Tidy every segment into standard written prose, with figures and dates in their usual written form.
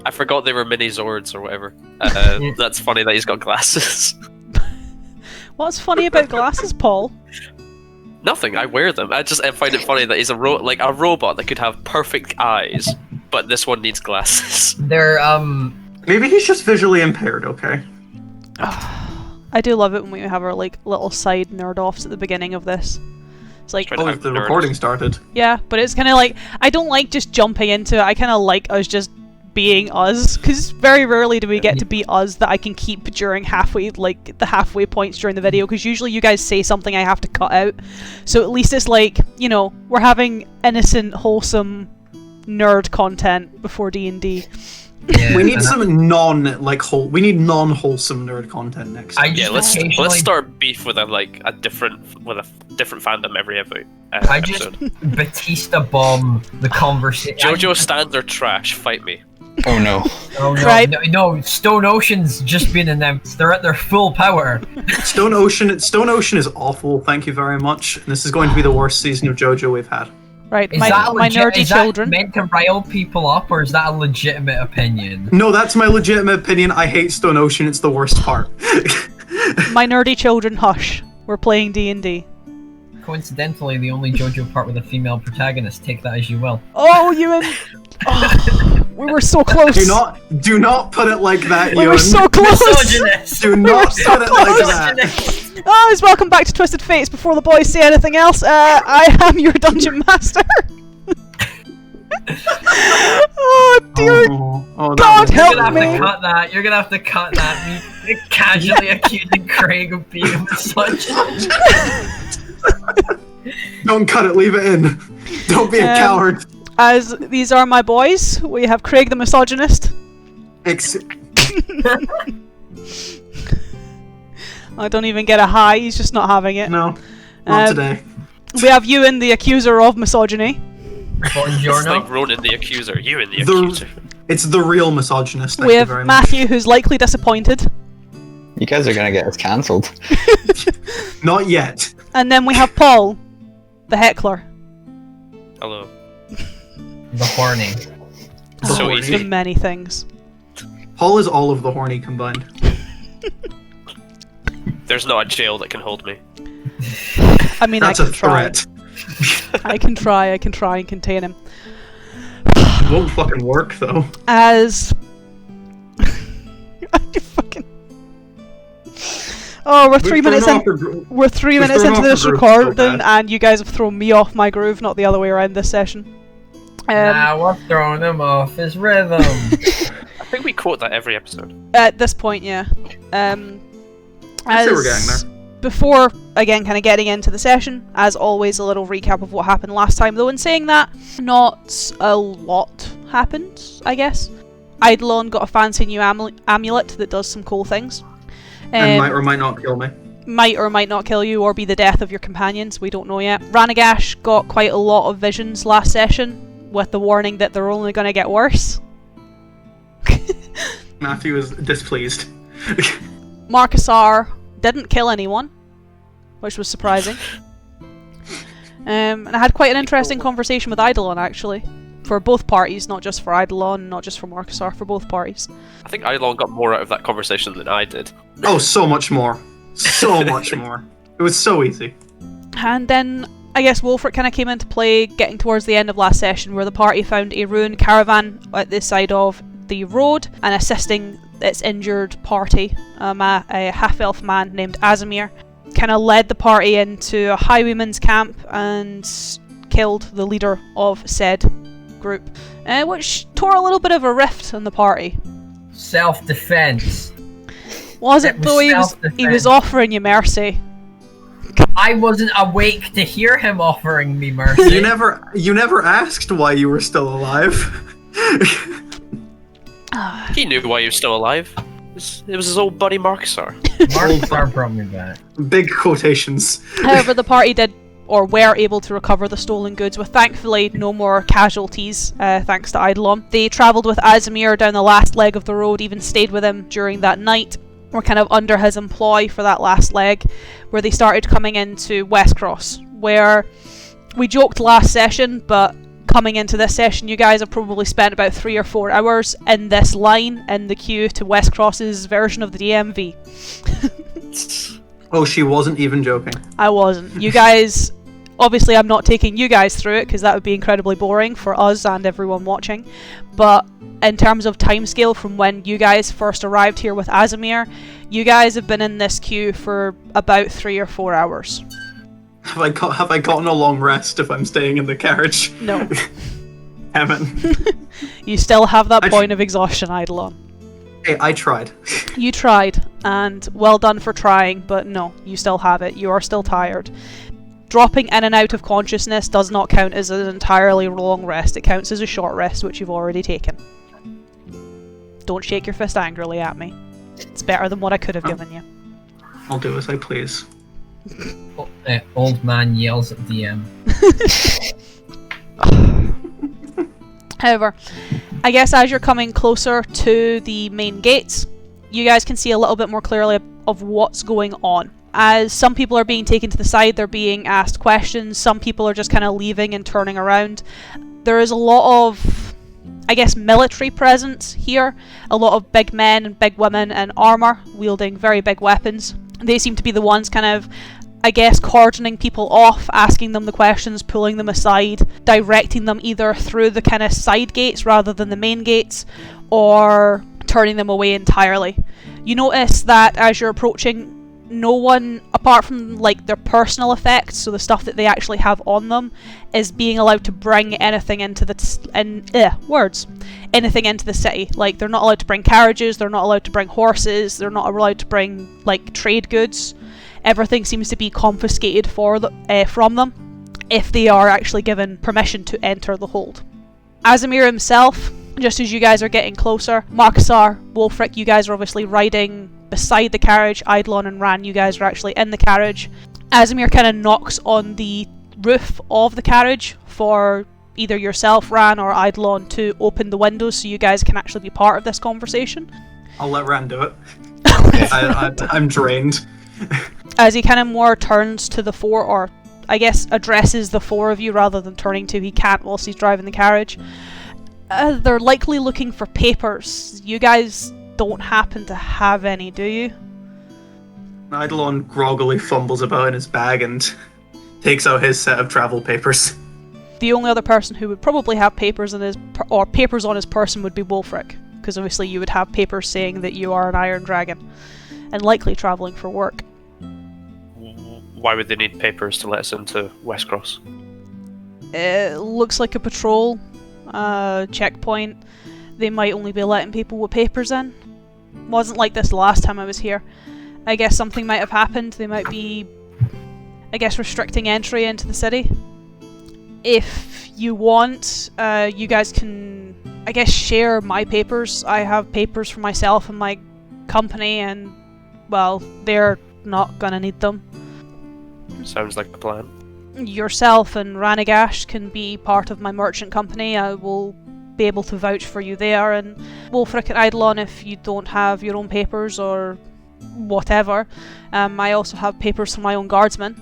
I forgot they were mini Zords or whatever. That's funny that he's got glasses. What's funny about glasses, Paul? Nothing. I wear them. I find it funny that he's a robot that could have perfect eyes, but this one needs glasses. They're Maybe he's just visually impaired. Okay. I do love it when we have our like little side nerd offs at the beginning of this. It's like, Trying to Oh, the out-nerd. recording started. yeah, but it's kind of like, I don't like just jumping into it. I kind of like us just being us, because very rarely do we get to be us that I can keep during the halfway points during the video, because usually you guys say something I have to cut out. So at least it's like, you know, we're having innocent, wholesome nerd content before D&D. yeah, We need some non-wholesome nerd content next time. Yeah, let's start beef with a different fandom every I just episode. Batista bomb the conversation. JoJo stands are trash. Fight me. Oh no. Oh no, Right. no, Stone Ocean's just been announced. They're at their full power. Stone Ocean is awful. Thank you very much. And this is going to be the worst season of JoJo we've had. Right, Is my nerdy is children. that meant to rile people up, or is that a legitimate opinion? No, that's my legitimate opinion. I hate Stone Ocean. It's the worst part. My nerdy children, hush. We're playing D&D. Coincidentally, the only JoJo part with a female protagonist. Take that as you will. Oh, Ewan! Oh, we were so close. Do not put it like that, We Ewan. were so close. Misogynist. Do were not so put it like close. that. Guys, welcome back to Twisted Fates. Before the boys say anything else, I am your dungeon master. Oh dear Oh, God, that help You're gonna have me. to cut that. You're gonna have to cut that. Me casually accusing Craig of being a misogynist. Don't cut it. Leave it in. Don't be a coward. As these are my boys, we have Craig the misogynist. I don't even get a hi, he's just not having it. No, not Um, today. We have Ewan, the accuser of misogyny. It's Buongiorno. like Ronan the accuser. You and the The- accuser. It's the real misogynist. Thank We you have very Matthew, who's likely disappointed. You guys are gonna get us cancelled. much. Not yet. And then we have Paul, the heckler. Hello. The horny. So horny. easy. The many things. Paul is all of the horny combined. There's not a jail that can hold me. I mean, That's I a can try. threat. I can try and contain him. It won't fucking work though. As... You fucking... Oh, we're 3 minutes in. We're 3 minutes thrown into off this the groove so recording, bad. and you guys have thrown me off my groove, not the other way around this session. We're throwing him off his rhythm. I think we quote that every episode. At this point, yeah. I'd say we're getting there. Before, again, kind of getting into the session, as always, a little recap of what happened last time. Though in saying that, not a lot happened, I guess. Eidolon got a fancy new amulet that does some cool things. And might or might not kill me. Might or might not kill you, or be the death of your companions, we don't know yet. Ranagash got quite a lot of visions last session, with the warning that they're only going to get worse. Matthew is displeased. Marcusar didn't kill anyone, which was surprising. And I had quite an interesting conversation with Eidolon, actually. For both parties, not just for Eidolon, not just for Marcusar, for both parties. I think Eidolon got more out of that conversation than I did. Oh, so much more. So much more. It was so easy. And then, I guess Wolfric kind of came into play, getting towards the end of last session, where the party found a ruined caravan at the side of the road, and assisting its injured party, a half-elf man named Azimir, kind of led the party into a highwayman's camp and killed the leader of said group, which tore a little bit of a rift in the party. Self-defense. Was it It was though? He self-defense. was offering you mercy. I wasn't awake to hear him offering me mercy. You never asked why you were still alive. He knew why he was still alive. It was his old buddy Marcusar. Marcusar brought me back. Big quotations. However, the party did, or were able to recover the stolen goods with thankfully no more casualties, thanks to Eidolon. They travelled with Azimir down the last leg of the road, even stayed with him during that night. Were kind of under his employ for that last leg, where they started coming into Westcross, where we joked last session, but coming into this session, you guys have probably spent about 3 or 4 hours in this line in the queue to West Cross's version of the DMV. Oh, she wasn't even joking. I wasn't. You guys, obviously I'm not taking you guys through it because that would be incredibly boring for us and everyone watching, but in terms of timescale from when you guys first arrived here with Azamir, you guys have been in this queue for about 3 or 4 hours. Have I gotten a long rest if I'm staying in the carriage? No. Haven't. You still have that point of exhaustion, Eidolon. Hey, I tried. You tried, and well done for trying, but no, you still have it. You are still tired. Dropping in and out of consciousness does not count as an entirely long rest. It counts as a short rest, which you've already taken. Don't shake your fist angrily at me. It's better than what I could have given you. I'll do as I please. Old man yells at DM. However, I guess as you're coming closer to the main gates, you guys can see a little bit more clearly of what's going on. As some people are being taken to the side, they're being asked questions, some people are just kind of leaving and turning around. There is a lot of, I guess, military presence here. A lot of big men and big women in armour, wielding very big weapons. They seem to be the ones kind of, I guess, cordoning people off, asking them the questions, pulling them aside, directing them either through the kind of side gates rather than the main gates, or turning them away entirely. You notice that as you're approaching, no one, apart from like their personal effects, so the stuff that they actually have on them, is being allowed to bring anything into the anything into the city. Like, they're not allowed to bring carriages, they're not allowed to bring horses, they're not allowed to bring like trade goods. Everything seems to be confiscated from them if they are actually given permission to enter the hold. Azamir himself, just as you guys are getting closer, Marcusar, Wolfric, you guys are obviously riding beside the carriage. Eidolon and Ran, you guys are actually in the carriage. Azamir kind of knocks on the roof of the carriage for either yourself, Ran, or Eidolon to open the windows so you guys can actually be part of this conversation. I'll let Ran do it. I'm drained. As he kind of more turns to the four, or I guess addresses the four of you rather than turning to, he can't whilst he's driving the carriage. They're likely looking for papers. You guys don't happen to have any, do you? Eidolon groggily fumbles about in his bag and takes out his set of travel papers. The only other person who would probably have papers in his or papers on his person would be Wolfric, because obviously you would have papers saying that you are an Iron Dragon, and likely travelling for work. Why would they need papers to let us into Westcross? It looks like a patrol checkpoint. They might only be letting people with papers in. Wasn't like this the last time I was here. I guess something might have happened. They might be, I guess, restricting entry into the city. If you want, you guys can, I guess, share my papers. I have papers for myself and my company, and, well, they're not gonna need them. Sounds like a plan. Yourself and Ranagash can be part of my merchant company. I will be able to vouch for you there, and Wolfric and Eidolon, if you don't have your own papers or whatever. I also have papers from my own guardsmen,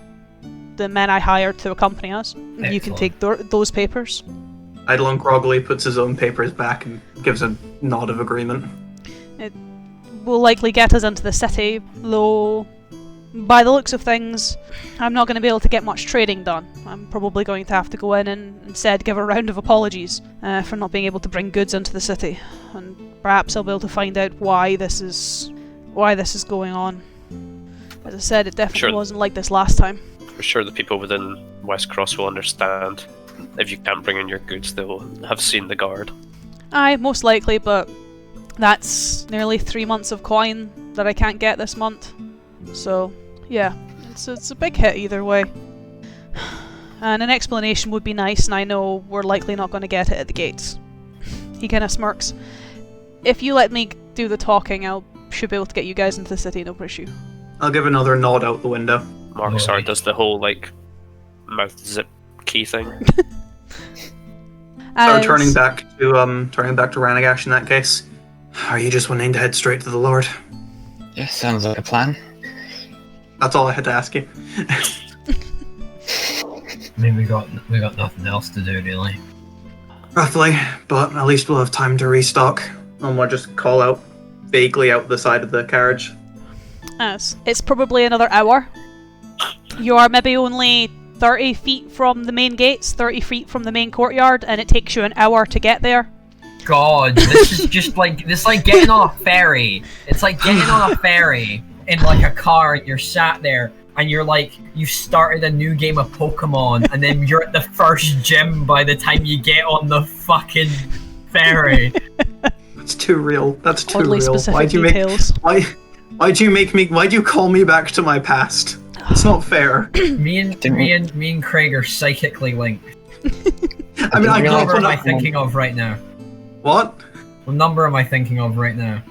the men I hired to accompany us. Excellent. You can take those papers. Eidolon groggily puts his own papers back and gives a nod of agreement. It will likely get us into the city, though by the looks of things, I'm not going to be able to get much trading done. I'm probably going to have to go in and instead give a round of apologies for not being able to bring goods into the city, and perhaps I'll be able to find out why this is going on. As I said, it definitely wasn't like this last time. I'm sure the people within Westcross will understand. If you can't bring in your goods, they will have seen the guard. Aye, most likely, but that's nearly 3 months of coin that I can't get this month. So, yeah, it's a big hit either way. And an explanation would be nice, and I know we're likely not going to get it at the gates. He kind of smirks. If you let me do the talking, I should be able to get you guys into the city, no issue. I'll give another nod out the window. Marcusar does the whole, like, mouth zip key thing. Turning back to Ranagash in that case. Are you just wanting to head straight to the Lord? Yeah, sounds like a plan. That's all I had to ask you. I mean, we got nothing else to do, really. Roughly, but at least we'll have time to restock. And we'll just call out vaguely out the side of the carriage. Yes. It's probably another hour. You are maybe only 30 feet from the main gates, 30 feet from the main courtyard, and it takes you an hour to get there. God, this is just like getting on a ferry. It's like getting on a ferry in like a car, and you're sat there, and you're like, you started a new game of Pokemon, and then you're at the first gym by the time you get on the fucking ferry. That's too real. That's too Oddly real. specific details. Why'd you call me back to my past? It's not fair. Me and Craig are psychically linked. I mean, I What grew up number am on I thinking of right now? What? What number am I thinking of right now?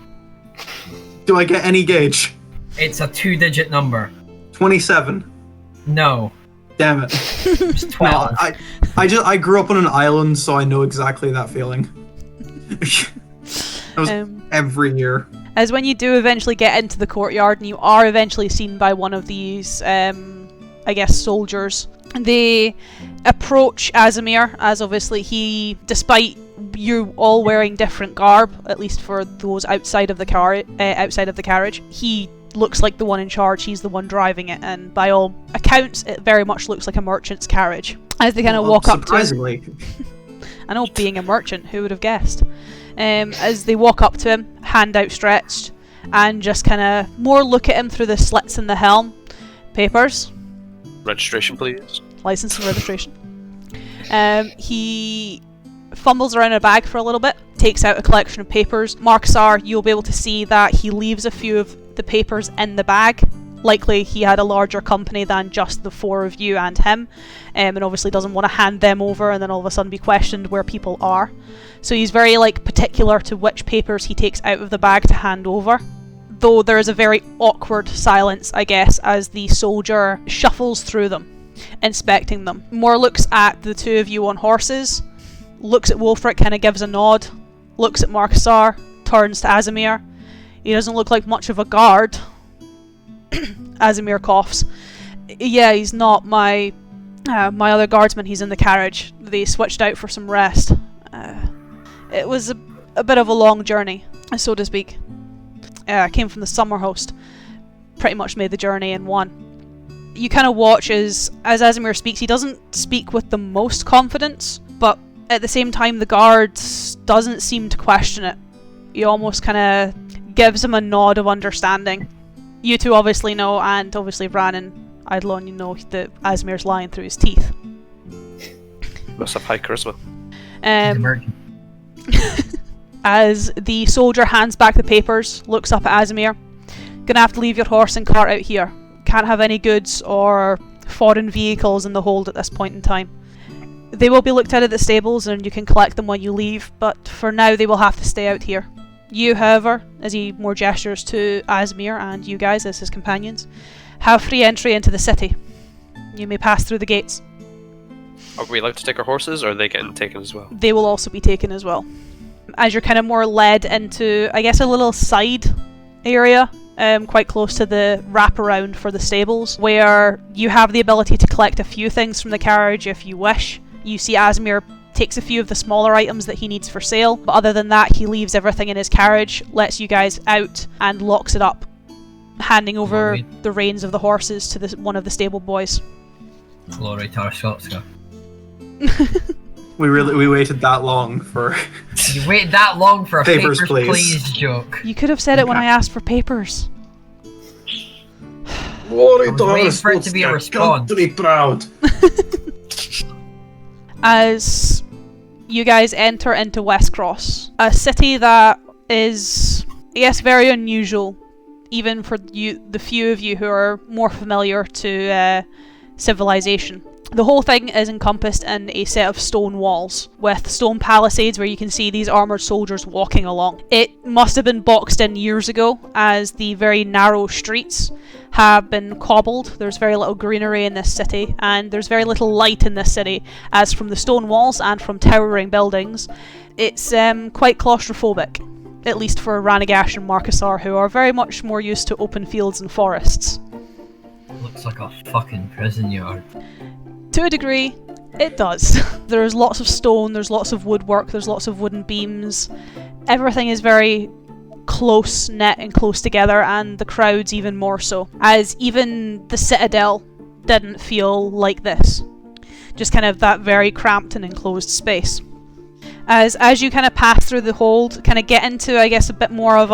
Do I get any gauge? It's a 2-digit number. 27. No. Damn it. It's 12. No, I grew up on an island, so I know exactly that feeling. That was every year. As when you do eventually get into the courtyard and you are eventually seen by one of these, I guess, soldiers, they approach Azimir, as obviously he, despite you all wearing different garb, at least for those outside of the carriage, he looks like the one in charge, he's the one driving it, and by all accounts it very much looks like a merchant's carriage. As they kind of walk up to surprisingly. I know, being a merchant, who would have guessed? As they walk up to him, hand outstretched, and just kind of more look at him through the slits in the helm. Papers. Registration, please. License and registration. He fumbles around in a bag for a little bit, takes out a collection of papers. Marksar, you'll be able to see that he leaves a few of the papers in the bag. Likely he had a larger company than just the four of you and him, and obviously doesn't want to hand them over and then all of a sudden be questioned where people are. So he's very particular to which papers he takes out of the bag to hand over. Though there is a very awkward silence, I guess, as the soldier shuffles through them, inspecting them. More looks at the two of you on horses, looks at Wolfric, kind of gives a nod, looks at Marksar, turns to Azimir. He doesn't look like much of a guard. Azimir coughs. Yeah, he's not my other guardsman. He's in the carriage. They switched out for some rest. It was a bit of a long journey, so to speak. I came from the summer host. Pretty much made the journey in one. You kind of watch as Azimir speaks. He doesn't speak with the most confidence, but at the same time the guard doesn't seem to question it. He almost kind of gives him a nod of understanding. You two obviously know, and obviously Ran and Eidolon, you know that Azmir's lying through his teeth. Must have high charisma. As the soldier hands back the papers, looks up at Azimir. Gonna have to leave your horse and cart out here. Can't have any goods or foreign vehicles in the hold at this point in time. They will be looked at the stables and you can collect them when you leave, but for now they will have to stay out here. You, however, as he more gestures to Azimir and you guys as his companions, have free entry into the city. You may pass through the gates. Are we allowed to take our horses, or are they getting taken as well? They will also be taken as well. As you're kind of more led into, I guess, a little side area, quite close to the wraparound for the stables, where you have the ability to collect a few things from the carriage if you wish. You see Azimir takes a few of the smaller items that he needs for sale, but other than that he leaves everything in his carriage, lets you guys out and locks it up, handing over the reins of the horses to one of the stable boys. Glory to our Scotsca. We waited that long for You waited that long for a Papers, papers, please. please joke. You could have said it when I asked for papers. Glory was waiting for it to be a response. To be proud. As you guys enter into Westcross, a city that is, I guess, very unusual, even for you, the few of you who are more familiar to civilization. The whole thing is encompassed in a set of stone walls, with stone palisades where you can see these armoured soldiers walking along. It must have been boxed in years ago, as the very narrow streets have been cobbled. There's very little greenery in this city, and there's very little light in this city, as from the stone walls and from towering buildings, it's quite claustrophobic, at least for Ranagash and Markasar, who are very much more used to open fields and forests. Looks like a fucking prison yard. To a degree, It does. There's lots of stone, there's lots of woodwork, there's lots of wooden beams. Everything is very close knit and close together, and the crowds even more so, as even the Citadel didn't feel like this. Just kind of that very cramped and enclosed space. As you kind of pass through the hold, kind of get into, I guess, a bit more of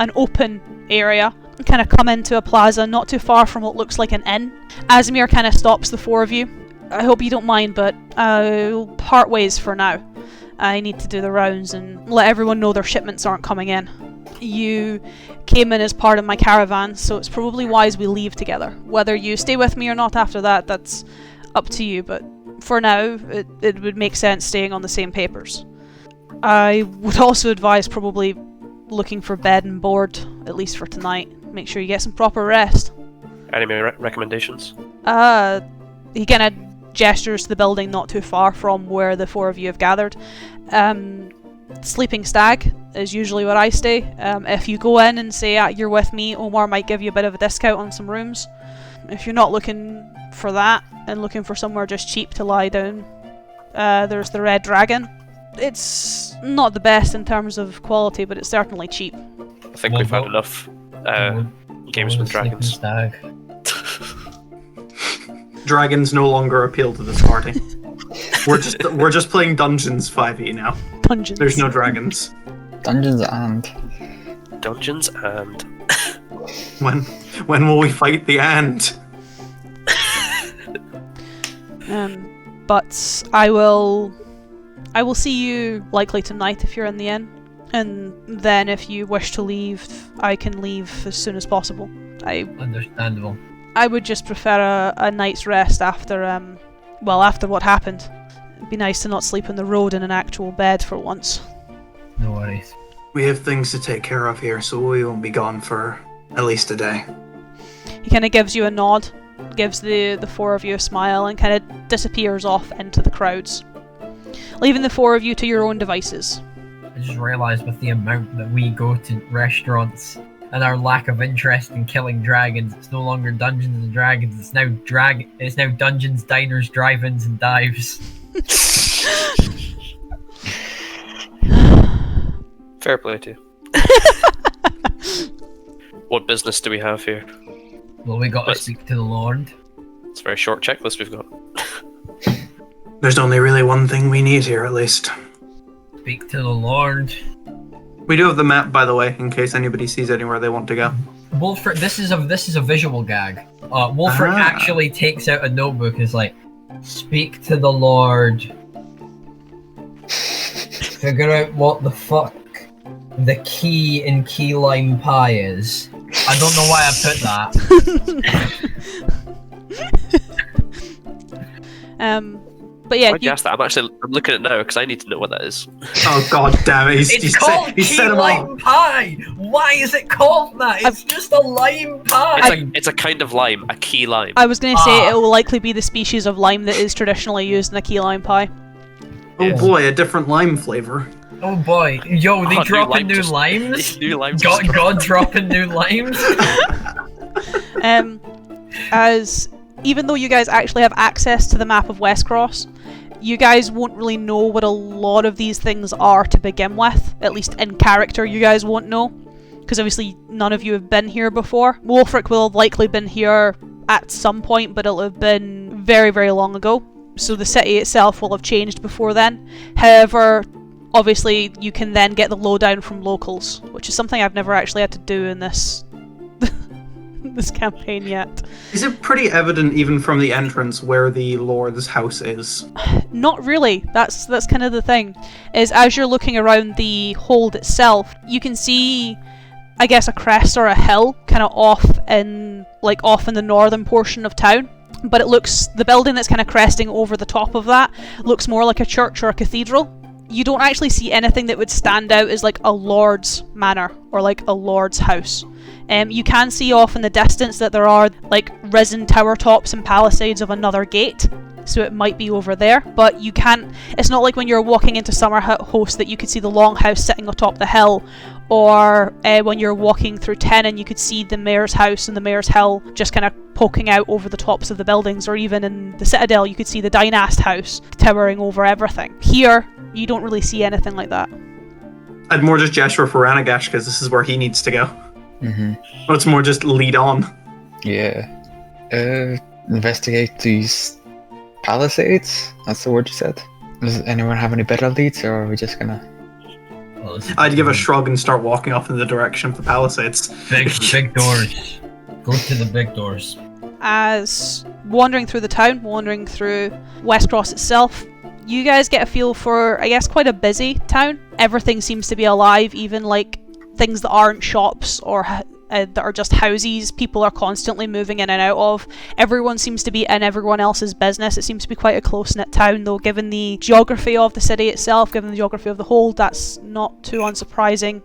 an open area, and kind of come into a plaza not too far from what looks like an inn. Asimir kind of stops the four of you. I hope you don't mind, but I'll part ways for now. I need to do the rounds and let everyone know their shipments aren't coming in. You came in as part of my caravan, so it's probably wise we leave together. Whether you stay with me or not after that, that's up to you, but for now, it would make sense staying on the same papers. I would also advise probably looking for bed and board, at least for tonight. Make sure you get some proper rest. Any recommendations? He kind of gestures to the building not too far from where the four of you have gathered. Sleeping Stag is usually where I stay. If you go in and say you're with me, Omar might give you a bit of a discount on some rooms. If you're not looking for that and looking for somewhere just cheap to lie down, there's the Red Dragon. It's not the best in terms of quality, but it's certainly cheap. I think we've had enough games with dragons. Dragons no longer appeal to this party. We're just playing Dungeons 5e now. Dungeons. There's no dragons. Dungeons and... When will we fight the ant? But I will see you likely tonight if you're in the inn, and then if you wish to leave, I can leave as soon as possible. Understandable. I would just prefer a night's rest after after what happened. It'd be nice to not sleep on the road in an actual bed for once. No worries. We have things to take care of here, so we won't be gone for at least a day. He kind of gives you a nod, gives the four of you a smile, and kind of disappears off into the crowds, leaving the four of you to your own devices. I just realised with the amount that we go to restaurants and our lack of interest in killing dragons, it's no longer Dungeons and Dragons. It's now Dungeons, Diners, Drive-ins, and Dives. Fair play to you. What business do we have here? Well, we got to speak to the Lord. It's a very short checklist we've got. There's only really one thing we need here, at least. Speak to the Lord. We do have the map, by the way, in case anybody sees anywhere they want to go. Wolfric, this is a visual gag. Wolfric actually takes out a notebook and is like, speak to the Lord. Figure out what the fuck the key in key lime pie is. I don't know why I put that. But yeah, Why'd you ask that? I'm looking at it now because I need to know what that is. Oh god damn it! It's called key lime pie. Why is it called that? It's just a lime pie. It's a kind of lime, a key lime. I was going to say it will likely be the species of lime that is traditionally used in a key lime pie. Oh boy, a different lime flavor. Oh boy, yo, they dropping new limes. New limes. God dropping new limes. As even though you guys actually have access to the map of Westcross, you guys won't really know what a lot of these things are to begin with. At least in character, you guys won't know, because obviously none of you have been here before. Wolfric will have likely been here at some point, but it'll have been very, very long ago. So the city itself will have changed before then. However, obviously you can then get the lowdown from locals, which is something I've never actually had to do in this this campaign yet. Is it pretty evident even from the entrance where the Lord's house is? Not really. That's kind of the thing. Is as you're looking around the hold itself, you can see, I guess, a crest or a hill kind of off in the northern portion of town. But the building that's kind of cresting over the top of that looks more like a church or a cathedral. You don't actually see anything that would stand out as like a lord's manor or like a lord's house. You can see off in the distance that there are like risen tower tops and palisades of another gate, so it might be over there, but you can't. It's not like when you're walking into Summerhost that you could see the longhouse sitting atop the hill, or when you're walking through Tenon, you could see the mayor's house and the mayor's hill just kind of poking out over the tops of the buildings, or even in the Citadel you could see the Dynast house towering over everything. Here, you don't really see anything like that. I'd more just gesture for Ranagash because this is where he needs to go. Mm-hmm. But it's more just lead on. Yeah. Investigate these palisades? That's the word you said. Does anyone have any better leads, or are we just gonna... I'd give a shrug and start walking off in the direction of the palisades. Big doors. Go to the big doors. As wandering through the town, wandering through Westcross itself, you guys get a feel for, I guess, quite a busy town. Everything seems to be alive, even like things that aren't shops or that are just houses. People are constantly moving in and out of. Everyone seems to be in everyone else's business. It seems to be quite a close-knit town, though, given the geography of the city itself, given the geography of the hold, that's not too unsurprising.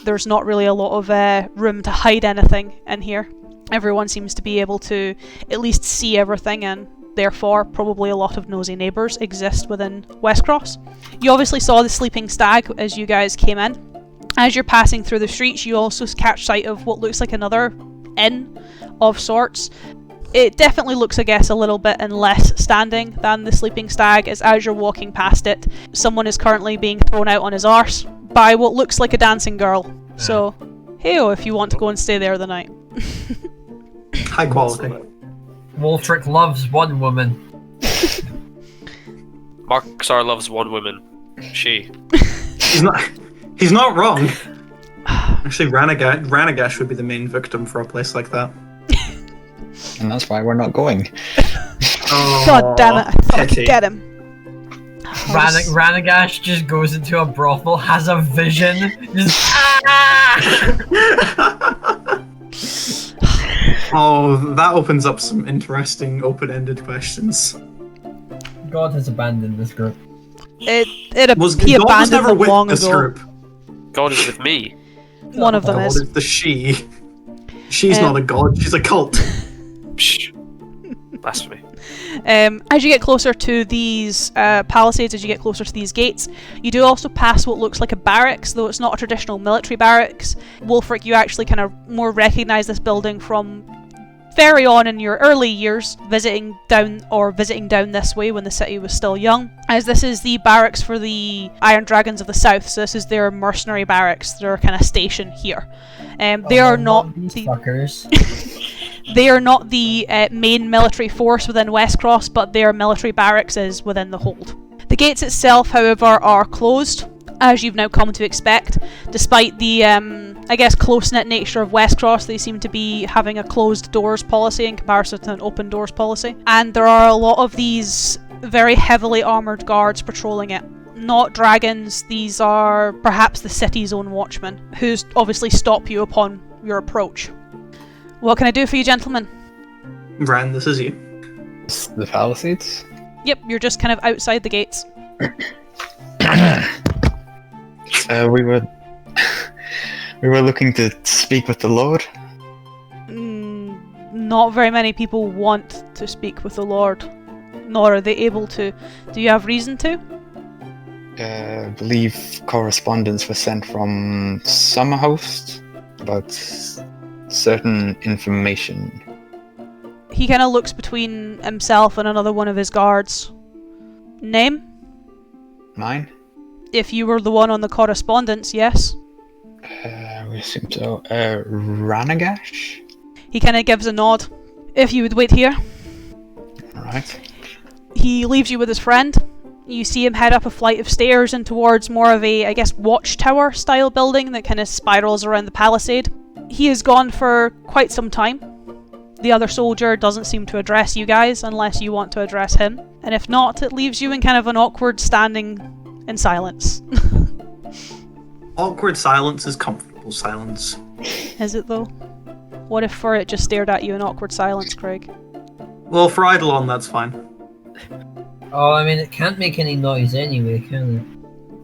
There's not really a lot of room to hide anything in here. Everyone seems to be able to at least see everything, and therefore probably a lot of nosy neighbours exist within Westcross. You obviously saw the sleeping stag as you guys came in. As you're passing through the streets, you also catch sight of what looks like another inn of sorts. It definitely looks, I guess, a little bit in less standing than the sleeping stag, as you're walking past it, someone is currently being thrown out on his arse by what looks like a dancing girl. So, hey-o if you want to go and stay there the night. High quality. Wolfric loves one woman. Marksar loves one woman. She. He's not wrong. Actually, Ranagash would be the main victim for a place like that. And that's why we're not going. Oh, God damn it, I thought I pity. could get him. Ranagash just goes into a brothel, has a vision, just Oh, that opens up some interesting open-ended questions. God has abandoned this group. He God was abandoned never them with long this ago. group. God is with me. One of them God is. is the she. She's not a god, she's a cult. Psh. Blasphemy. As you get closer to these palisades, as you get closer to these gates, you do also pass what looks like a barracks, though it's not a traditional military barracks. Wolfric, you actually kind of more recognise this building from very on in your early years, visiting down this way when the city was still young, as this is the barracks for the Iron Dragons of the South, so this is their mercenary barracks, their kind of station here. They are not these the... fuckers. They are not the main military force within Westcross, but their military barracks is within the hold. The gates itself, however, are closed, as you've now come to expect. Despite the, I guess, close-knit nature of Westcross, they seem to be having a closed doors policy in comparison to an open doors policy. And there are a lot of these very heavily armoured guards patrolling it. Not dragons, these are perhaps the city's own watchmen, who obviously stop you upon your approach. What can I do for you, gentlemen? Ran, this is you. The palisades? Yep, you're just kind of outside the gates. We were looking to speak with the Lord. Not very many people want to speak with the Lord, nor are they able to. Do you have reason to? I believe correspondence was sent from Summerhost about certain information. He kind of looks between himself and another one of his guards. Name? Mine? If you were the one on the correspondence, yes. We assume so. Ranagash? He kind of gives a nod. If you would wait here. Alright. He leaves you with his friend. You see him head up a flight of stairs and towards more of a, I guess, watchtower style building that kind of spirals around the palisade. He is gone for quite some time. The other soldier doesn't seem to address you guys unless you want to address him. And if not, it leaves you in kind of an awkward standing in silence. Awkward silence is comfortable silence. Is it though? What if for it just stared at you in awkward silence, Craig? Well, for Eidolon, that's fine. Oh, I mean, it can't make any noise anyway, can it?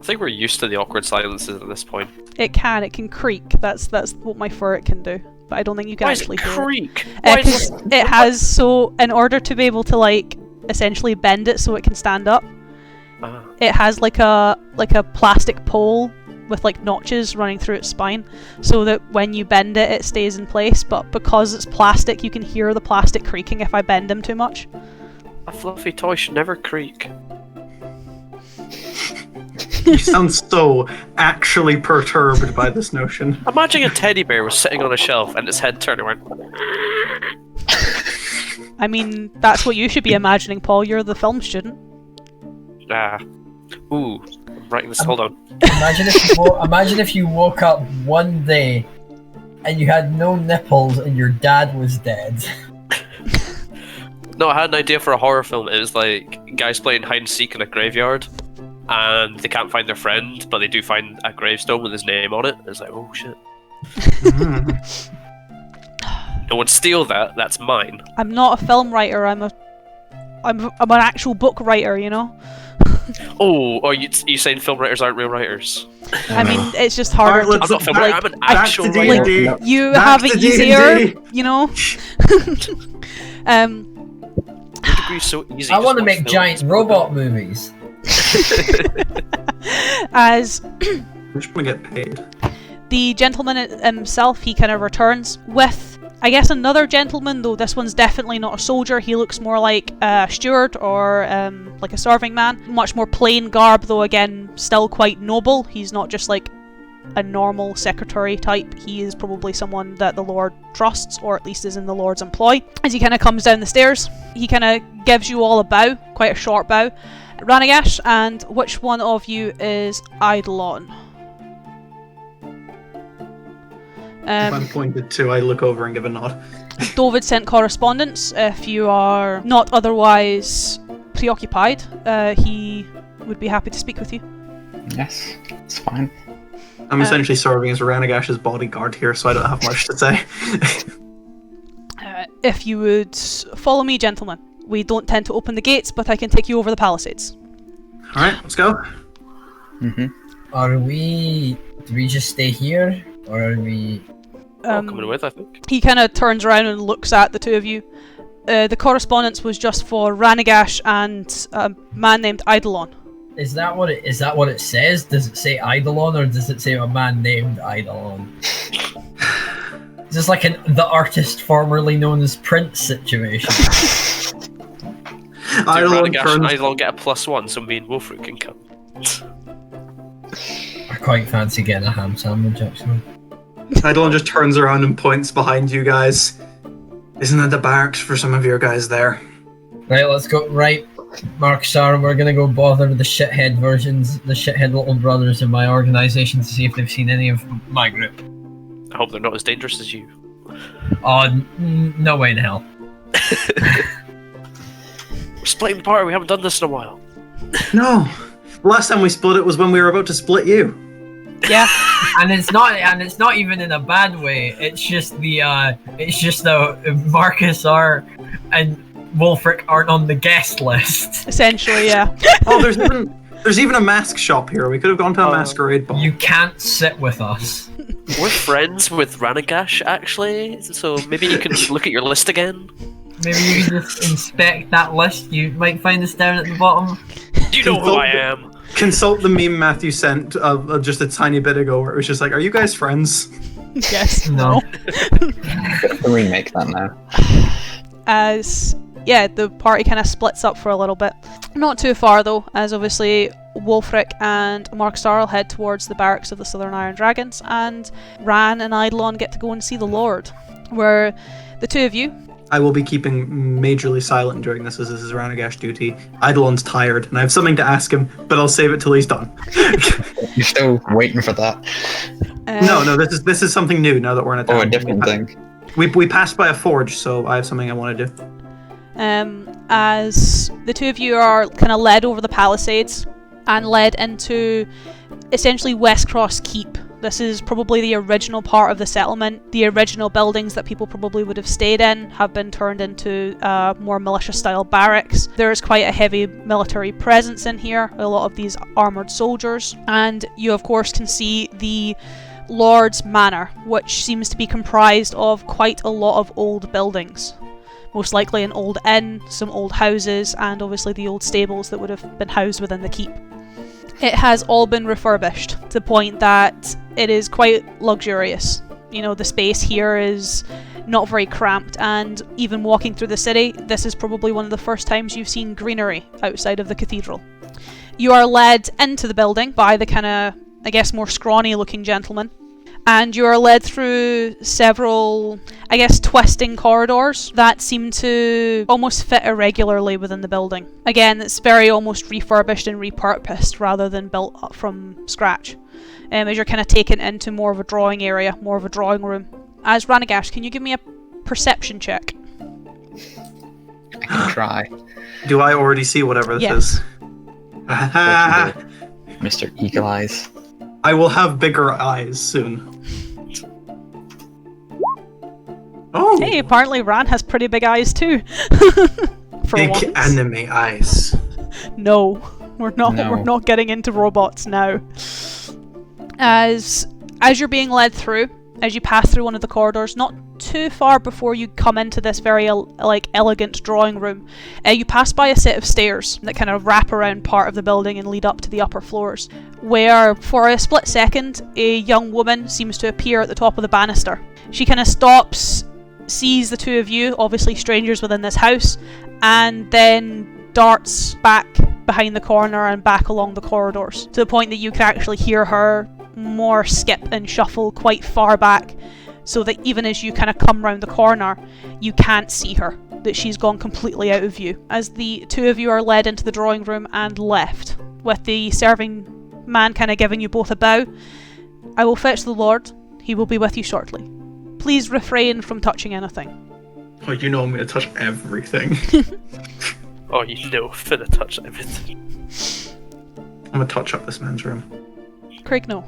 I think we're used to the awkward silences at this point. It can creak. That's what my furret can do. But I don't think you can Why does actually it hear it. creak? Why does It has, so in order to be able to like essentially bend it so it can stand up, Ah. it has like a plastic pole with like notches running through its spine, so that when you bend it, it stays in place. But because it's plastic, you can hear the plastic creaking if I bend him too much. A fluffy toy should never creak. You sound so actually perturbed by this notion. Imagine a teddy bear was sitting on a shelf and its head turned and went. I mean, that's what you should be imagining, Paul. You're the film student. Ooh, I'm writing this. Hold on. Imagine if you woke up one day and you had no nipples and your dad was dead. No, I had an idea for a horror film. It was like guys playing hide and seek in a graveyard, and they can't find their friend, but they do find a gravestone with his name on it. It's like, oh shit. No one steal that. That's mine. I'm not a film writer. I'm an actual book writer. You know. Oh, are you saying film writers aren't real writers? I mean, it's just harder. Alright, I'm not a film writer. I'm an back actual to writer. D&D. Like, you Back have it to D&D. easier, you know. Your degree's so easy. I just want to watch make films. giant robot movies. As I just want to get paid. the gentleman himself, he kind of returns with, I guess, another gentleman, though this one's definitely not a soldier. He looks more like a steward or like a serving man. Much more plain garb, though, again, still quite noble. He's not just like a normal secretary type. He is probably someone that the Lord trusts, or at least is in the Lord's employ. As he kind of comes down the stairs, he kind of gives you all a bow, quite a short bow. Ranagash, and which one of you is Eidolon? If I'm pointed to, I look over and give a nod. David sent correspondence. If you are not otherwise preoccupied, he would be happy to speak with you. Yes, it's fine. I'm essentially serving as Ranagash's bodyguard here, so I don't have much to say. If you would follow me, gentlemen. We don't tend to open the gates, but I can take you over the palisades. Alright, let's go. Mm-hmm. Do we just stay here? Or are we... Coming with, I think. He kind of turns around and looks at the two of you. The correspondence was just for Ranagash and a man named Eidolon. Is that what it says? Does it say Eidolon, or does it say a man named Eidolon? Is this like the artist formerly known as Prince situation? Eidolon Ranagash and turns, Eidolon get a +1, so me and Wolfroot can come. I quite fancy getting a ham sandwich, actually. Eidolon just turns around and points behind you guys. Isn't that the barracks for some of your guys there? Right, let's go. Right, Mark, Sarah, we're gonna go bother the shithead versions, the shithead little brothers in my organisation to see if they've seen any of my group. I hope they're not as dangerous as you. Oh, no way in hell. We're splitting the party. We haven't done this in a while. No. Last time we split it was when we were about to split you. Yeah. And it's not even in a bad way. It's just the Marcus and Wolfric aren't on the guest list. Essentially, yeah. Oh, there's even a mask shop here. We could have gone to a masquerade ball. You can't sit with us. We're friends with Ranagash, actually, so maybe you can look at your list again. Maybe you can just inspect that list. You might find us down at the bottom. You know who I am. Consult the meme Matthew sent just a tiny bit ago, where it was just like, "Are you guys friends?" Yes. No. Remake that now. As the party kind of splits up for a little bit. Not too far though, as obviously Wolfric and Mark Starl head towards the barracks of the Southern Iron Dragons, and Ran and Eidolon get to go and see the Lord, where the two of you. I will be keeping majorly silent during this, as this is Ranagash duty. Eidolon's tired, and I have something to ask him, but I'll save it till he's done. You're still waiting for that. No, this is something new now that we're in a town. Oh, a different thing. We passed by a forge, so I have something I want to do. As the two of you are kind of led over the palisades and led into essentially West Cross Keep. This is probably the original part of the settlement. The original buildings that people probably would have stayed in have been turned into more militia-style barracks. There is quite a heavy military presence in here, a lot of these armoured soldiers. And you, of course, can see the Lord's Manor, which seems to be comprised of quite a lot of old buildings. Most likely an old inn, some old houses, and obviously the old stables that would have been housed within the keep. It has all been refurbished to the point that it is quite luxurious. You know, the space here is not very cramped, and even walking through the city, this is probably one of the first times you've seen greenery outside of the cathedral. You are led into the building by the kind of, I guess, more scrawny looking gentleman, and you are led through several, I guess, twisting corridors that seem to almost fit irregularly within the building. Again, it's very almost refurbished and repurposed rather than built up from scratch. As you're kind of taken into more of a drawing area, more of a drawing room. As Ranagash, can you give me a perception check? I can try. Do I already see whatever this Yes. is? Mr. Eagle Eyes. I will have bigger eyes soon. Oh, Hey, apparently Ran has pretty big eyes too. For big once. anime eyes. No, we're not. No. We're not getting into robots now. As you're being led through, as you pass through one of the corridors, not too far before you come into this very elegant drawing room, you pass by a set of stairs that kind of wrap around part of the building and lead up to the upper floors, where for a split second a young woman seems to appear at the top of the banister. She kind of stops, sees the two of you, obviously strangers within this house, and then darts back behind the corner and back along the corridors, to the point that you can actually hear her more skip and shuffle quite far back, so that even as you kind of come round the corner, you can't see her, that she's gone completely out of view. As the two of you are led into the drawing room and left, with the serving man kind of giving you both a bow, I will fetch the Lord. He will be with you shortly. Please refrain from touching anything. Oh, you know I'm gonna touch everything. Oh, you know, finna touch everything. I'm gonna touch up this man's room. Craig, no.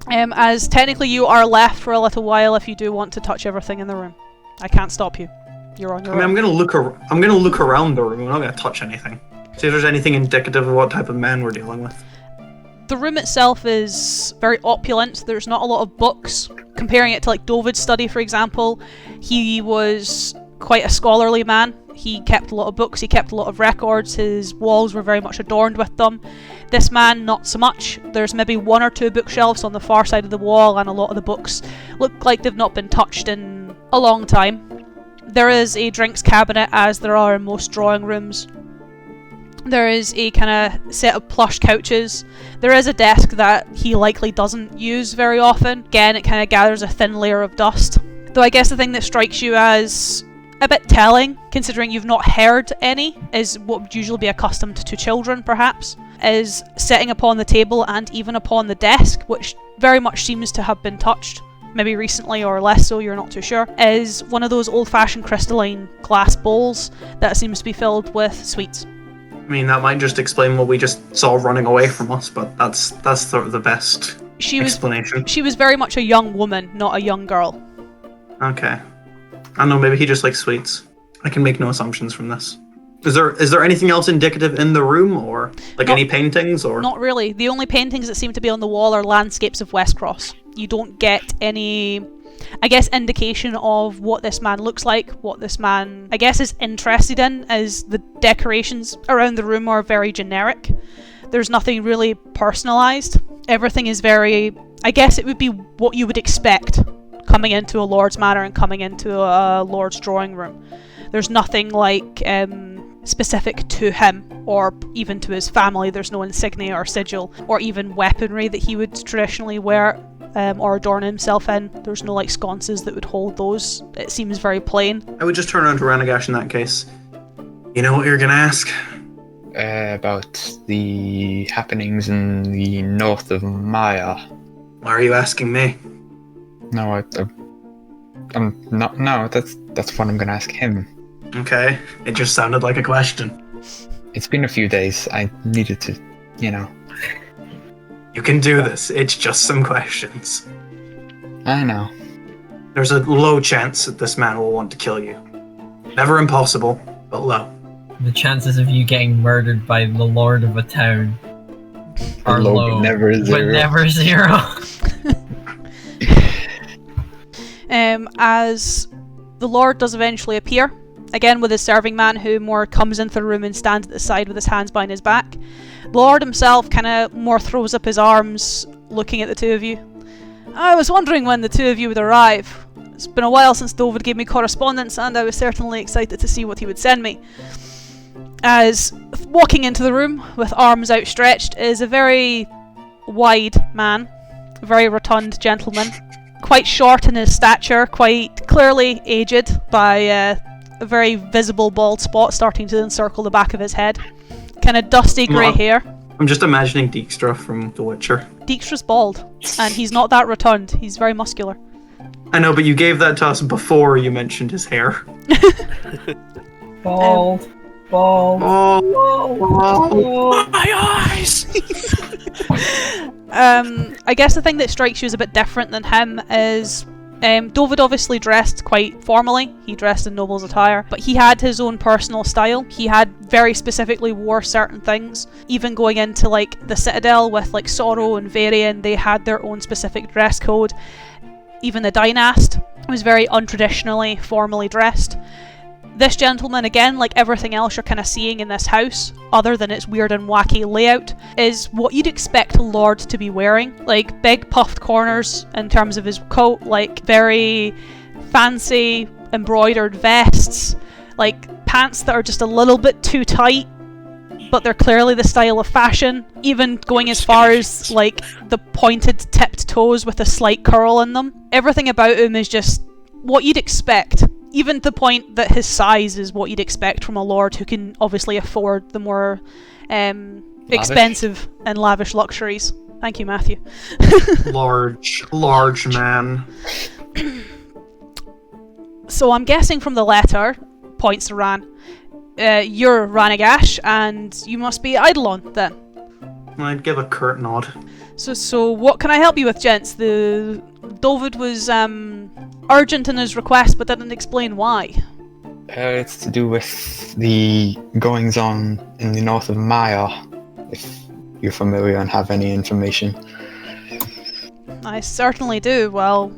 As technically you are left for a little while if you do want to touch everything in the room. I can't stop you. You're on your I mean, own. I'm gonna look around the room. I'm not gonna touch anything. See if there's anything indicative of what type of man we're dealing with. The room itself is very opulent. There's not a lot of books. Comparing it to like David's study, for example, he was quite a scholarly man. He kept a lot of books, he kept a lot of records, his walls were very much adorned with them. This man, not so much. There's maybe one or two bookshelves on the far side of the wall, and a lot of the books look like they've not been touched in a long time. There is a drinks cabinet, as there are in most drawing rooms. There is a kind of set of plush couches. There is a desk that he likely doesn't use very often. Again, it kind of gathers a thin layer of dust. Though I guess the thing that strikes you as a bit telling, considering you've not heard any, is what would usually be accustomed to children, perhaps, is sitting upon the table and even upon the desk, which very much seems to have been touched, maybe recently or less so, you're not too sure, is one of those old-fashioned crystalline glass bowls that seems to be filled with sweets. I mean, that might just explain what we just saw running away from us, but that's sort of the best explanation. She was very much a young woman, not a young girl. Okay. I don't know, maybe he just likes sweets. I can make no assumptions from this. Is there anything else indicative in the room, or like any paintings, or? Not really. The only paintings that seem to be on the wall are landscapes of Westcross. You don't get any, I guess, indication of what this man looks like, what this man, I guess, is interested in, as the decorations around the room are very generic. There's nothing really personalised. Everything is very, I guess it would be what you would expect coming into a Lord's Manor and coming into a Lord's drawing room. There's nothing like specific to him or even to his family. There's no insignia or sigil or even weaponry that he would traditionally wear or adorn himself in. There's no like sconces that would hold those. It seems very plain. I would just turn around to Ranagash in that case. You know what you're gonna ask? About the happenings in the north of Maya. Why are you asking me? No, I'm not. No, that's what I'm gonna ask him. Okay, it just sounded like a question. It's been a few days. I needed to, You can do this, it's just some questions. I know. There's a low chance that this man will want to kill you. Never impossible, but low. The chances of you getting murdered by the lord of a town are Low, low, but never but zero. never zero. As the Lord does eventually appear, again with his serving man, who more comes into the room and stands at the side with his hands behind his back. The Lord himself kind of more throws up his arms, looking at the two of you. I was wondering when the two of you would arrive. It's been a while since Dovid gave me correspondence, and I was certainly excited to see what he would send me. As walking into the room with arms outstretched is a very wide man, a very rotund gentleman, quite short in his stature, quite clearly aged by a very visible bald spot starting to encircle the back of his head. Kind of dusty grey hair. I'm just imagining Dijkstra from The Witcher. Dijkstra's bald, and he's not that rotund. He's very muscular. I know, but you gave that to us before you mentioned his hair. Bald. Bald. Oh, My eyes! I guess the thing that strikes you as a bit different than him is Dovid obviously dressed quite formally. He dressed in noble's attire, but he had his own personal style. He had very specifically wore certain things. Even going into like the Citadel with like Sorrow and Varian, they had their own specific dress code. Even the Dynast was very untraditionally, formally dressed. This gentleman, again, like everything else you're kind of seeing in this house, other than its weird and wacky layout, is what you'd expect a lord to be wearing. Like big puffed corners in terms of his coat, like very fancy embroidered vests, like pants that are just a little bit too tight, but they're clearly the style of fashion, even going as far as like the pointed tipped toes with a slight curl in them. Everything about him is just what you'd expect. Even to the point that his size is what you'd expect from a lord who can obviously afford the more expensive and lavish luxuries. Thank you, Matthew. large man. So I'm guessing from the letter, points to Ran, you're Ranagash, and you must be Eidolon then. I'd give a curt nod. So what can I help you with, gents? The Dovid was urgent in his request, but didn't explain why. It's to do with the goings on in the north of Maya, if you're familiar and have any information. I certainly do. Well,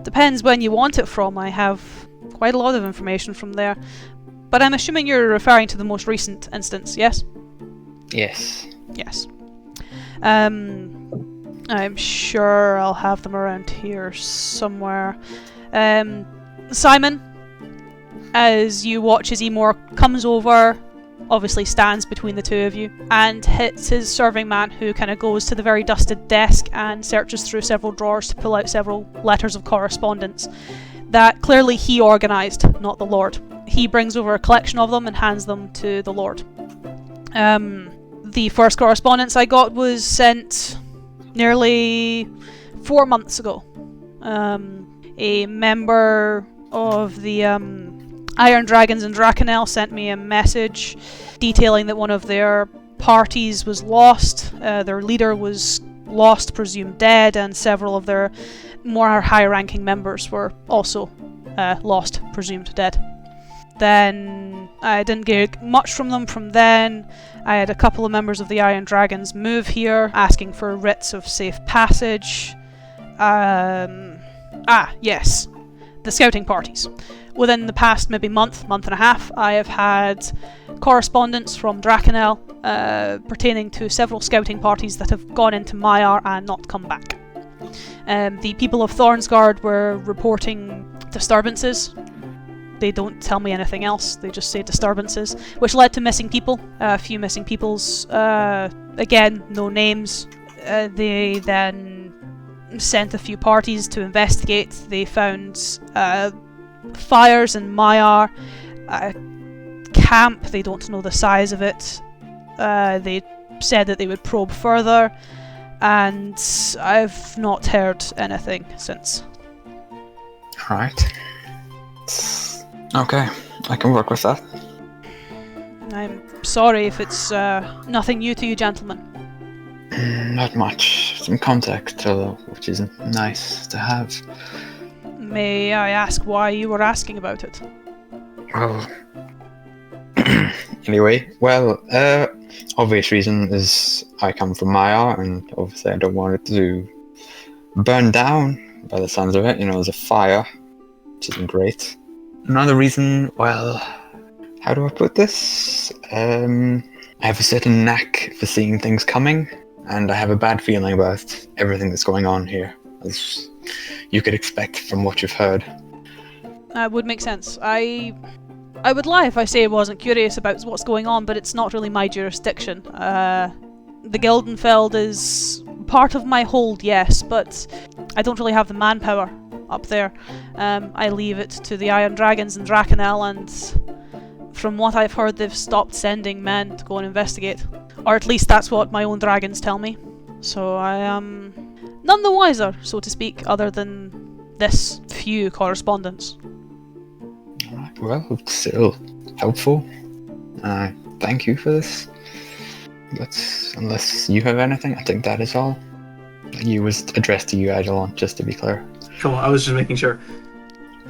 depends when you want it from. I have quite a lot of information from there. But I'm assuming you're referring to the most recent instance, yes? Yes. Yes. I'm sure I'll have them around here somewhere. Simon, as you watch as Emor comes over, obviously stands between the two of you, and hits his serving man, who kind of goes to the very dusted desk and searches through several drawers to pull out several letters of correspondence that clearly he organised, not the Lord. He brings over a collection of them and hands them to the Lord. The first correspondence I got was sent nearly 4 months ago. A member of the Iron Dragons in Drakenel sent me a message detailing that one of their parties was lost, their leader was lost, presumed dead, and several of their more high-ranking members were also lost, presumed dead. Then I didn't get much from them from then. I had a couple of members of the Iron Dragons move here, asking for writs of safe passage. Yes. The scouting parties. Within the past maybe month and a half, I have had correspondence from Drakenel pertaining to several scouting parties that have gone into Maiar and not come back. The people of Thornsguard were reporting disturbances. They don't tell me anything else, they just say disturbances, which led to missing people, a few missing peoples, again, no names. They then sent a few parties to investigate. They found fires in Maiar, a camp, they don't know the size of it. They said that they would probe further, and I've not heard anything since. Right. Okay, I can work with that. I'm sorry if it's nothing new to you, gentlemen. Not much. Some contact, which is nice to have. May I ask why you were asking about it? Well, anyway, obvious reason is I come from Maya, and obviously I don't want it to burn down by the sounds of it. You know, there's a fire, which isn't great. Another reason, well, how do I put this? I have a certain knack for seeing things coming, and I have a bad feeling about everything that's going on here, as you could expect from what you've heard. Would make sense. I would lie if I say I wasn't curious about what's going on, but it's not really my jurisdiction. The Gildenfeld is part of my hold, yes, but I don't really have the manpower up there. I leave it to the Iron Dragons in Drakenel, and from what I've heard, they've stopped sending men to go and investigate. Or at least that's what my own dragons tell me. So I am none the wiser, so to speak, other than this few correspondence. Alright, well, it's still helpful. Thank you for this. But unless you have anything, I think that is all. You was addressed to you, Eidolon, just to be clear. Cool, I was just making sure.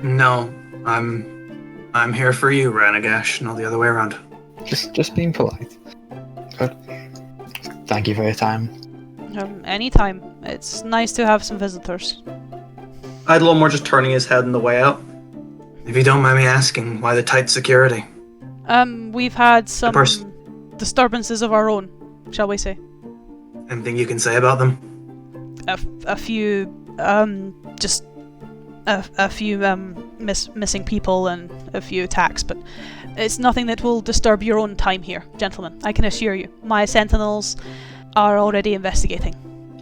No, I'm here for you, Ranagash, not the other way around. Just being polite. But thank you for your time. Anytime. It's nice to have some visitors. Eidolon more just turning his head on the way out. If you don't mind me asking, why the tight security? We've had some disturbances of our own, shall we say. Anything you can say about them? A few, just a few missing people and a few attacks, but it's nothing that will disturb your own time here, gentlemen. I can assure you. My sentinels are already investigating.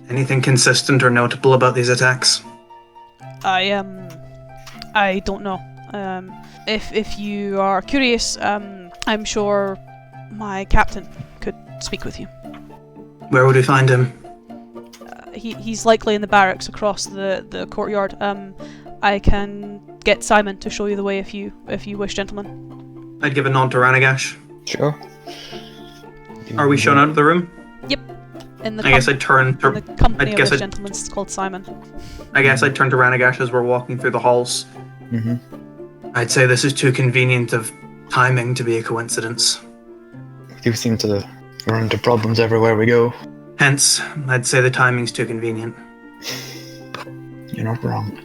Anything consistent or notable about these attacks? I don't know. If you are curious, I'm sure my captain could speak with you. Where would we find him? He's likely in the barracks across the courtyard. I can get Simon to show you the way if you wish, gentlemen. I'd give a nod to Ranagash. Sure. Are we shown out of the room? Yep. In the I guess I'd turn to... in the company I of guess this I'd- gentleman called Simon. I guess I'd turn to Ranagash as we're walking through the halls. Mm-hmm. I'd say this is too convenient of timing to be a coincidence. We do seem to run into problems everywhere we go. Hence, I'd say the timing's too convenient. You're not wrong.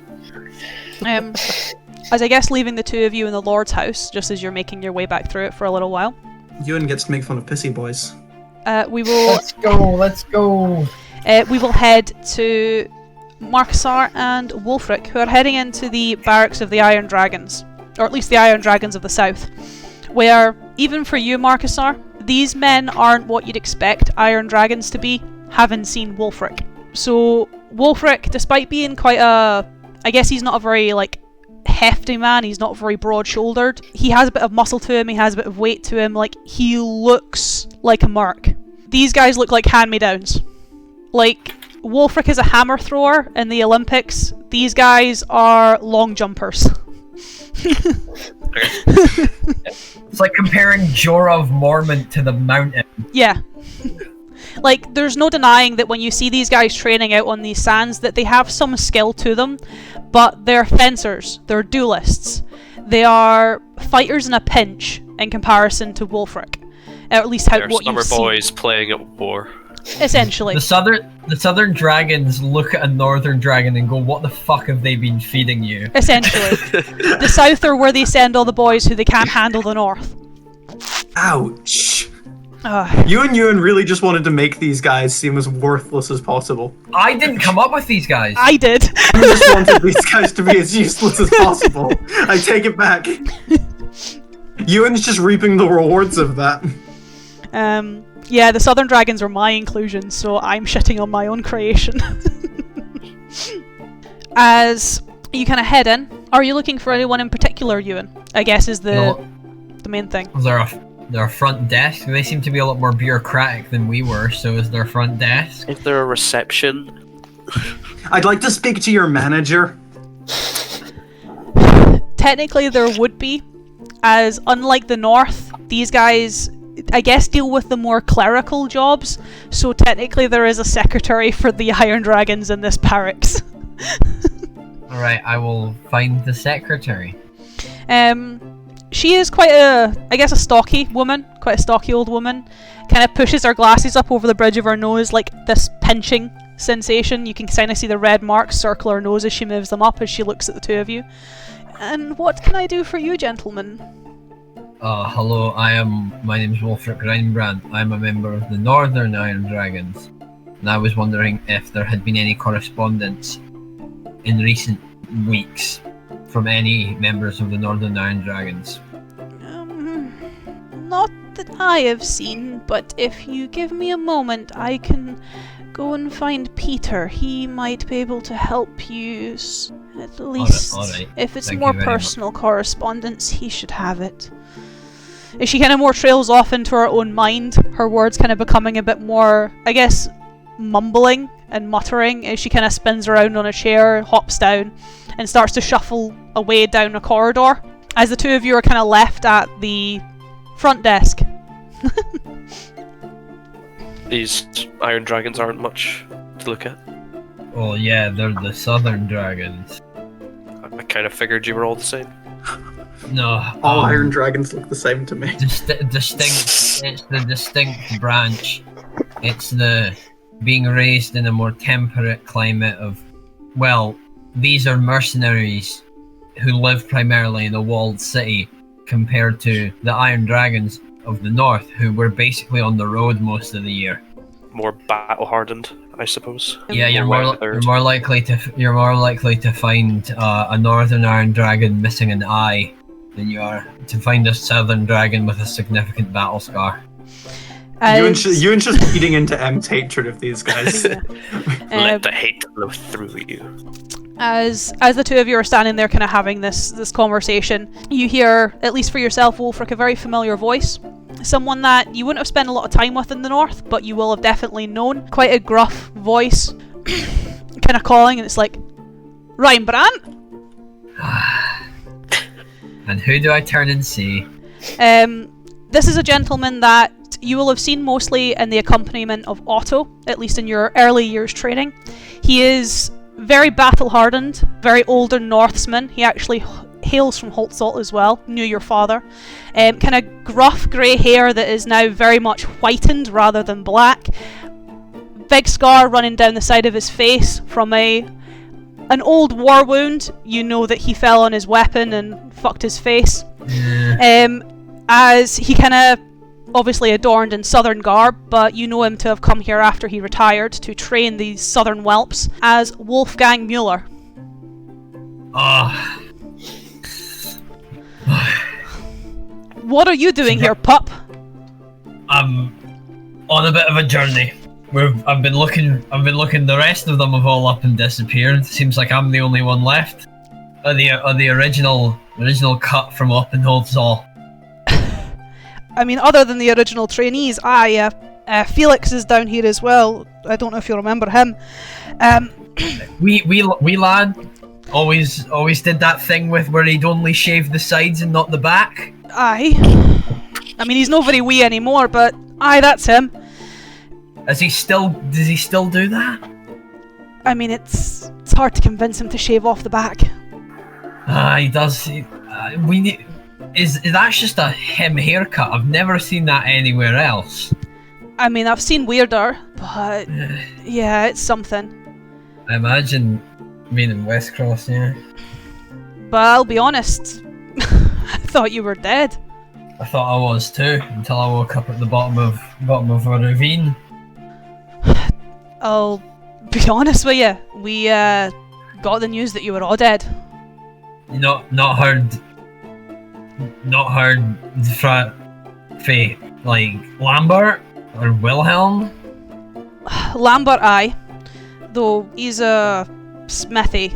As I guess leaving the two of you in the Lord's house, just as you're making your way back through it for a little while, Ewan gets to make fun of pissy boys. we will Let's go. we will head to Markasar and Wolfric, who are heading into the barracks of the Iron Dragons, or at least the Iron Dragons of the South, where, even for you, Markasar, these men aren't what you'd expect Iron Dragons to be, having seen Wolfric. So, Wolfric, despite being quite I guess he's not a very, hefty man, he's not very broad-shouldered, he has a bit of muscle to him, he has a bit of weight to him, he looks like a merc. These guys look like hand-me-downs. Wolfric is a hammer thrower in the Olympics, these guys are long jumpers. It's like comparing Jorah of Mormont to the mountain. Yeah. There's no denying that when you see these guys training out on these sands, that they have some skill to them, but they're fencers, they're duelists. They are fighters in a pinch in comparison to Wolfric. At least They're what summer you've seen. boys playing at war. Essentially. The southern dragons look at a northern dragon and go, "What the fuck have they been feeding you?" Essentially. The South are where they send all the boys who they can't handle the North. Ouch! Ugh. You and Ewan really just wanted to make these guys seem as worthless as possible. I didn't come up with these guys. I did. You just wanted these guys to be as useless as possible. I take it back. Ewan's just reaping the rewards of that. Yeah, the Southern Dragons are my inclusion, so I'm shitting on my own creation. As you kind of head in, are you looking for anyone in particular, Ewan? I guess is the main thing. Was there a front desk? They seem to be a lot more bureaucratic than we were, so is there a front desk? Is there a reception? I'd like to speak to your manager. Technically there would be, as unlike the North, these guys, I guess, deal with the more clerical jobs, so technically there is a secretary for the Iron Dragons in this barracks. Alright, I will find the secretary. She is quite a stocky woman, quite a stocky old woman. Kind of pushes her glasses up over the bridge of her nose, like this pinching sensation. You can kind of see the red marks circle her nose as she moves them up as she looks at the two of you. And what can I do for you, gentlemen? Hello, my name's Wolfric Reinbrand. I'm a member of the Northern Iron Dragons. And I was wondering if there had been any correspondence in recent weeks from any members of the Northern Iron Dragons. Not that I have seen, but if you give me a moment, I can go and find Peter. He might be able to help you, at least. All right. If it's Thank more you very personal correspondence, he should have it. As she kind of more trails off into her own mind, her words kind of becoming a bit more, I guess, mumbling and muttering as she kind of spins around on a chair, hops down, and starts to shuffle away down a corridor. As the two of you are kind of left at the front desk. These iron dragons aren't much to look at. Oh yeah, they're the Southern Dragons. I kind of figured you were all the same. No, All iron dragons look the same to me. distinct. It's the distinct branch. It's the being raised in a more temperate climate of. Well, these are mercenaries who live primarily in a walled city, compared to the Iron Dragons of the North, who were basically on the road most of the year. More battle hardened, I suppose. Yeah, you're More more weathered. likely to find a Northern Iron Dragon missing an eye than you are to find a Southern Dragon with a significant battle scar. Ewan's just eating into M's hatred of these guys. Let the hate flow through you. As the two of you are standing there kind of having this conversation, you hear, at least for yourself, Wolfric, a very familiar voice. Someone that you wouldn't have spent a lot of time with in the North, but you will have definitely known. Quite a gruff voice, kind of calling, and it's like, Reinbrand? And who do I turn and see? This is a gentleman that you will have seen mostly in the accompaniment of Otto, at least in your early years training. He is very battle-hardened, very older Northsman. He actually hails from Holtzalt as well, knew your father. Kind of gruff grey hair that is now very much whitened rather than black. Big scar running down the side of his face from an old war wound. You know that he fell on his weapon and fucked his face. As he kind of obviously adorned in southern garb, but you know him to have come here after he retired to train these southern whelps as Wolfgang Mueller. What are you doing here, pup? I'm on a bit of a journey. I've been looking. The rest of them have all up and disappeared. Seems like I'm the only one left. The original cut from up in Holtzall. I mean, other than the original trainees, Felix is down here as well. I don't know if you remember him. We lad always did that thing with where he'd only shave the sides and not the back. Aye. I mean, he's not very wee anymore, but aye, that's him. Does he still do that? I mean, it's hard to convince him to shave off the back. He does. We need. Is that's just a him haircut? I've never seen that anywhere else. I mean, I've seen weirder, but yeah, it's something. I imagine being in West Cross, yeah. But I'll be honest, I thought you were dead. I thought I was too, until I woke up at the bottom of a ravine. I'll be honest with you, we got the news that you were all dead. Not heard fra like Lambert or Wilhelm. Lambert, aye. Though he's a smithy,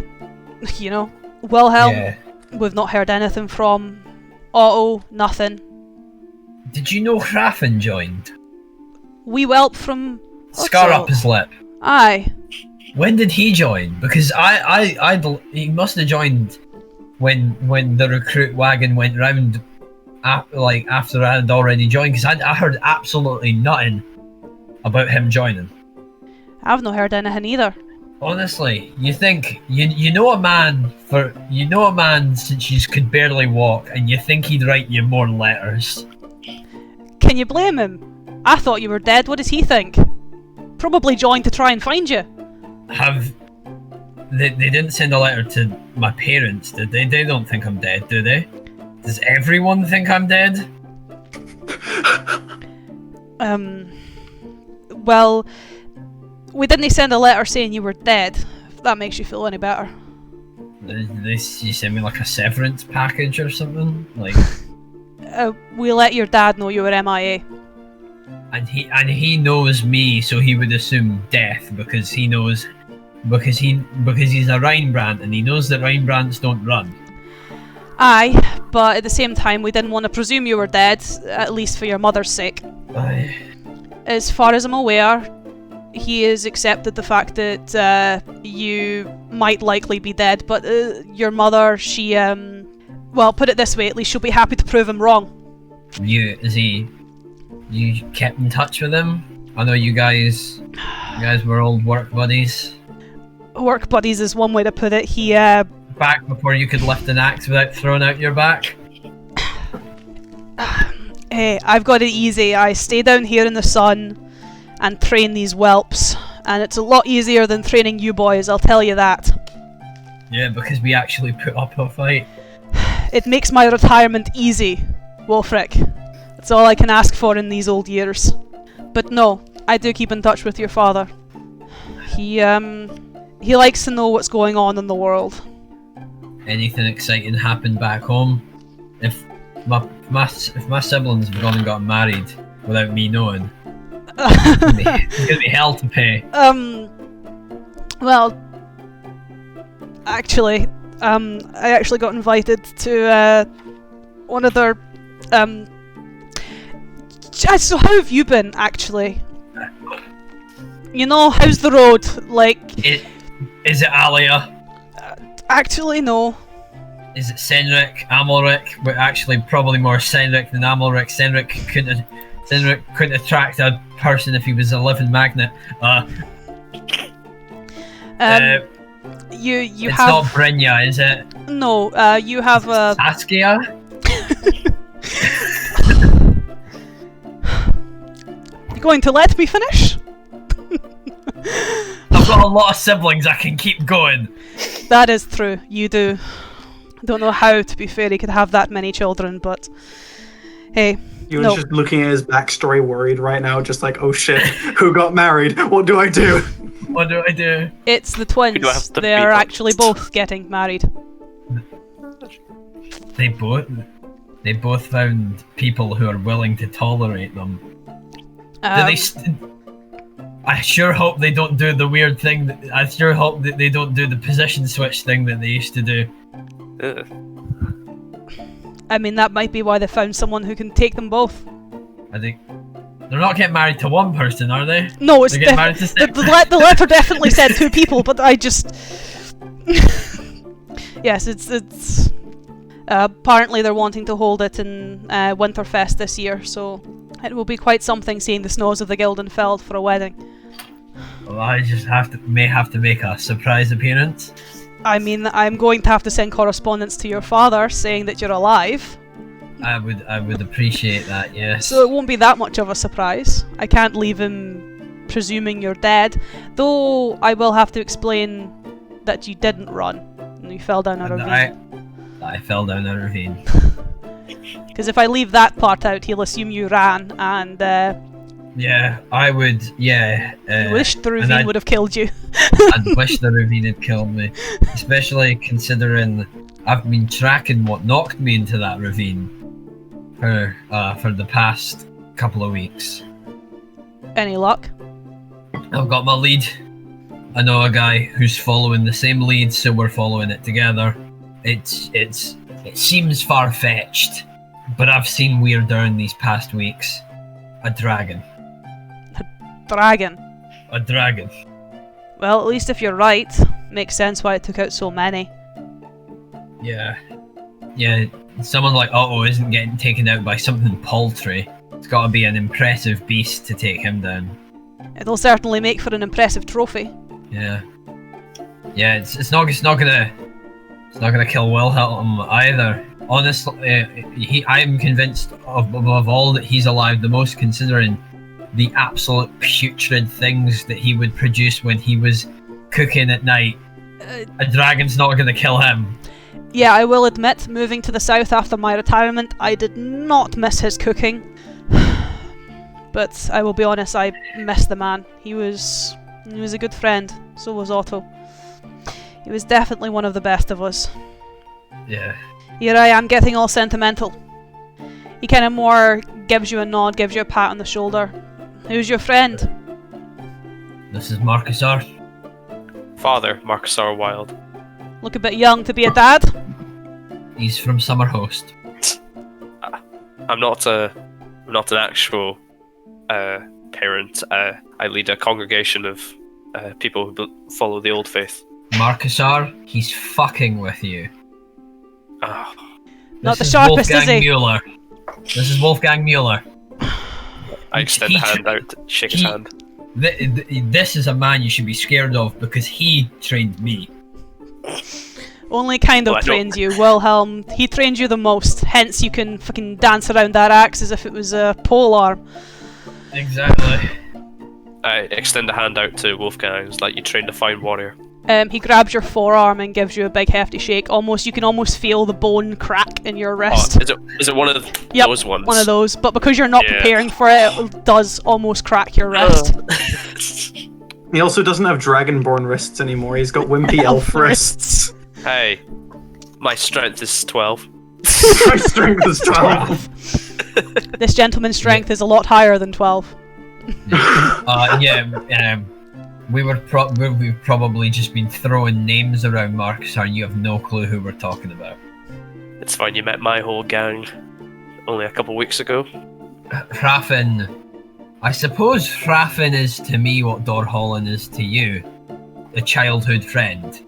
you know. Wilhelm, Yeah. we've not heard anything from. Otto, nothing. Did you know Hrafen joined? Wee whelp from Scar up his lip. Aye. When did he join? Because he must have joined when the recruit wagon went round, after I had already joined. Because I heard absolutely nothing about him joining. I've not heard anything either. Honestly, you think you know a man since you could barely walk, and you think he'd write you more letters? Can you blame him? I thought you were dead. What does he think? Probably joined to try and find you. have they didn't send a letter to my parents, did they? They don't think I'm dead, do they? Does everyone think I'm dead? Well, we didn't send a letter saying you were dead, if that makes you feel any better. You send me like a severance package or something? Like, We let your dad know you were MIA. and he knows me, so he would assume death because he knows because he's a Reinbrand and he knows that Reinbrands don't run. Aye, but at the same time we didn't want to presume you were dead, at least for your mother's sake. Aye. As far as I'm aware, he has accepted the fact that you might likely be dead, but your mother, she, well, put it this way, at least she'll be happy to prove him wrong. You kept in touch with him? I know you guys were old work buddies. Work buddies is one way to put it. He, Back before you could lift an axe without throwing out your back? hey, I've got it easy. I stay down here in the sun and train these whelps, and it's a lot easier than training you boys, I'll tell you that. Yeah, because we actually put up a fight. It makes my retirement easy, Wolfric. That's all I can ask for in these old years. But no, I do keep in touch with your father. He likes to know what's going on in the world. Anything exciting happened back home? If my siblings have gone and got married without me knowing, it's gonna be hell to pay. Well, actually, I actually got invited to one of their so how have you been, actually? You know, how's the road? Like, Is it Alia? actually, no. Is it Senric? Amalric? But actually, probably more Senric than Amalric. Senric couldn't attract a person if he was a living magnet. You it's have not Brynja, is it? no. You have a. Saskia? You going to let me finish? I've got a lot of siblings. I can keep going. That is true. You do. I don't know how, to be fair, he could have that many children, but hey. You're no. just looking at his backstory, worried right now, just like, oh shit, who got married? What do I do? What do I do? It's the do I have twins. to They beat are up? actually both getting married. They both found people who are willing to tolerate them. I sure hope they don't do the weird thing. I sure hope that they don't do the position switch thing that they used to do. Ugh. I mean, that might be why they found someone who can take them both. I think they're not getting married to one person, are they? No, it's They're getting married to the letter definitely said 2 people, but I just yes, it's apparently they're wanting to hold it in Winterfest this year, so it will be quite something seeing the snows of the Gildenfeld for a wedding. Well, I just may have to make a surprise appearance. I mean, I'm going to have to send correspondence to your father saying that you're alive. I would appreciate that, yes. So it won't be that much of a surprise. I can't leave him presuming you're dead, though I will have to explain that you didn't run and you fell down a And ravine. I fell down a ravine. Because if I leave that part out, he'll assume you ran and Yeah, I would. Yeah. you wished the and ravine would have killed you. I'd wish the ravine had killed me, especially considering I've been tracking what knocked me into that ravine for the past couple of weeks. Any luck? I've got my lead. I know a guy who's following the same lead, so we're following it together. It seems far-fetched, but I've seen weirder in these past weeks. A dragon. Dragon. A dragon. Well, at least if you're right, makes sense why it took out so many. Yeah. Yeah, someone like Otto isn't getting taken out by something paltry. It's gotta be an impressive beast to take him down. It'll certainly make for an impressive trophy. Yeah. Yeah, it's not gonna kill Wilhelm either. Honestly, I'm convinced above all that he's alive the most, considering the absolute putrid things that he would produce when he was cooking at night, a dragon's not gonna kill him. Yeah, I will admit, moving to the south after my retirement, I did not miss his cooking. But I will be honest, I miss the man. He was a good friend. So was Otto. He was definitely one of the best of us. Yeah. Here I am getting all sentimental. He kind of more gives you a nod, gives you a pat on the shoulder. Who's your friend? This is Marcus R. Father, Marcus R. Wilde. Look a bit young to be a dad. He's from Summerhost. I'm not an actual parent. I lead a congregation of people who follow the old faith. Marcus R. He's fucking with you. Ah, Not the This is sharpest, is Wolfgang he? Mueller. This is Wolfgang Mueller. I extend a hand out, shake his hand. This is a man you should be scared of because he trained me. Only kind of Well, I don't- trains you, Wilhelm. He trained you the most, hence you can fucking dance around that axe as if it was a pole arm. Exactly. I extend a hand out to Wolfgang. It's like you trained a fine warrior. He grabs your forearm and gives you a big hefty shake. You can almost feel the bone crack in your wrist. Oh, is it one of Yep, those ones? one of those. But because you're not Yeah. preparing for it, it does almost crack your wrist. He also doesn't have dragonborn wrists anymore. He's got wimpy elf wrists. Hey, my strength is 12. My strength is 12. This gentleman's strength is a lot higher than 12. We've probably just been throwing names around, Marcus, or you have no clue who we're talking about. It's fine. You met my whole gang only a couple weeks ago. Hrafn. I suppose Hrafn is to me what Dorholland is to you. A childhood friend.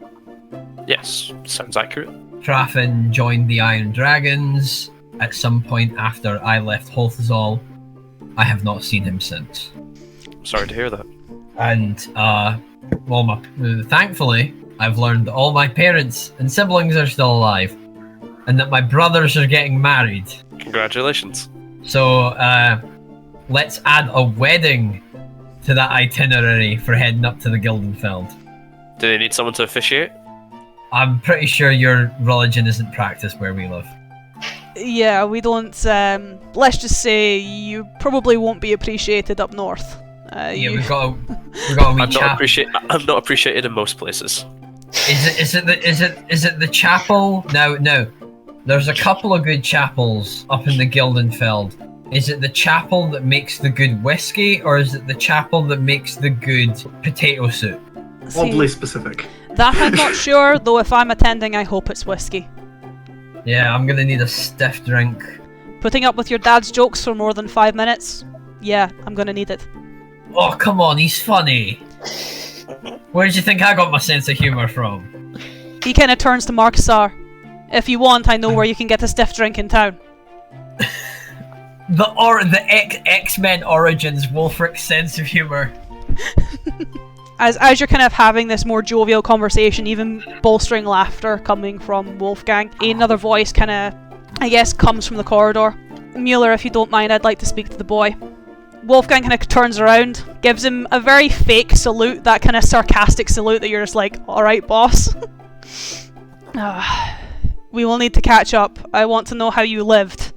Yes, sounds accurate. Hrafn joined the Iron Dragons at some point after I left Holthazal. I have not seen him since. I'm sorry to hear that. And, thankfully, I've learned that all my parents and siblings are still alive. And that my brothers are getting married. Congratulations. So, let's add a wedding to that itinerary for heading up to the Gildenfeld. Do they need someone to officiate? I'm pretty sure your religion isn't practiced where we live. Yeah, we don't. Let's just say you probably won't be appreciated up north. We've got a wee I'm not appreciated in most places. Is it the chapel? No. There's a couple of good chapels up in the Gildenfeld. Is it the chapel that makes the good whiskey, or is it the chapel that makes the good potato soup? Oddly specific. That I'm not sure, though if I'm attending, I hope it's whiskey. Yeah, I'm gonna need a stiff drink. Putting up with your dad's jokes for more than 5 minutes? Yeah, I'm gonna need it. Oh, come on, he's funny. Where did you think I got my sense of humour from? He kinda turns to Marksar. If you want, I know where you can get a stiff drink in town. The X-Men Origins Wolfric's sense of humour. As you're kind of having this more jovial conversation, even bolstering laughter coming from Wolfgang, another voice kind of, I guess, comes from the corridor. Mueller, if you don't mind, I'd like to speak to the boy. Wolfgang kind of turns around, gives him a very fake salute, that kind of sarcastic salute that you're just like, alright, boss. We will need to catch up. I want to know how you lived.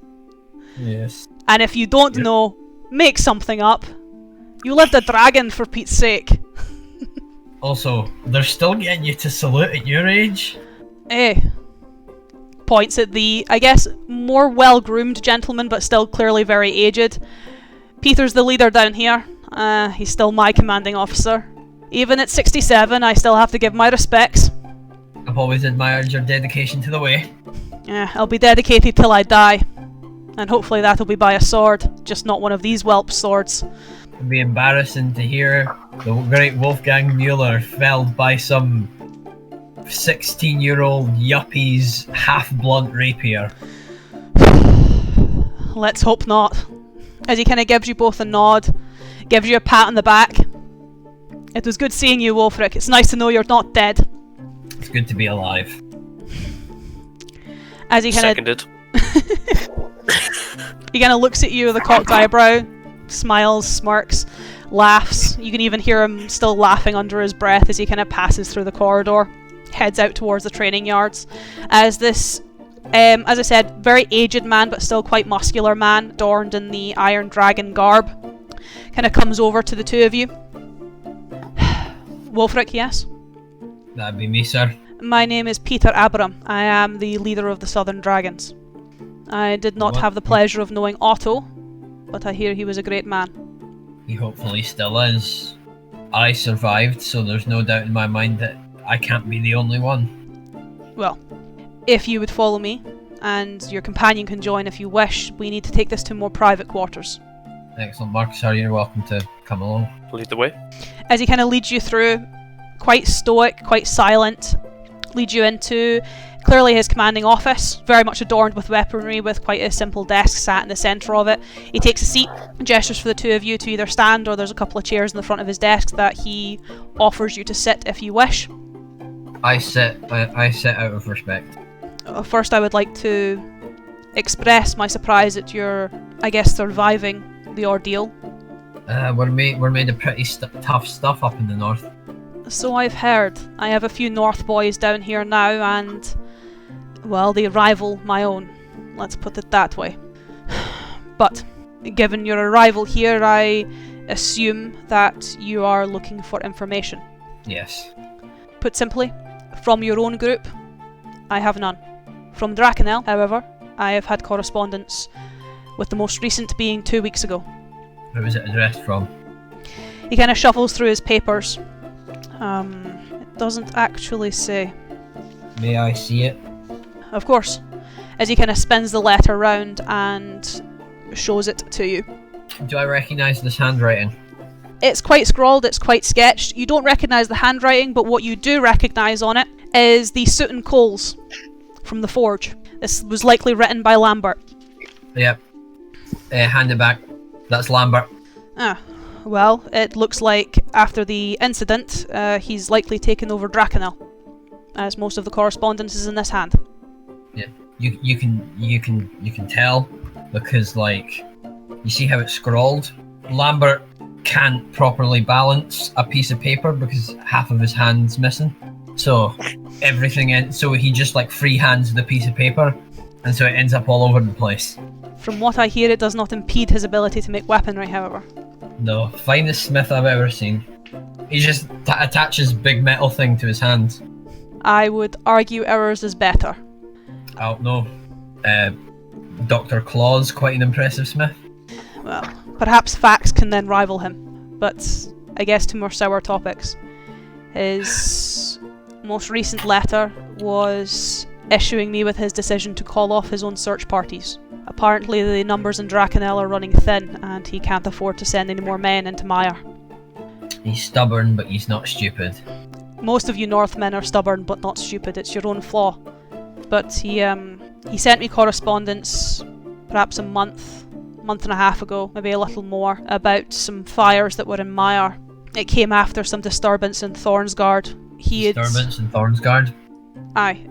Yes. And if you don't know, make something up. You lived a dragon, for Pete's sake. Also, they're still getting you to salute at your age? Points at the, I guess, more well-groomed gentleman, but still clearly very aged. Peter's the leader down here. He's still my commanding officer. Even at 67, I still have to give my respects. I've always admired your dedication to the way. I'll be dedicated till I die. And hopefully that'll be by a sword, just not one of these whelp swords. It'd be embarrassing to hear the great Wolfgang Mueller felled by some 16-year-old yuppie's half-blunt rapier. Let's hope not. As he kind of gives you both a nod, gives you a pat on the back. It was good seeing you, Wolfric. It's nice to know you're not dead. It's good to be alive. As he kind Seconded. He kind of looks at you with a cocked eyebrow, smiles, smirks. laughs. You can even hear him still laughing under his breath as he kind of passes through the corridor, heads out towards the training yards. As this, as I said, very aged man, but still quite muscular man, adorned in the Iron Dragon garb, kind of comes over to the two of you. Wolfric, yes? That'd be me, sir. My name is Peter Abram. I am the leader of the Southern Dragons. I did not have the pleasure of knowing Otto, but I hear he was a great man. He hopefully still is. I survived, so there's no doubt in my mind that I can't be the only one. Well, if you would follow me, and your companion can join if you wish, we need to take this to more private quarters. Excellent, Marcus. You're welcome to come along. Lead the way. As he kind of leads you through, quite stoic, quite silent, leads you into clearly his commanding office, very much adorned with weaponry, with quite a simple desk sat in the centre of it. He takes a seat, gestures for the two of you to either stand, or there's a couple of chairs in the front of his desk that he offers you to sit if you wish. I sit out of respect. First, I would like to express my surprise at your, I guess, surviving the ordeal. We're made of pretty tough stuff up in the north. So I've heard. I have a few North boys down here now, and, well, they rival my own. Let's put it that way. But, given your arrival here, I assume that you are looking for information. Yes. Put simply, from your own group, I have none. From Drakenel, however, I have had correspondence, with the most recent being 2 weeks ago. Who was it addressed from? He kind of shuffles through his papers. It doesn't actually say. May I see it? Of course. As he kind of spins the letter round and shows it to you. Do I recognise this handwriting? It's quite scrawled, it's quite sketched. You don't recognise the handwriting, but what you do recognise on it is the soot and coals from the forge. This was likely written by Lambert. Yep. Hand it back. That's Lambert. Ah, well, it looks like after the incident, he's likely taken over Drakenel, as most of the correspondence is in this hand. Yeah. You can tell because, like, you see how it's scrawled? Lambert can't properly balance a piece of paper because half of his hand's missing. So so he just like freehands the piece of paper, and so it ends up all over the place. From what I hear, it does not impede his ability to make weaponry, however. No, finest smith I've ever seen. He just attaches big metal thing to his hand. I would argue ours is better. I don't know. Dr. Claw's quite an impressive smith. Well, perhaps facts can then rival him, but I guess to more sour topics. His most recent letter was issuing me with his decision to call off his own search parties. Apparently the numbers in Drakenel are running thin, and he can't afford to send any more men into Mire. He's stubborn, but he's not stupid. Most of you Northmen are stubborn but not stupid, it's your own flaw. But he sent me correspondence perhaps a month and a half ago, maybe a little more, about some fires that were in Mire. It came after some disturbance in Thornsgard. Disturbance in Thornsgard? Aye.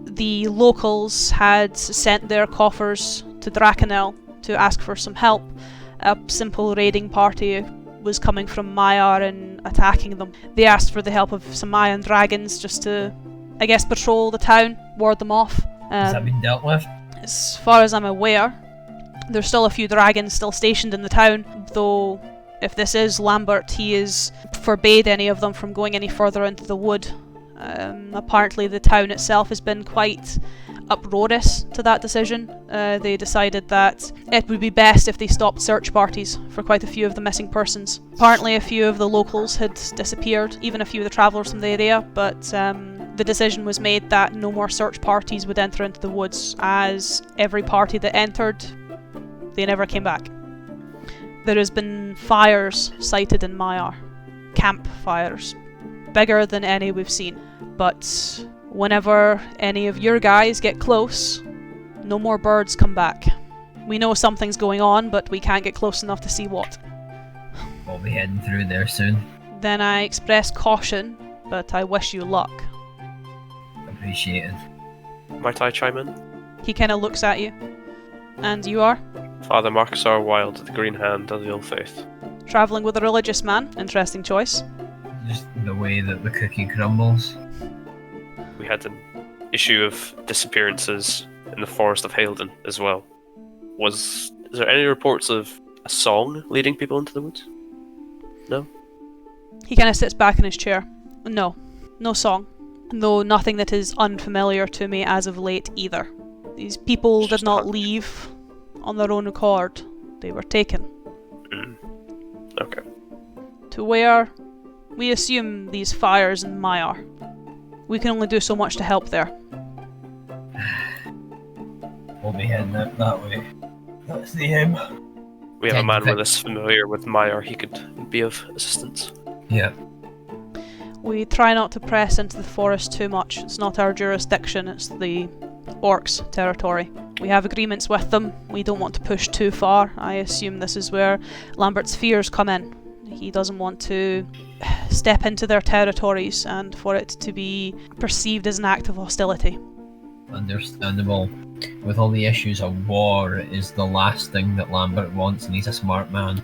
The locals had sent their coffers to Drakenel to ask for some help. A simple raiding party was coming from Mire and attacking them. They asked for the help of some Iron Dragons just to, I guess, patrol the town, ward them off. Has that been dealt with? As far as I'm aware, there's still a few dragons still stationed in the town, though if this is Lambert, he has forbade any of them from going any further into the wood. Apparently the town itself has been quite uproarious to that decision. They decided that it would be best if they stopped search parties for quite a few of the missing persons. Apparently a few of the locals had disappeared, even a few of the travellers from the area, but the decision was made that no more search parties would enter into the woods, as every party that entered, they never came back. There has been fires sighted in Mire. Campfires. Bigger than any we've seen. But whenever any of your guys get close, no more birds come back. We know something's going on, but we can't get close enough to see what. We'll be heading through there soon. Then I express caution, but I wish you luck. Appreciated. Might I chime in? He kind of looks at you. And you are? Father Marcus R. Wild, the Green Hand of the Old Faith. Travelling with a religious man, interesting choice. Just the way that the cookie crumbles. We had an issue of disappearances in the forest of Halden as well. Is there any reports of a song leading people into the woods? No? He kind of sits back in his chair. No song. Though nothing that is unfamiliar to me as of late either. These people did not leave on their own accord. They were taken. Okay. To where we assume these fires in Maiar. We can only do so much to help there. We'll be heading out that way. That's the aim. We have a man with us familiar with Maiar. He could be of assistance. Yeah. We try not to press into the forest too much. It's not our jurisdiction, it's the orcs' territory. We have agreements with them. We don't want to push too far. I assume this is where Lambert's fears come in. He doesn't want to step into their territories and for it to be perceived as an act of hostility. Understandable. With all the issues of war, it is the last thing that Lambert wants, and he's a smart man.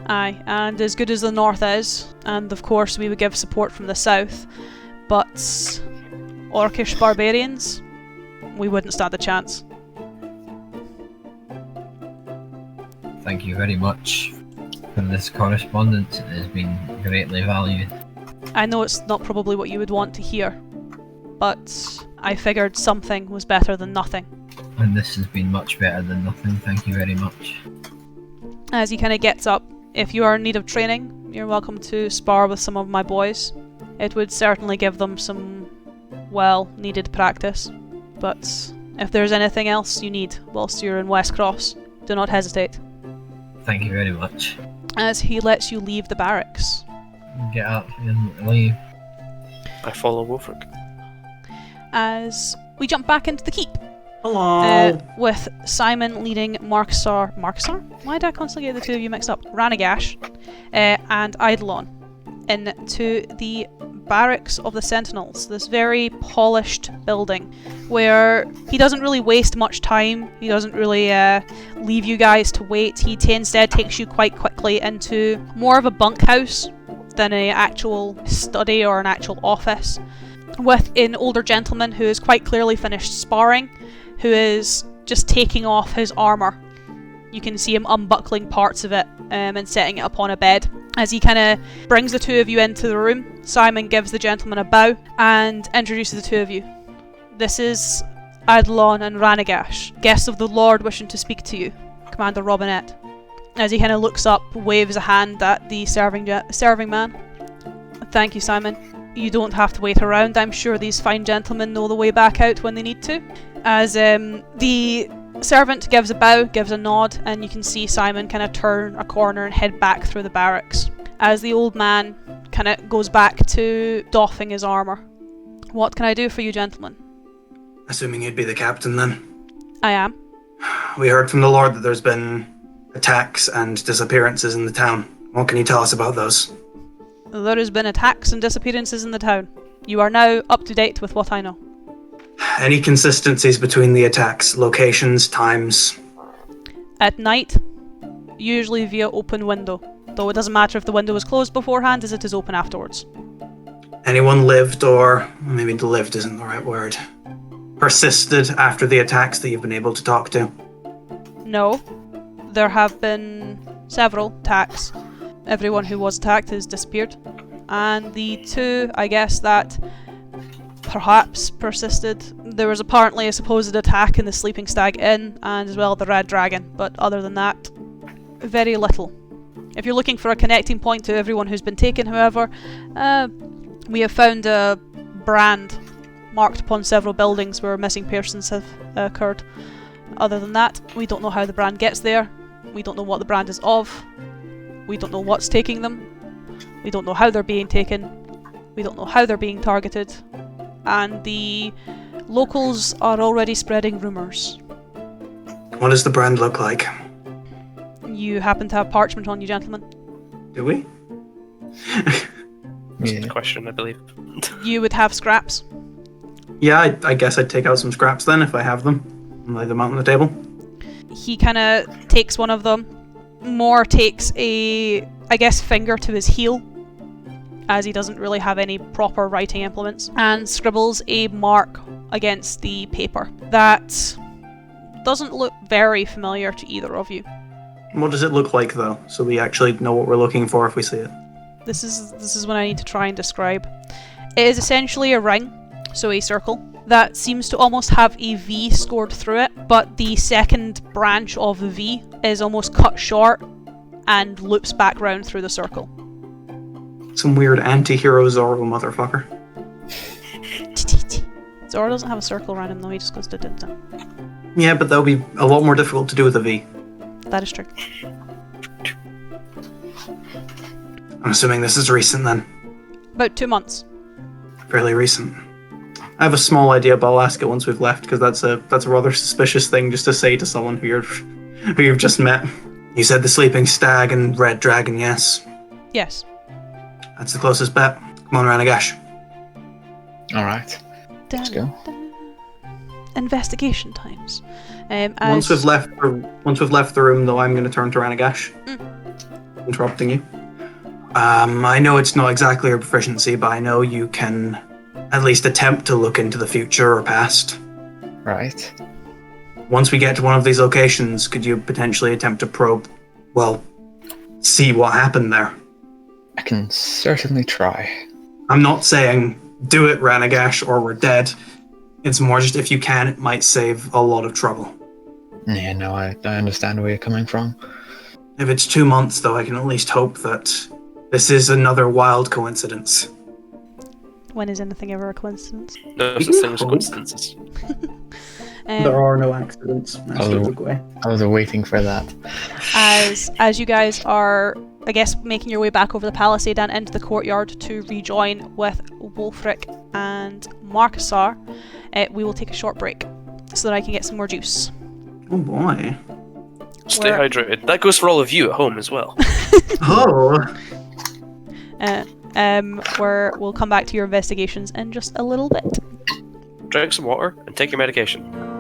Aye, and as good as the north is, and of course we would give support from the south, but orcish barbarians, we wouldn't stand a chance. Thank you very much for this correspondence. It has been greatly valued. I know it's not probably what you would want to hear, but I figured something was better than nothing. And this has been much better than nothing. Thank you very much. As he kind of gets up, if you are in need of training, you're welcome to spar with some of my boys. It would certainly give them some well-needed practice. But if there's anything else you need whilst you're in West Cross, do not hesitate. Thank you very much. As he lets you leave the barracks. Get up and leave. I follow Wolfric. As we jump back into the keep. Hello. With Simon leading Marksar? Why did I constantly get the two of you mixed up? Ranagash and Eidolon into the barracks of the Sentinels, this very polished building where he doesn't really waste much time. He doesn't really leave you guys to wait. He instead takes you quite quickly into more of a bunkhouse than an actual study or an actual office, with an older gentleman who is quite clearly finished sparring, who is just taking off his armour. You can see him unbuckling parts of it and setting it upon a bed. As he kind of brings the two of you into the room, Simon gives the gentleman a bow and introduces the two of you. This is Eidolon and Ranagash, guests of the Lord wishing to speak to you, Commander Robinette. As he kind of looks up, waves a hand at the serving man. Thank you, Simon. You don't have to wait around. I'm sure these fine gentlemen know the way back out when they need to. As the servant gives a bow, gives a nod, and you can see Simon kind of turn a corner and head back through the barracks. As the old man kind of goes back to doffing his armour. What can I do for you, gentlemen? Assuming you'd be the captain then. I am. We heard from the Lord that there's been attacks and disappearances in the town. What can you tell us about those? There has been attacks and disappearances in the town. You are now up to date with what I know. Any consistencies between the attacks, locations, times? At night, usually via open window. Though it doesn't matter if the window is closed beforehand as it is open afterwards. Anyone lived, or maybe lived isn't the right word, persisted after the attacks that you've been able to talk to? No. There have been several attacks. Everyone who was attacked has disappeared. And the two, I guess, that perhaps persisted, there was apparently a supposed attack in the Sleeping Stag Inn and as well the Red Dragon, but other than that, very little. If you're looking for a connecting point to everyone who's been taken, however, we have found a brand marked upon several buildings where missing persons have occurred. Other than that, we don't know how the brand gets there. We don't know what the brand is of. We don't know what's taking them. We don't know how they're being taken. We don't know how they're being targeted. And the locals are already spreading rumours. What does the brand look like? You happen to have parchment on you, gentlemen? Do we? That's Yeah. the question, I believe. You would have scraps. Yeah, I guess I'd take out some scraps then if I have them and lay them out on the table. He kind of takes one of them. Moore takes a I guess, finger to his heel, as he doesn't really have any proper writing implements, and scribbles a mark against the paper that doesn't look very familiar to either of you. What does it look like, though, so we actually know what we're looking for if we see it? This is when I need to try and describe. It is essentially a ring, so a circle, that seems to almost have a V scored through it, but the second branch of the V is almost cut short and loops back round through the circle. Some weird anti-hero Zorro motherfucker. Zora doesn't have a circle around him though, he just goes da-da-da. Yeah, but that would be a lot more difficult to do with a V. That is true. I'm assuming this is recent then. About 2 months. Fairly recent. I have a small idea, but I'll ask it once we've left, because that's a rather suspicious thing just to say to someone who you've just met. You said the sleeping stag and red dragon, yes? Yes. That's the closest bet. Come on, Ranagash. Alright. Let's go. Investigation times. Once we've left the room, though, I'm going to turn to Ranagash. Interrupting you. I know it's not exactly your proficiency, but I know you can at least attempt to look into the future or past. Right. Once we get to one of these locations, could you potentially attempt to probe, well, see what happened there? I can certainly try. I'm not saying do it, Ranagash, or we're dead. It's more just if you can, it might save a lot of trouble. Yeah, no, I understand where you're coming from. If it's 2 months, though, I can at least hope that this is another wild coincidence. When is anything ever a coincidence? No such thing as coincidences. There are no accidents. I was waiting for that. As you guys are, I guess, making your way back over the palisade and into the courtyard to rejoin with Wolfric and Marcusar, we will take a short break so that I can get some more juice. Oh boy. Stay hydrated. That goes for all of you at home as well. Oh. We'll come back to your investigations in just a little bit. Drink some water and take your medication.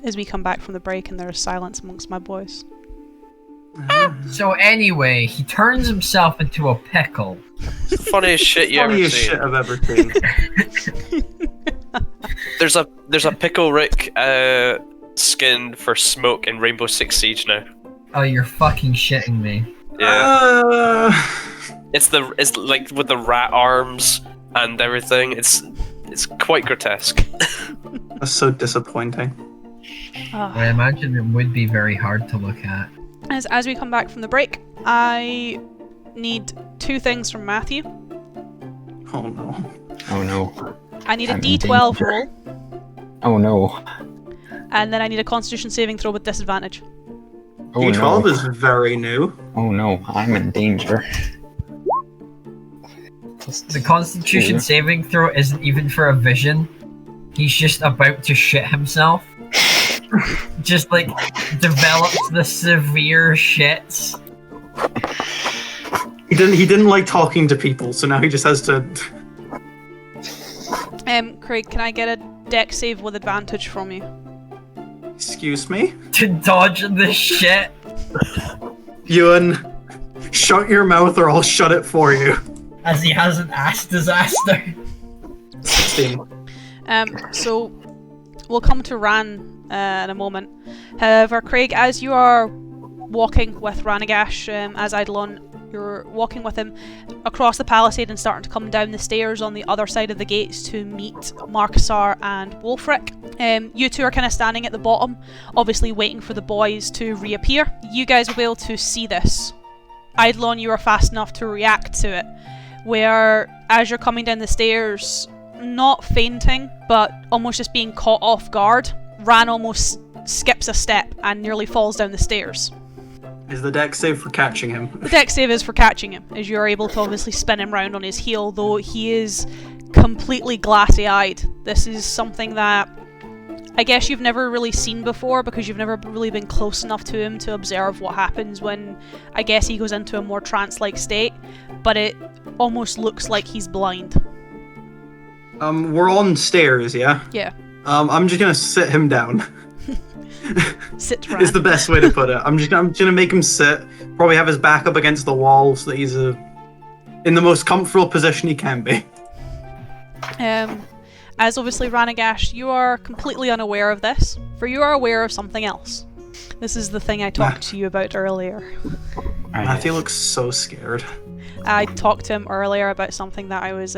As we come back from the break and there is silence amongst my boys. So anyway, he turns himself into a pickle. Funniest shit you ever Funniest seen. shit I've ever seen. There's a Pickle Rick skin for Smoke in Rainbow Six Siege now. Oh, you're fucking shitting me. Yeah. It's like with the rat arms and everything. It's quite grotesque. That's so disappointing. I imagine it would be very hard to look at. As we come back from the break, I need 2 things from Matthew. Oh no. Oh no. I need a I'm in D12 danger. roll, Oh no. and then I need a Constitution saving throw with disadvantage. Oh D12 no. is very new. Oh no. I'm in danger. The Constitution saving throw isn't even for a vision. He's just about to shit himself. Just like develops the severe shits. He didn't like talking to people, so now he just has to. Craig, can I get a dex save with advantage from you? Excuse me? To dodge the shit. Ewan, shut your mouth or I'll shut it for you. As he has an ass disaster. 16. So we'll come to Ran in a moment. However, Craig, as you are walking with Ranagash as Eidolon, you're walking with him across the palisade and starting to come down the stairs on the other side of the gates to meet Marcusar and Wolfric. You two are kind of standing at the bottom, obviously waiting for the boys to reappear. You guys will be able to see this. Eidolon, you are fast enough to react to it, where as you're coming down the stairs, not fainting, but almost just being caught off guard, Ran almost skips a step and nearly falls down the stairs. Is the deck save for catching him? The dex save is for catching him, as you're able to obviously spin him round on his heel, though he is completely glassy-eyed. This is something that I guess you've never really seen before, because you've never really been close enough to him to observe what happens when, I guess, he goes into a more trance-like state, but it almost looks like he's blind. We're on stairs, yeah? Yeah. I'm just gonna sit him down. Sit Ran. Is the best way to put it. I'm gonna make him sit, probably have his back up against the wall so that he's in the most comfortable position he can be. As obviously Ranagash, you are completely unaware of this, for you are aware of something else. This is the thing I talked to you about earlier. Matthew looks so scared. I talked to him earlier about something that I was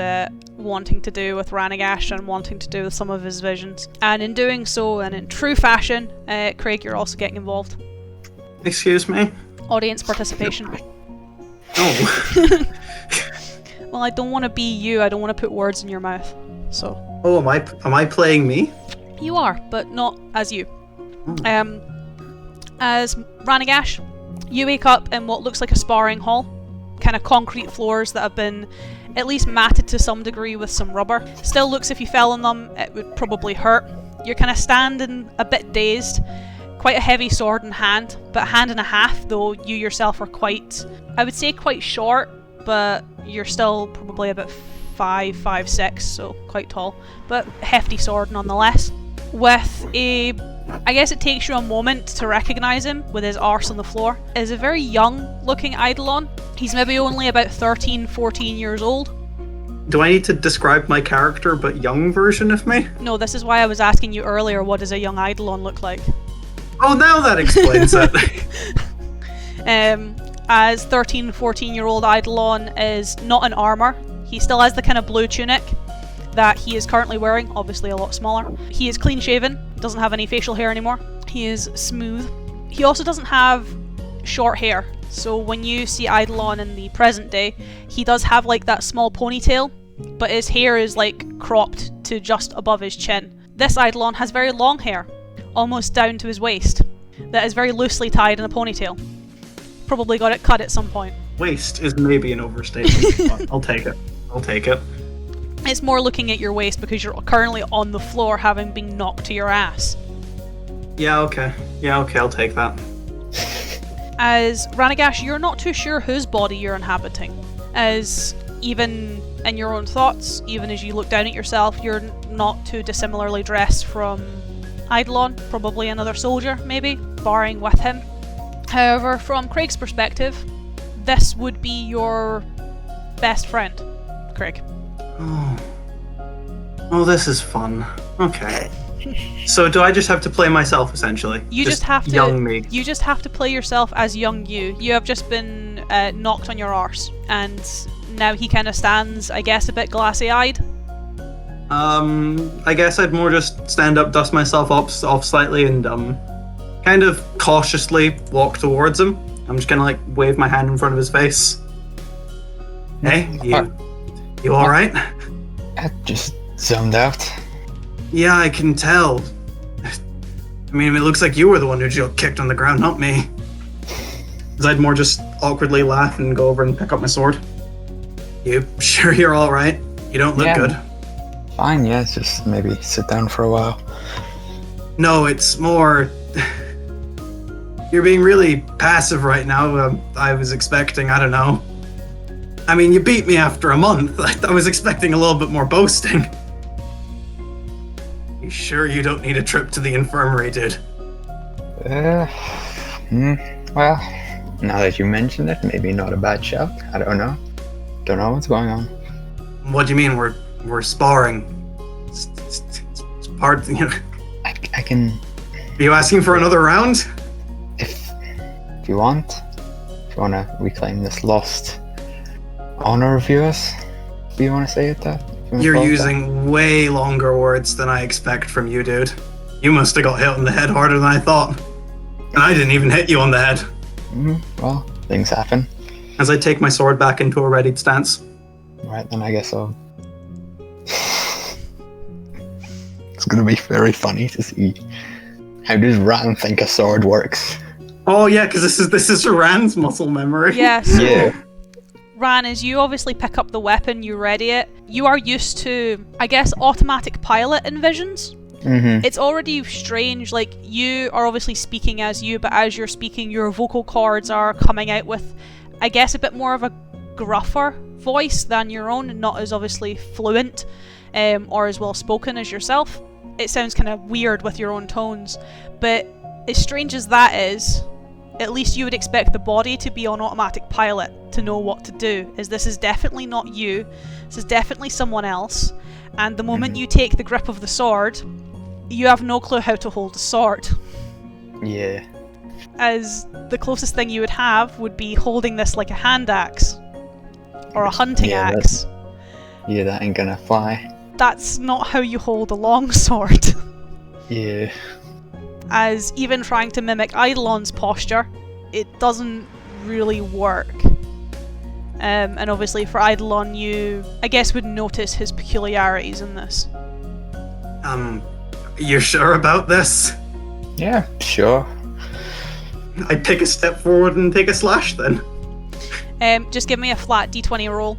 wanting to do with Ranagash and wanting to do with some of his visions. And in doing so, and in true fashion, Craig, you're also getting involved. Excuse me? Audience participation. Oh. Well, I don't want to be you, I don't want to put words in your mouth. So. Oh, am I playing me? You are, but not as you. As Ranagash, you wake up in what looks like a sparring hall. Kind of concrete floors that have been at least matted to some degree with some rubber. Still looks if you fell on them, it would probably hurt. You're kind of standing a bit dazed. Quite a heavy sword in hand, but a hand and a half, though you yourself are quite, I would say quite short, but you're still probably about 5'6", so quite tall, but hefty sword nonetheless. With a, I guess it takes you a moment to recognise him with his arse on the floor, is a very young looking Eidolon. He's maybe only about 13, 14 years old. Do I need to describe my character but young version of me? No, this is why I was asking you earlier, what does a young Eidolon look like? Oh, now that explains it. As 13, 14-year-old Eidolon is not in armour. He still has the kind of blue tunic that he is currently wearing, obviously a lot smaller. He is clean shaven, doesn't have any facial hair anymore. He is smooth. He also doesn't have short hair, so when you see Eidolon in the present day, he does have like that small ponytail, but his hair is like cropped to just above his chin. This Eidolon has very long hair, almost down to his waist, that is very loosely tied in a ponytail. Probably got it cut at some point. Waist is maybe an overstatement. I'll take it. I'll take it. It's more looking at your waist because you're currently on the floor having been knocked to your ass. Yeah, okay. I'll take that. As Ranagash, you're not too sure whose body you're inhabiting. As even in your own thoughts, even as you look down at yourself, you're not too dissimilarly dressed from Eidolon, probably another soldier, maybe, barring with him. However, from Craig's perspective, this would be your best friend, Craig. Oh, this is fun. Okay. So do I just have to play myself, essentially? You just have to. Young me. You just have to play yourself as young you. You have just been knocked on your arse, and now he kind of stands, I guess, a bit glassy-eyed. I guess I'd more just stand up, dust myself off slightly, and kind of cautiously walk towards him. I'm just gonna like wave my hand in front of his face. Hey, you all right? I just zoned out. Yeah, I can tell. I mean, it looks like you were the one who got kicked on the ground, not me. I'd more just awkwardly laugh and go over and pick up my sword. You sure you're all right? You don't look good. Fine, yeah, just maybe sit down for a while. No, it's more... You're being really passive right now. I was expecting, I don't know. I mean, you beat me after a month. I was expecting a little bit more boasting. You sure you don't need a trip to the infirmary, dude? Well, now that you mention it, maybe not a bad shout. I don't know. Don't know what's going on. What do you mean? We're sparring. It's part, you know. I can... Are you asking for another round? If you want. If you want to reclaim this lost honor of yours. Do you want to say it that? You're using way longer words than I expect from you, dude. You must have got hit on the head harder than I thought. And I didn't even hit you on the head. Well, things happen. As I take my sword back into a readied stance. Right, then I guess I'll... It's gonna be very funny to see how does Ran think a sword works. Oh yeah, because this is Rand's muscle memory. Yeah, so Yeah. Ran, as you obviously pick up the weapon, you ready it, you are used to, I guess, automatic pilot in visions. Mm-hmm. It's already strange, like, you are obviously speaking as you, but as you're speaking, your vocal cords are coming out with, I guess, a bit more of a gruffer voice than your own, not as obviously fluent or as well spoken as yourself. It sounds kind of weird with your own tones, but as strange as that is, at least you would expect the body to be on automatic pilot to know what to do, as this is definitely not you, this is definitely someone else, and the moment you take the grip of the sword, you have no clue how to hold a sword. Yeah. As the closest thing you would have would be holding this like a hand axe, or a hunting axe. Yeah, that ain't gonna fly. That's not how you hold a long sword. Yeah. As even trying to mimic Eidolon's posture, it doesn't really work. And obviously for Eidolon, you, I guess, would notice his peculiarities in this. You're sure about this? Yeah, sure. I take a step forward and take a slash then. Just give me a flat d20 roll.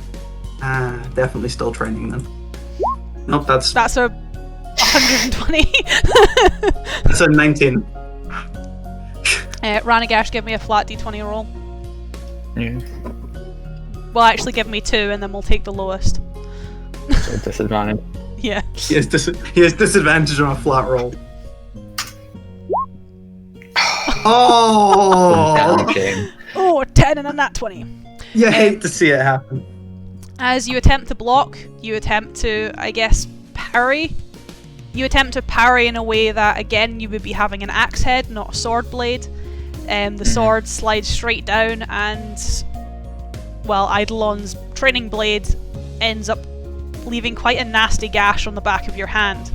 Definitely still training then. Nope, that's a 120. that's a 19. Ranagash, give me a flat d20 roll. Yeah. Well, actually, give me 2, and then we'll take the lowest. So disadvantage. Yeah. He has disadvantage on a flat roll. Oh! Damn shame. Oh, 10 and a nat 20. You hate to see it happen. As you attempt to block, you attempt to, I guess, parry. You attempt to parry in a way that, again, you would be having an axe head, not a sword blade. The sword slides straight down and, well, Eidolon's training blade ends up leaving quite a nasty gash on the back of your hand,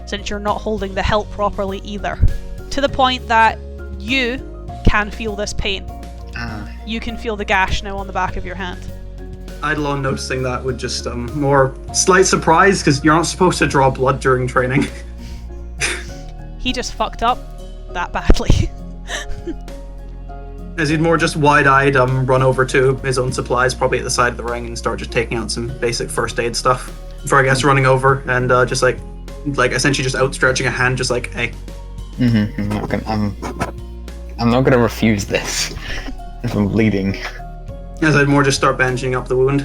since you're not holding the hilt properly either. To the point that you can feel this pain. You can feel the gash now on the back of your hand. Eidolon noticing that would just more slight surprise, because you're not supposed to draw blood during training. He just fucked up that badly. As he'd more just wide-eyed run over to his own supplies, probably at the side of the ring, and start just taking out some basic first aid stuff. Before I guess running over and just like essentially just outstretching a hand, just like, hey. I'm not gonna refuse this. If I'm bleeding. As I'd more just start bandaging up the wound.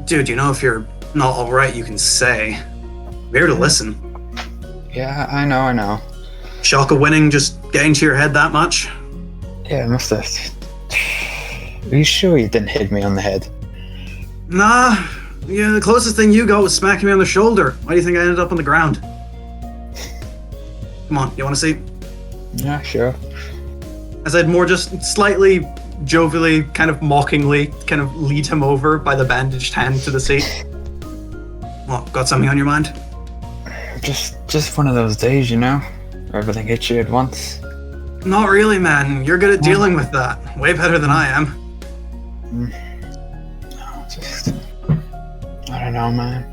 Dude, you know, if you're not alright, you can say. We're here to listen. Yeah, I know. Shock of winning just getting to your head that much? Yeah, it must have. Are you sure you didn't hit me on the head? Nah. Yeah, the closest thing you got was smacking me on the shoulder. Why do you think I ended up on the ground? Come on, you want to see? Yeah, sure. As I'd more just slightly jovially, kind of mockingly, kind of lead him over by the bandaged hand to the seat. What, got something on your mind? Just one of those days, you know? Where everything hits you at once. Not really, man. You're good at dealing with that. Way better than I am. Just... I don't know, man.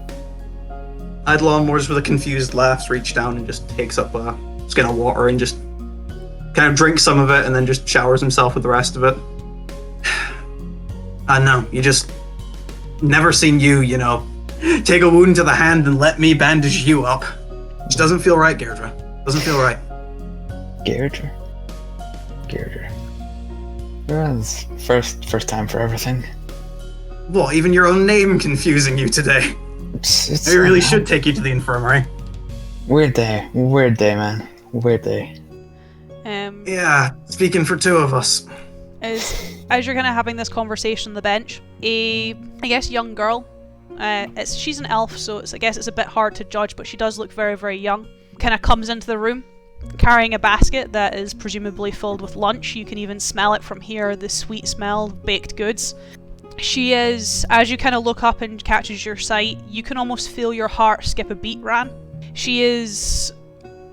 Eidolon, more just with a confused laugh, reaches down and just takes up a skin of water and just kind of drinks some of it and then just showers himself with the rest of it. I know, you just never seen you, you know, take a wound to the hand and let me bandage you up. Which doesn't feel right, Gairdra. Doesn't feel right. Gairdra? Well, it's first time for everything. What, even your own name confusing you today? I really should take you to the infirmary. Weird day, man. Weird day. Yeah, speaking for two of us. As you're kind of having this conversation on the bench, I guess young girl, she's an elf, so I guess it's a bit hard to judge, but she does look very, very young, kind of comes into the room carrying a basket that is presumably filled with lunch. You can even smell it from here, the sweet smell of baked goods. She is, as you kind of look up and catches your sight, you can almost feel your heart skip a beat, Ran. She is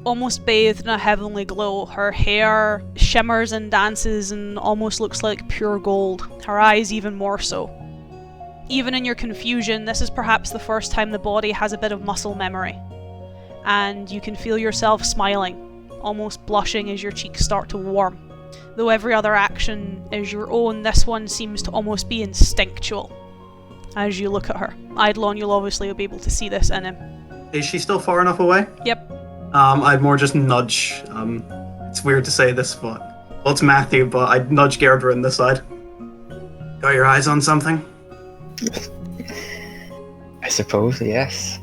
almost bathed in a heavenly glow. Her hair shimmers and dances and almost looks like pure gold. Her eyes even more so. Even in your confusion, this is perhaps the first time the body has a bit of muscle memory. And you can feel yourself smiling, almost blushing as your cheeks start to warm. Though every other action is your own, this one seems to almost be instinctual as you look at her. Eidolon, you'll obviously be able to see this in him. Is she still far enough away? Yep. I'd more just nudge. It's weird to say this, but well, it's Matthew, but I'd nudge Gairdra in this side. Got your eyes on something? I suppose, yes.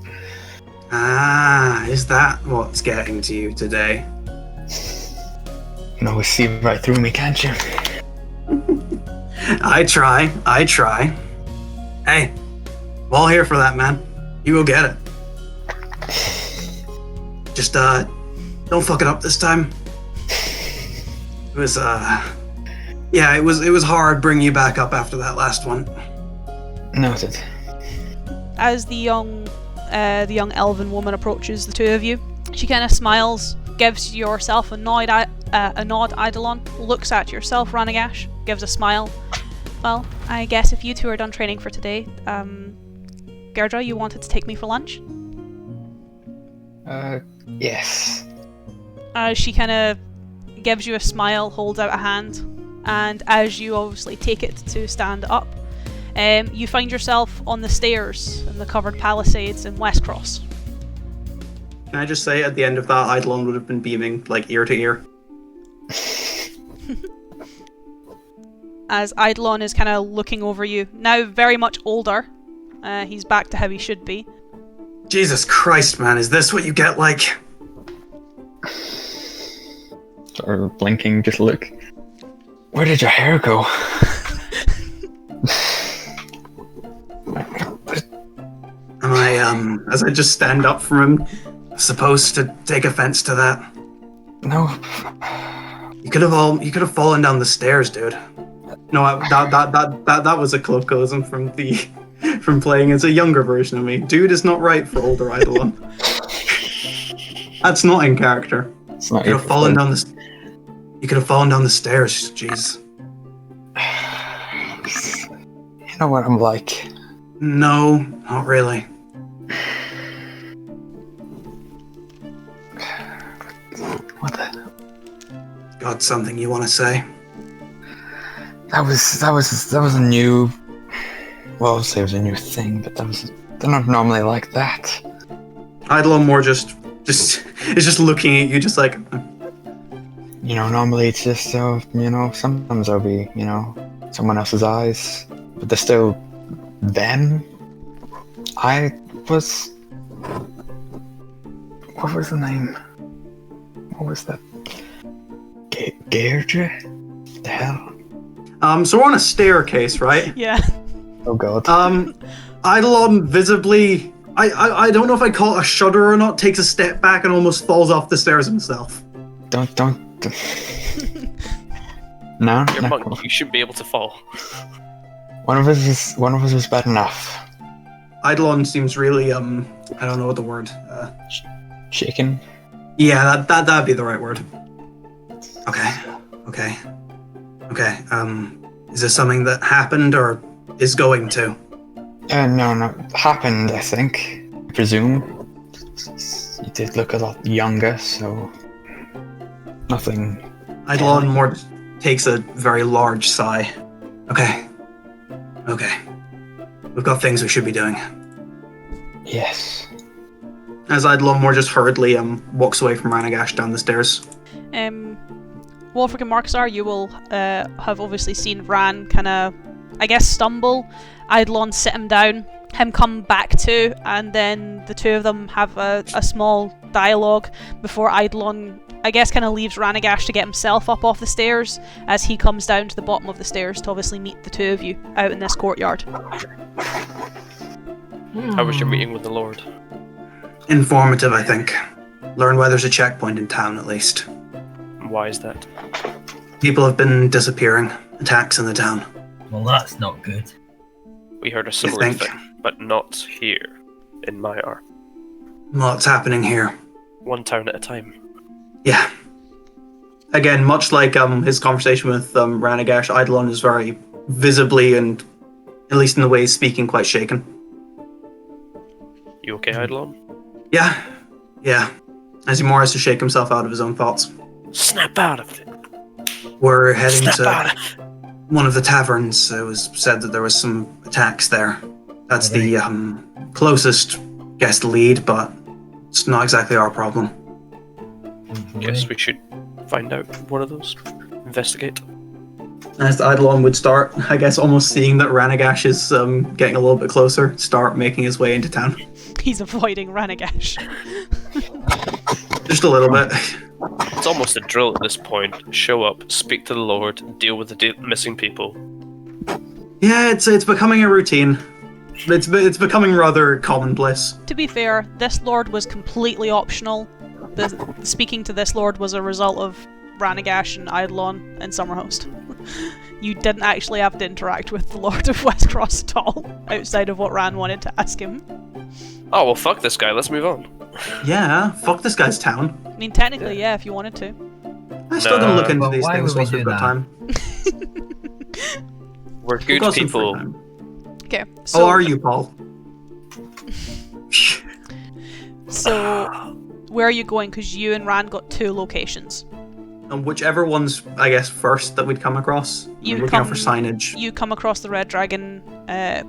Ah, is that what's getting to you today? You can always see right through me, can't you? I try. Hey, I'm all here for that, man. You go get it. Just, don't fuck it up this time. It was, yeah, it was hard bringing you back up after that last one. Noted. As the young elven woman approaches the two of you, she kind of smiles, gives yourself a nod, Eidolon, looks at yourself, Ranagash, gives a smile. Well, I guess if you two are done training for today, Gairdra, you wanted to take me for lunch? Yes. She kind of gives you a smile, holds out a hand, and as you obviously take it to stand up, you find yourself on the stairs in the covered palisades in Westcross. Can I just say, at the end of that, Eidolon would have been beaming, like, ear to ear. As Eidolon is kind of looking over you, now very much older. He's back to how he should be. Jesus Christ, man, is this what you get like? Sort of blinking, just look. Where did your hair go? Am I, as I just stand up from him, supposed to take offense to that? No. You could have fallen down the stairs, dude. No, that was a colloquialism from playing as a younger version of me. Dude is not right for older Eidolon. That's not in character. It's not You could have fallen down the stairs. Jeez. You know what I'm like. No, not really. What the? Got something you want to say? That was a new. Well, I'll say it was a new thing, but they're not normally like that. Eidolon more just is just looking at you, just like. You know, normally it's just sometimes I'll be, someone else's eyes, but they're still them. What was the name? What was that Deirdre? The hell? So we're on a staircase, right? Yeah. Oh god. Eidolon visibly, I don't know if I call it a shudder or not, takes a step back and almost falls off the stairs himself. Don't. No, You're a no. monk. You should be able to fall. One of us is bad enough. Eidolon seems really, I don't know what the word. Shaken. Yeah, that'd be the right word. Okay. Is this something that happened or is going to? No. Happened, I think. I presume. You did look a lot younger, so nothing. Eidolon more takes a very large sigh. Okay. We've got things we should be doing. Yes. As Eidolon more just hurriedly walks away from Ranagash down the stairs. Wolfric and Marksar, you will have obviously seen Ran kind of, I guess, stumble. Eidolon sit him down, him come back to, and then the two of them have a small dialogue before Eidolon, I guess, kind of leaves Ranagash to get himself up off the stairs as he comes down to the bottom of the stairs to obviously meet the two of you out in this courtyard. How was your meeting with the Lord? Informative, I think. Learn why there's a checkpoint in town, at least. Why is that? People have been disappearing. Attacks in the town. Well, that's not good. We heard a similar think? thing, but not here, in Maiar. What's happening here? One town at a time. Yeah. Again, much like his conversation with Ranagash, Eidolon is very visibly and, at least in the way he's speaking, quite shaken. You okay, Eidolon? Yeah. As he more has to shake himself out of his own thoughts. Snap out of it! We're heading Snap to out of it! one of the taverns. It was said that there was some attacks there. That's the closest guest lead, but it's not exactly our problem. Guess we should find out one of those. Investigate. As Eidolon would start, I guess, almost seeing that Ranagash is getting a little bit closer, start making his way into town. He's avoiding Ranagash. Just a little bit. It's almost a drill at this point. Show up, speak to the Lord, deal with the missing people. Yeah, it's becoming a routine. It's becoming rather commonplace. To be fair, this lord was completely optional. Speaking to this lord was a result of Ranagash and Eidolon and Summerhost. You didn't actually have to interact with the Lord of Westcross at all, outside of what Ran wanted to ask him. Oh, well, fuck this guy. Let's move on. Yeah, fuck this guy's town. I mean, technically, yeah, if you wanted to. I'm still gonna look into but these why things would we once we've do got that? time. We're We've good got some free people. time. Okay, How so are you, Paul? so where are you going? Because you and Ran got two locations. And whichever one's, I guess, first that we'd come across. You I'm looking out come- for signage. You come across the Red Dragon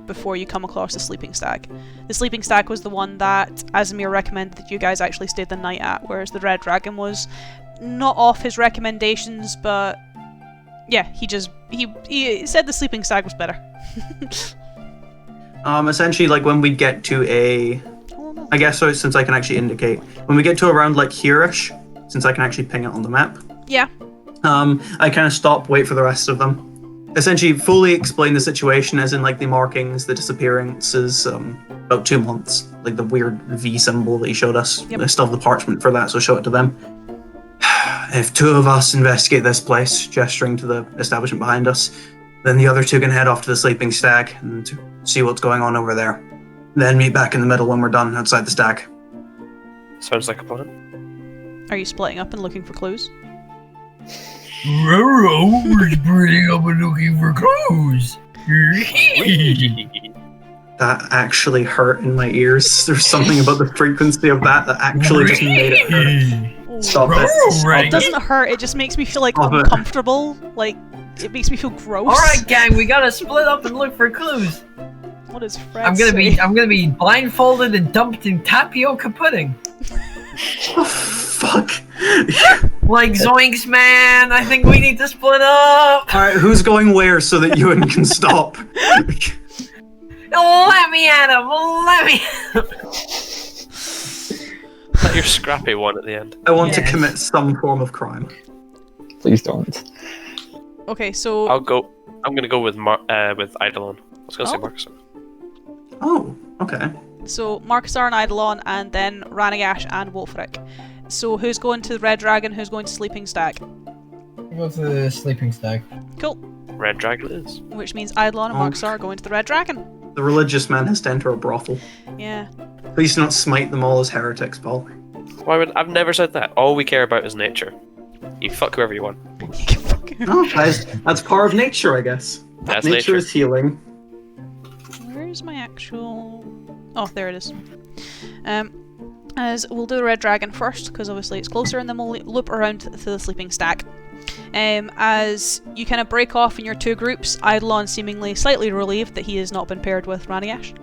before you come across the Sleeping Stag. The Sleeping Stag was the one that Azamir recommended that you guys actually stayed the night at, whereas the Red Dragon was not off his recommendations, but yeah, he said the Sleeping Stag was better. Essentially, like when we get to a, Oh, no. I guess so, since I can actually indicate when we get to around like here-ish, since I can actually ping it on the map. Yeah. I kind of stop, wait for the rest of them. Essentially, fully explain the situation, as in like the markings, the disappearances. About 2 months, like the weird V symbol that he showed us. Yep. I still have the parchment for that, so show it to them. If two of us investigate this place, gesturing to the establishment behind us, then the other two can head off to the Sleeping Stag and see what's going on over there. Then meet back in the middle when we're done outside the stag. Sounds like a plan. Are you splitting up and looking for clues? We're splitting up and looking for clues. That actually hurt in my ears. There's something about the frequency of that actually just made it hurt. Stop it. Right. It doesn't hurt, it just makes me feel like Stop it. uncomfortable. Like, it makes me feel gross. Alright, gang, we gotta split up and look for clues. What is Fred I'm gonna saying? be blindfolded and dumped in tapioca pudding. Oh, fuck. Like zoinks, man. I think we need to split up. Alright, who's going where so that Ewan can stop? Let me at him. Let me. That your scrappy one at the end. I want to Yes. commit some form of crime. Please don't. Okay, so I'm gonna go with Eidolon. I was gonna say Oh. Marcus. Oh, okay. so Marcusar and Eidolon, and then Ranagash and Wolfric. So who's going to the Red Dragon? Who's going to Sleeping Stag? Go to the sleeping stag. Cool. Red Dragon it is. Which means Eidolon and Oh. Marcusar are going to the Red Dragon. The religious man has to enter a brothel. Yeah. Please do not smite them all as heretics, Paul. Why would I've never said that? All we care about is nature. You fuck whoever you want. No, that's part of nature, I guess. That's nature nature. is healing. Where's my actual... Oh, there it is. As we'll do the Red Dragon first, because obviously it's closer, and then we'll loop around to the Sleeping Stag. As you kind of break off in your two groups, Eidolon seemingly slightly relieved that he has not been paired with Ranagash.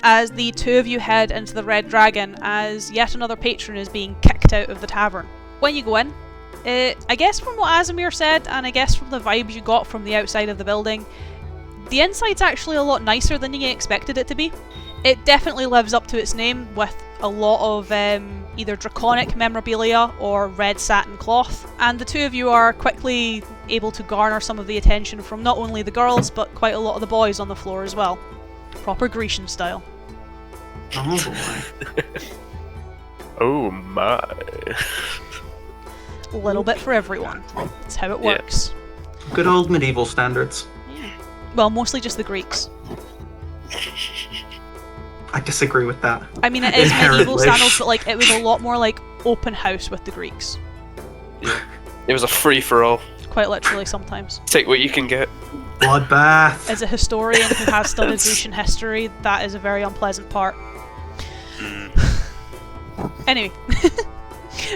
As the two of you head into the Red Dragon, as yet another patron is being kicked out of the tavern. When you go in, I guess from what Azimir said, and I guess from the vibes you got from the outside of the building, the inside's actually a lot nicer than you expected it to be. It definitely lives up to its name with a lot of either draconic memorabilia or red satin cloth, and the two of you are quickly able to garner some of the attention from not only the girls but quite a lot of the boys on the floor as well. Proper Grecian style. Oh boy. Oh my. A little bit for everyone. That's how it Yeah. works. Good old medieval standards. Yeah. Well, mostly just the Greeks. I disagree with that. I mean, it is medieval Inherently. standards, but like it was a lot more like open house with the Greeks. It was a free for all. Quite literally sometimes. Take what you can get. Bloodbath. As a historian who has studied Grecian history, that is a very unpleasant part. Anyway,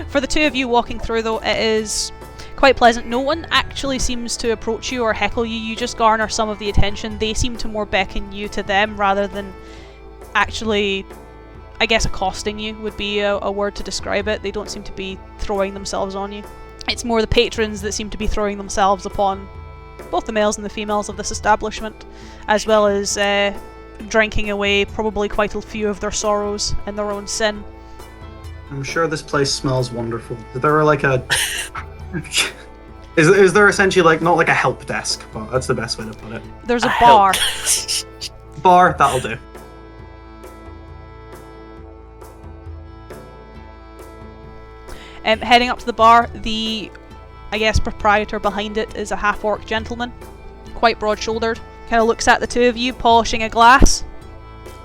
for the two of you walking through though, it is quite pleasant. No one actually seems to approach you or heckle you, you just garner some of the attention. They seem to more beckon you to them rather than actually, I guess accosting you would be a word to describe it. They don't seem to be throwing themselves on you. It's more the patrons that seem to be throwing themselves upon both the males and the females of this establishment, as well as drinking away probably quite a few of their sorrows and their own sin. I'm sure this place smells wonderful. Is there like a... is there essentially like, not like a help desk, but that's the best way to put it. There's a Help. bar. Bar, that'll do. Heading up to the bar, the, I guess, proprietor behind it is a half-orc gentleman, quite broad-shouldered. Kind of looks at the two of you, polishing a glass.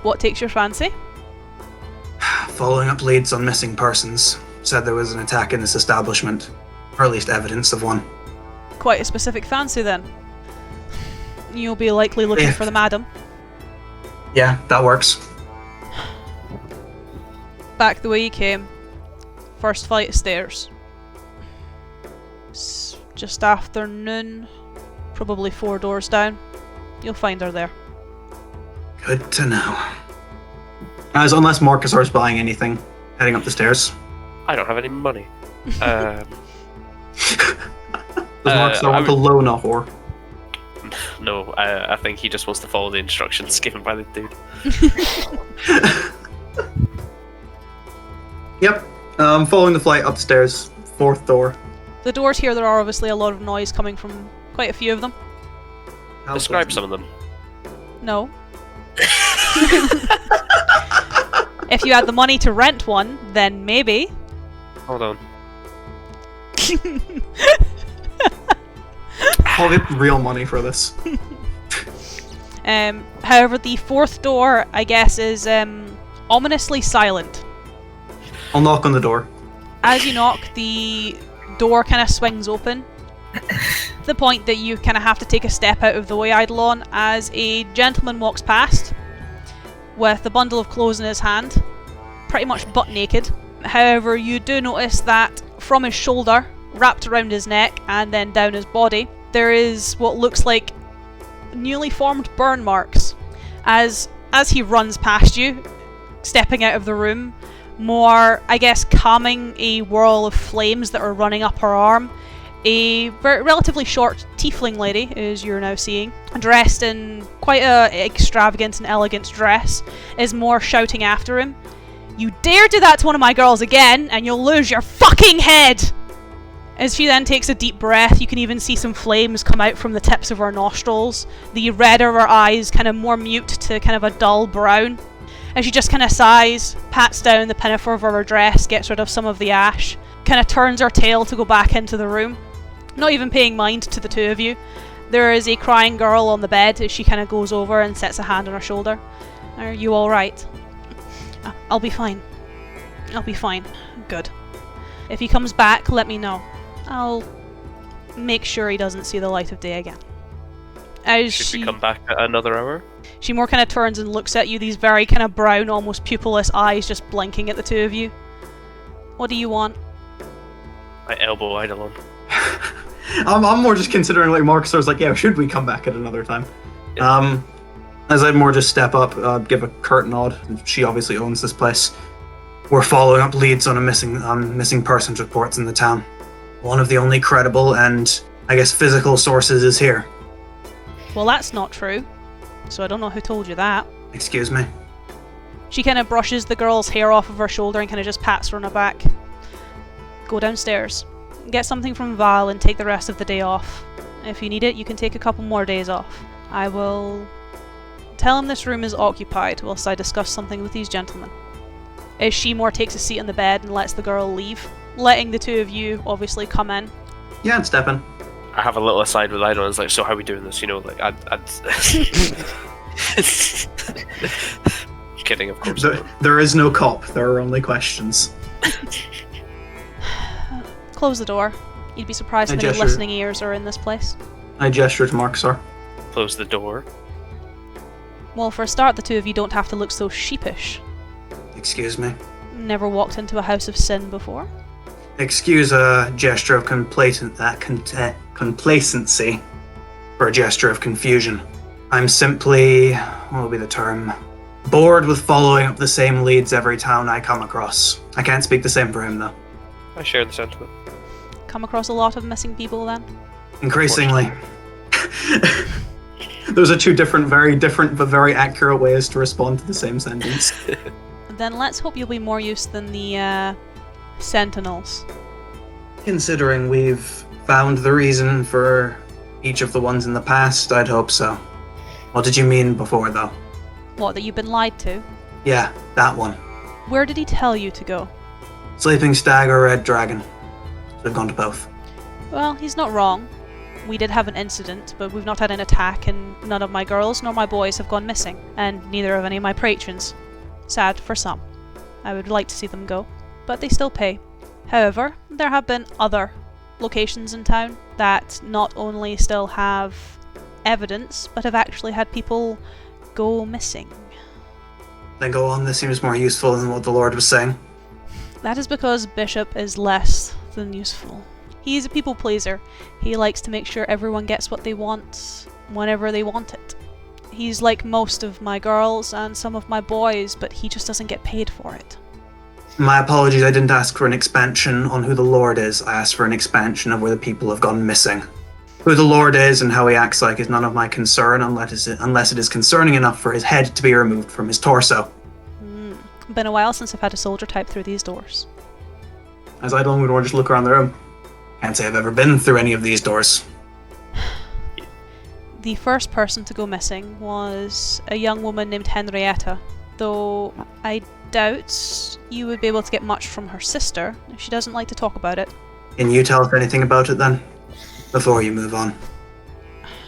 What takes your fancy? Following up leads on missing persons. Said there was an attack in this establishment. Or at least evidence of one. Quite a specific fancy then. You'll be likely looking Yeah. for the madam. Yeah, that works. Back the way you came. First flight of stairs. Just after noon. Probably 4 doors down. You'll find her there. Good to know. As unless Marcusar's buying anything, heading up the stairs. I don't have any money. Does Marcusar I want to would- loan a whore? No, I think he just wants to follow the instructions given by the dude. Yep. Following the flight upstairs. 4th door. The doors here, there are obviously a lot of noise coming from quite a few of them. Describe some of them. No. If you had the money to rent one, then maybe. Hold on. I'll get real money for this. However, the 4th door, I guess, is ominously silent. I'll knock on the door. As you knock, the door kind of swings open. To the point that you kind of have to take a step out of the way, Eidolon, as a gentleman walks past with a bundle of clothes in his hand, pretty much butt naked. However, you do notice that from his shoulder, wrapped around his neck, and then down his body, there is what looks like newly formed burn marks. As he runs past you, stepping out of the room, more, I guess, calming a whirl of flames that are running up her arm. A relatively short tiefling lady, as you're now seeing, dressed in quite a extravagant and elegant dress, is more shouting after him. "You dare do that to one of my girls again, and you'll lose your fucking head!" As she then takes a deep breath, you can even see some flames come out from the tips of her nostrils. The red of her eyes kind of more mute to kind of a dull brown. And she just kind of sighs, pats down the pinafore of her dress, gets rid of some of the ash, kind of turns her tail to go back into the room, not even paying mind to the two of you. There is a crying girl on the bed as she kind of goes over and sets a hand on her shoulder. Are you alright? I'll be fine. I'll be fine. Good. If he comes back, let me know. I'll make sure he doesn't see the light of day again. As Should we come back at another hour? She more kind of turns and looks at you, these very kind of brown, almost pupilless eyes just blinking at the two of you. What do you want? I elbow Eidolon. I'm more just considering, like, Marcus was like, yeah, should we come back at another time? Yeah. As I'd more just step up, give a curt nod. She obviously owns this place. We're following up leads on missing persons reports in the town. One of the only credible and, I guess, physical sources is here. Well, that's not true. So I don't know who told you that. Excuse me. She kind of brushes the girl's hair off of her shoulder and kind of just pats her on her back. Go downstairs. Get something from Val and take the rest of the day off. If you need it, you can take a couple more days off. I will tell him this room is occupied whilst I discuss something with these gentlemen. As she more takes a seat on the bed and lets the girl leave, letting the two of you obviously come in. Yeah, I'd step in. I have a little aside with Eidolon. It's like, so how are we doing this? You know, like, I'd... Kidding, of course. There is no cop. There are only questions. Close the door. You'd be surprised how many listening ears are in this place. I gesture to Mark, sir. Close the door. Well, for a start, the two of you don't have to look so sheepish. Excuse me. Never walked into a house of sin before? Excuse a gesture of complacency for a gesture of confusion. I'm simply, what will be the term, bored with following up the same leads every town I come across. I can't speak the same for him, though. I share the sentiment. Come across a lot of missing people, then? Increasingly. Those are two very different but very accurate ways to respond to the same sentence. Then let's hope you'll be more use than the, Sentinels. Considering we've found the reason for each of the ones in the past, I'd hope so. What did you mean before, though? What, that you've been lied to? Yeah, that one. Where did he tell you to go? Sleeping Stag or Red Dragon. So I've gone to both. Well, he's not wrong. We did have an incident, but we've not had an attack, and none of my girls nor my boys have gone missing, and neither have any of my patrons. Sad for some. I would like to see them go, but they still pay. However, there have been other locations in town that not only still have evidence, but have actually had people go missing. Then go on, this seems more useful than what the Lord was saying. That is because Bishop is less than useful. He's a people pleaser. He likes to make sure everyone gets what they want, whenever they want it. He's like most of my girls and some of my boys, but he just doesn't get paid for it. My apologies, I didn't ask for an expansion on who the Lord is. I asked for an expansion of where the people have gone missing. Who the Lord is and how he acts like is none of my concern unless it is concerning enough for his head to be removed from his torso. Been a while since I've had a soldier type through these doors. As I don't would just look around the room. Can't say I've ever been through any of these doors. The first person to go missing was a young woman named Henrietta, though I doubt you would be able to get much from her sister if she doesn't like to talk about it. Can you tell us anything about it then? Before you move on.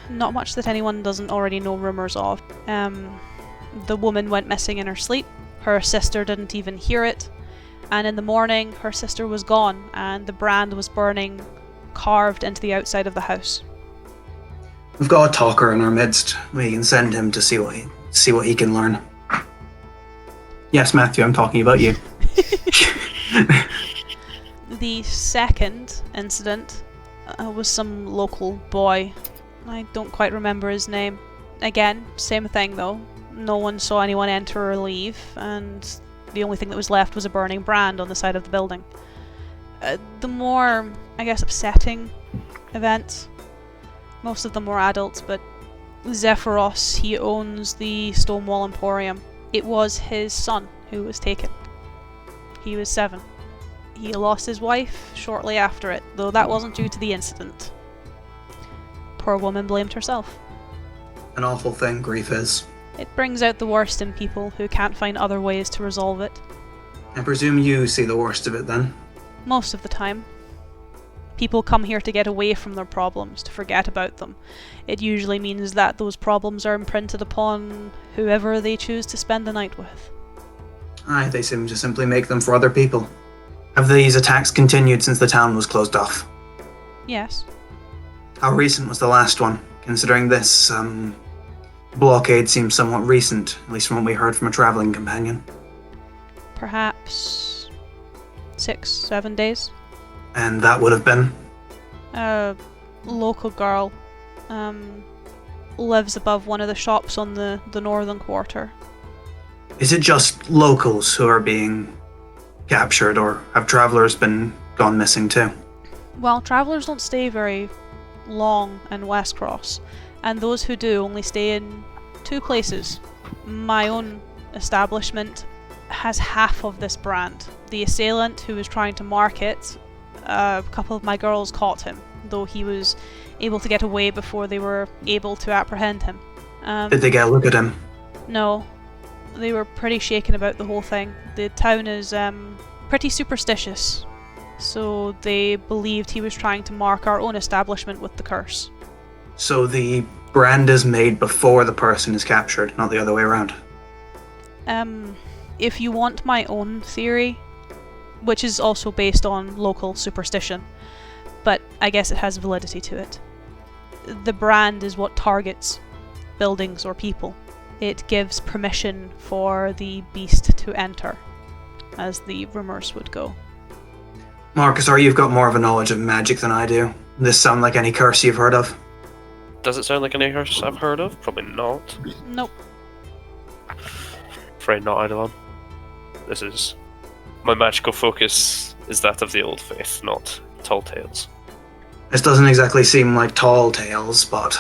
Not much that anyone doesn't already know rumours of. The woman went missing in her sleep, her sister didn't even hear it, and in the morning her sister was gone and the brand was burning, carved into the outside of the house. We've got a talker in our midst. We can send him to see what he can learn. Yes, Matthew, I'm talking about you. The second incident was some local boy. I don't quite remember his name. Again, same thing though. No one saw anyone enter or leave, and the only thing that was left was a burning brand on the side of the building. The more, I guess, upsetting events, most of them were adults, but Zephyros, he owns the Stonewall Emporium. It was his son who was taken. He was 7. He lost his wife shortly after it, though that wasn't due to the incident. Poor woman blamed herself. An awful thing grief is. It brings out the worst in people who can't find other ways to resolve it. I presume you see the worst of it then. Most of the time. People come here to get away from their problems, to forget about them. It usually means that those problems are imprinted upon whoever they choose to spend the night with. Aye, they seem to simply make them for other people. Have these attacks continued since the town was closed off? Yes. How recent was the last one? Considering this, blockade seems somewhat recent, at least from what we heard from a traveling companion. Perhaps 6-7 days. And that would have been? A local girl lives above one of the shops on the northern quarter. Is it just locals who are being captured, or have travelers been gone missing too? Well, travellers don't stay very long in Westcross, and those who do only stay in 2 places. My own establishment has half of this brand. The assailant who was trying to mark it, a couple of my girls caught him, though he was able to get away before they were able to apprehend him. Did they get a look at him? No. They were pretty shaken about the whole thing. The town is pretty superstitious, so they believed he was trying to mark our own establishment with the curse. So the brand is made before the person is captured, not the other way around? If you want my own theory, which is also based on local superstition, but I guess it has validity to it. The brand is what targets buildings or people. It gives permission for the beast to enter, as the rumours would go. Marcus, you've got more of a knowledge of magic than I do. Does this sound like any curse you've heard of? Does it sound like any curse I've heard of? Probably not. Nope. Afraid not, Eidolon. This is... My magical focus is that of the old faith, not tall tales. This doesn't exactly seem like tall tales, but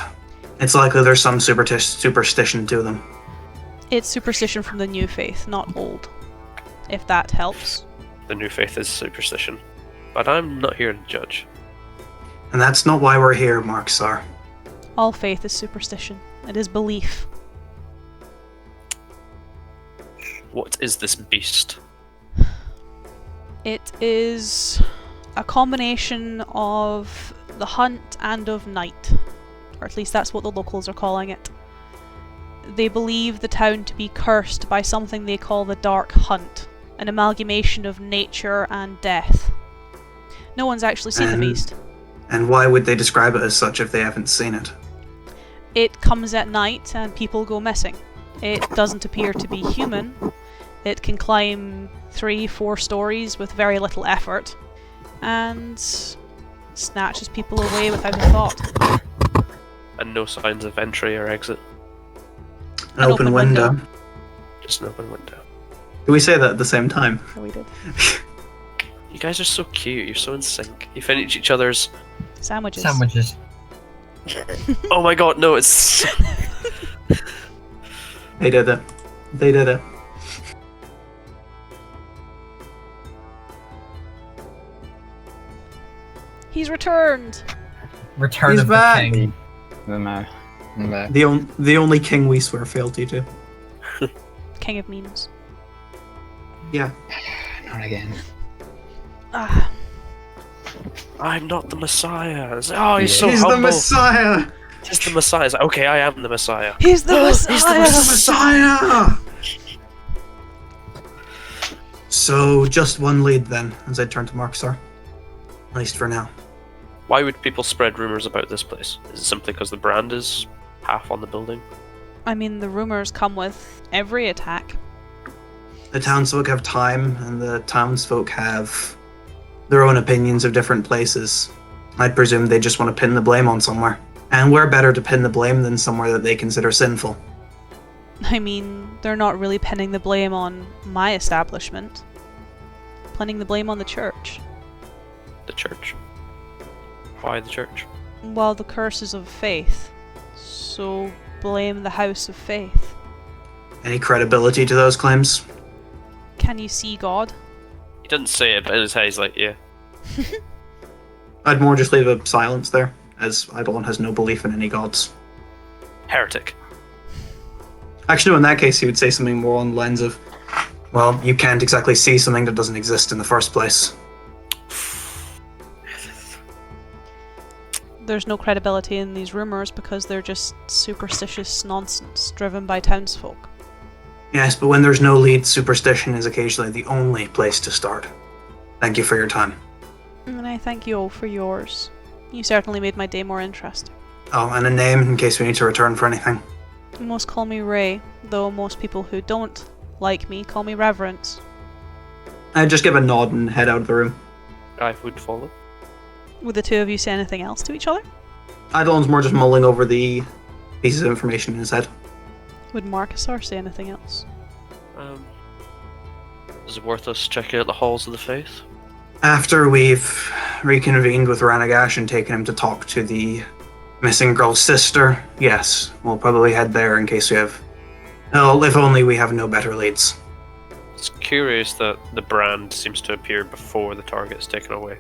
it's likely there's some superstition to them. It's superstition from the new faith, not old. If that helps. The new faith is superstition. But I'm not here to judge. And that's not why we're here, Marksar. All faith is superstition. It is belief. What is this beast? It is a combination of the hunt and of night. Or at least that's what the locals are calling it. They believe the town to be cursed by something they call the Dark Hunt, an amalgamation of nature and death. No one's actually seen the beast. And why would they describe it as such if they haven't seen it? It comes at night and people go missing. It doesn't appear to be human. It can climb 3-4 stories with very little effort, and snatches people away without a thought. And no signs of entry or exit. An open window. Just an open window. Did we say that at the same time? Yeah, we did. You guys are so cute, you're so in sync. You finish each other's... Sandwiches. Sandwiches. Oh my god, no, it's... They did it. They did it. He's returned! Return He's of back. the king. The only king we swear fealty to. King of memes. Yeah. Not again. Ah, I'm not the Messiah. Oh, he's Yeah. so He's humble. the Messiah! He's the Messiah. It's like, okay, I am the Messiah. he's the Messiah! He's the Messiah! So, just one lead then, as I turn to Marksar. At least for now. Why would people spread rumors about this place? Is it simply because the brand is half on the building? I mean, the rumours come with every attack. The townsfolk have time, and the townsfolk have their own opinions of different places. I'd presume they just want to pin the blame on somewhere. And where better to pin the blame than somewhere that they consider sinful? I mean, they're not really pinning the blame on my establishment. Pinning the blame on the church. The church. Why the church? Well, the curse is of faith. So blame the house of faith. Any credibility to those claims? Can you see God? He didn't say it, but in his head he's like, yeah. I'd more just leave a silence there, as Eidolon has no belief in any gods. Heretic. Actually, no, in that case, he would say something more on the lens of, well, you can't exactly see something that doesn't exist in the first place. There's no credibility in these rumours because they're just superstitious nonsense driven by townsfolk. Yes, but when there's no lead, superstition is occasionally the only place to start. Thank you for your time. And I thank you all for yours. You certainly made my day more interesting. Oh, and a name in case we need to return for anything. Most call me Ray, though most people who don't like me call me Reverence. I'd just give a nod and head out of the room. I would follow. Would the two of you say anything else to each other? Eidolon's more just mulling over the pieces of information in his head. Would Marcusar say anything else? Is it worth us checking out the halls of the faith? After we've reconvened with Ranagash and taken him to talk to the missing girl's sister, yes, we'll probably head there in case we have... Well, if only we have no better leads. It's curious that the brand seems to appear before the target is taken away.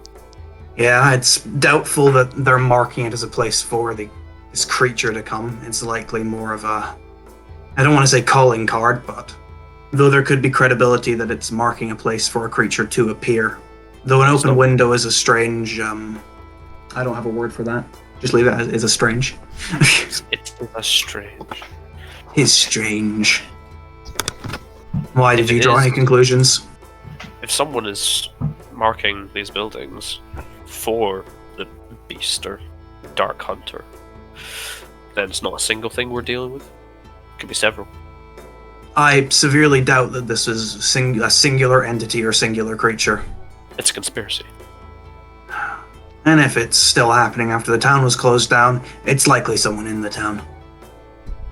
Yeah, it's doubtful that they're marking it as a place for this creature to come. It's likely more of a... I don't want to say calling card, but... Though there could be credibility that it's marking a place for a creature to appear. Though an open window is a strange... I don't have a word for that. Just leave it as is a strange. It's a strange. It's strange. Why did you It draw is. any conclusions? If someone is marking these buildings for the beast or dark hunter, then it's not a single thing we're dealing with. It could be several. I severely doubt that this is a singular entity or singular creature. It's a conspiracy. And if it's still happening after the town was closed down, it's likely someone in the town.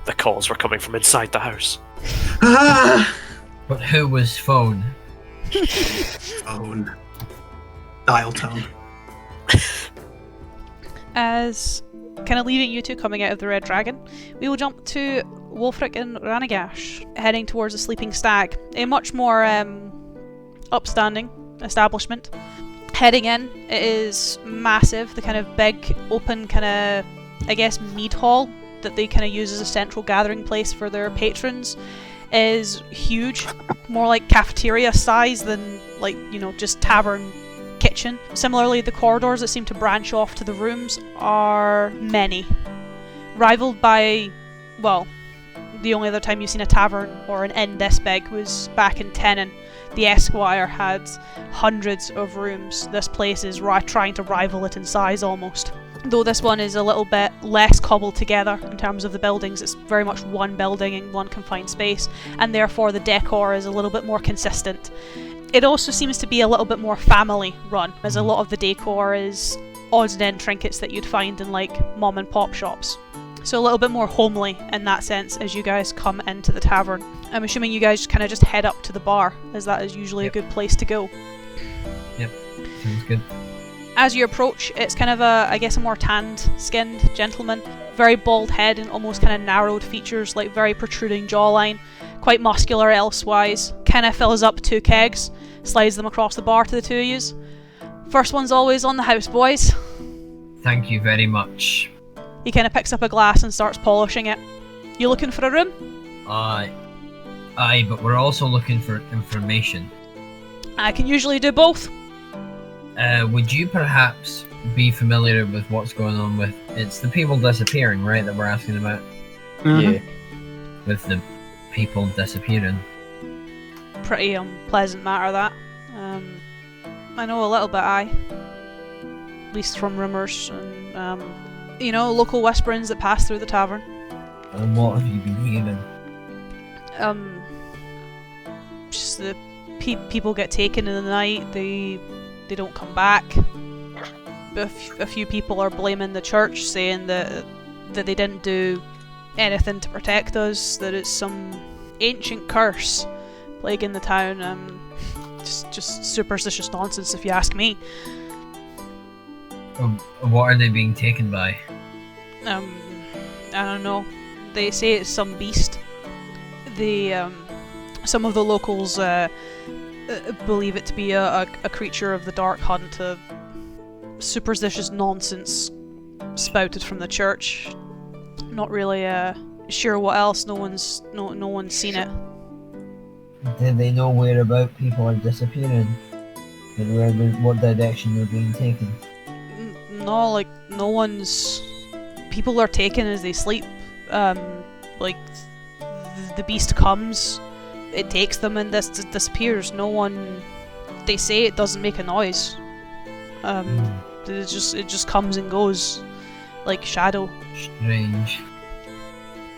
The calls were coming from inside the house. But who was phone? Phone. Dial tone. As kind of leaving you two coming out of the Red Dragon, we will jump to Wulfric and Ranagash, heading towards the Sleeping Stag, a much more upstanding establishment. Heading in, it is massive, the kind of big, open kind of, I guess, mead hall that they kind of use as a central gathering place for their patrons is huge, more like cafeteria size than like, you know, just tavern kitchen. Similarly, the corridors that seem to branch off to the rooms are many, rivaled by, well, the only other time you've seen a tavern or an inn this big was back in Tenon. The Esquire had hundreds of rooms. This place is trying to rival it in size almost. Though this one is a little bit less cobbled together in terms of the buildings, it's very much one building in one confined space, and therefore the decor is a little bit more consistent. It also seems to be a little bit more family run, as a lot of the decor is odds and end trinkets that you'd find in like mom and pop shops. So a little bit more homely in that sense as you guys come into the tavern. I'm assuming you guys kind of just head up to the bar, as that is usually a good place to go. Yep, sounds good. As you approach, it's kind of a, I guess, a more tanned-skinned gentleman. Very bald head and almost kind of narrowed features, like very protruding jawline. Quite muscular elsewise. Kind of fills up 2 kegs, slides them across the bar to the two of yous. First one's always on the house, boys. Thank you very much. He kind of picks up a glass and starts polishing it. You looking for a room? Aye, but we're also looking for information. I can usually do both. Would you perhaps be familiar with what's going on with... It's the people disappearing, right, that we're asking about? Yeah. With the people disappearing. Pretty unpleasant matter, that. I know a little bit, aye. At least from rumours and, you know, local whisperings that pass through the tavern. And what have you been hearing? Just the people get taken in the night, they don't come back. A few people are blaming the church, saying that they didn't do anything to protect us, that it's some ancient curse plaguing the town. Just superstitious nonsense if you ask me. What are they being taken by? I don't know. They say it's some beast. Some of the locals believe it to be a creature of the Dark Hunt, a superstitious nonsense spouted from the church. Not really sure what else. No one's seen it. Did they know whereabout people are disappearing? And what direction they're being taken? No, like no one's. People are taken as they sleep. Like the beast comes, it takes them and disappears. No one. They say it doesn't make a noise. It just comes and goes, like shadow. Strange.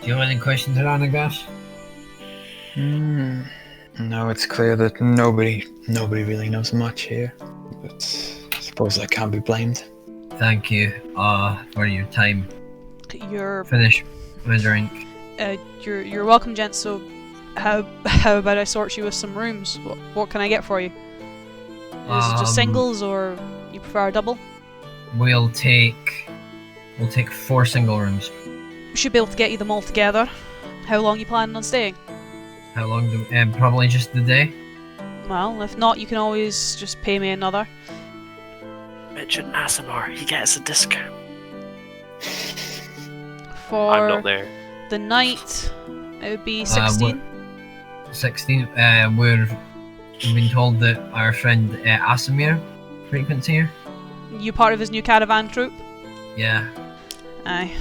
Do you have any questions, Ranagash? No, it's clear that nobody really knows much here. But I suppose I can't be blamed. Thank you for your time. You're Finish my drink. you're welcome, gents. So how about I sort you with some rooms? What can I get for you? Is it just singles, or you prefer a double? We'll take 4 single rooms. Should be able to get you them all together. How long you planning on staying? How long do probably just the day? Well, if not, you can always just pay me another. Mention Asimar, he gets a discount. For I'm not there. the night, it would be 16. 16. We've been told that our friend Asimir frequents here. You part of his new caravan troop? Yeah. Aye.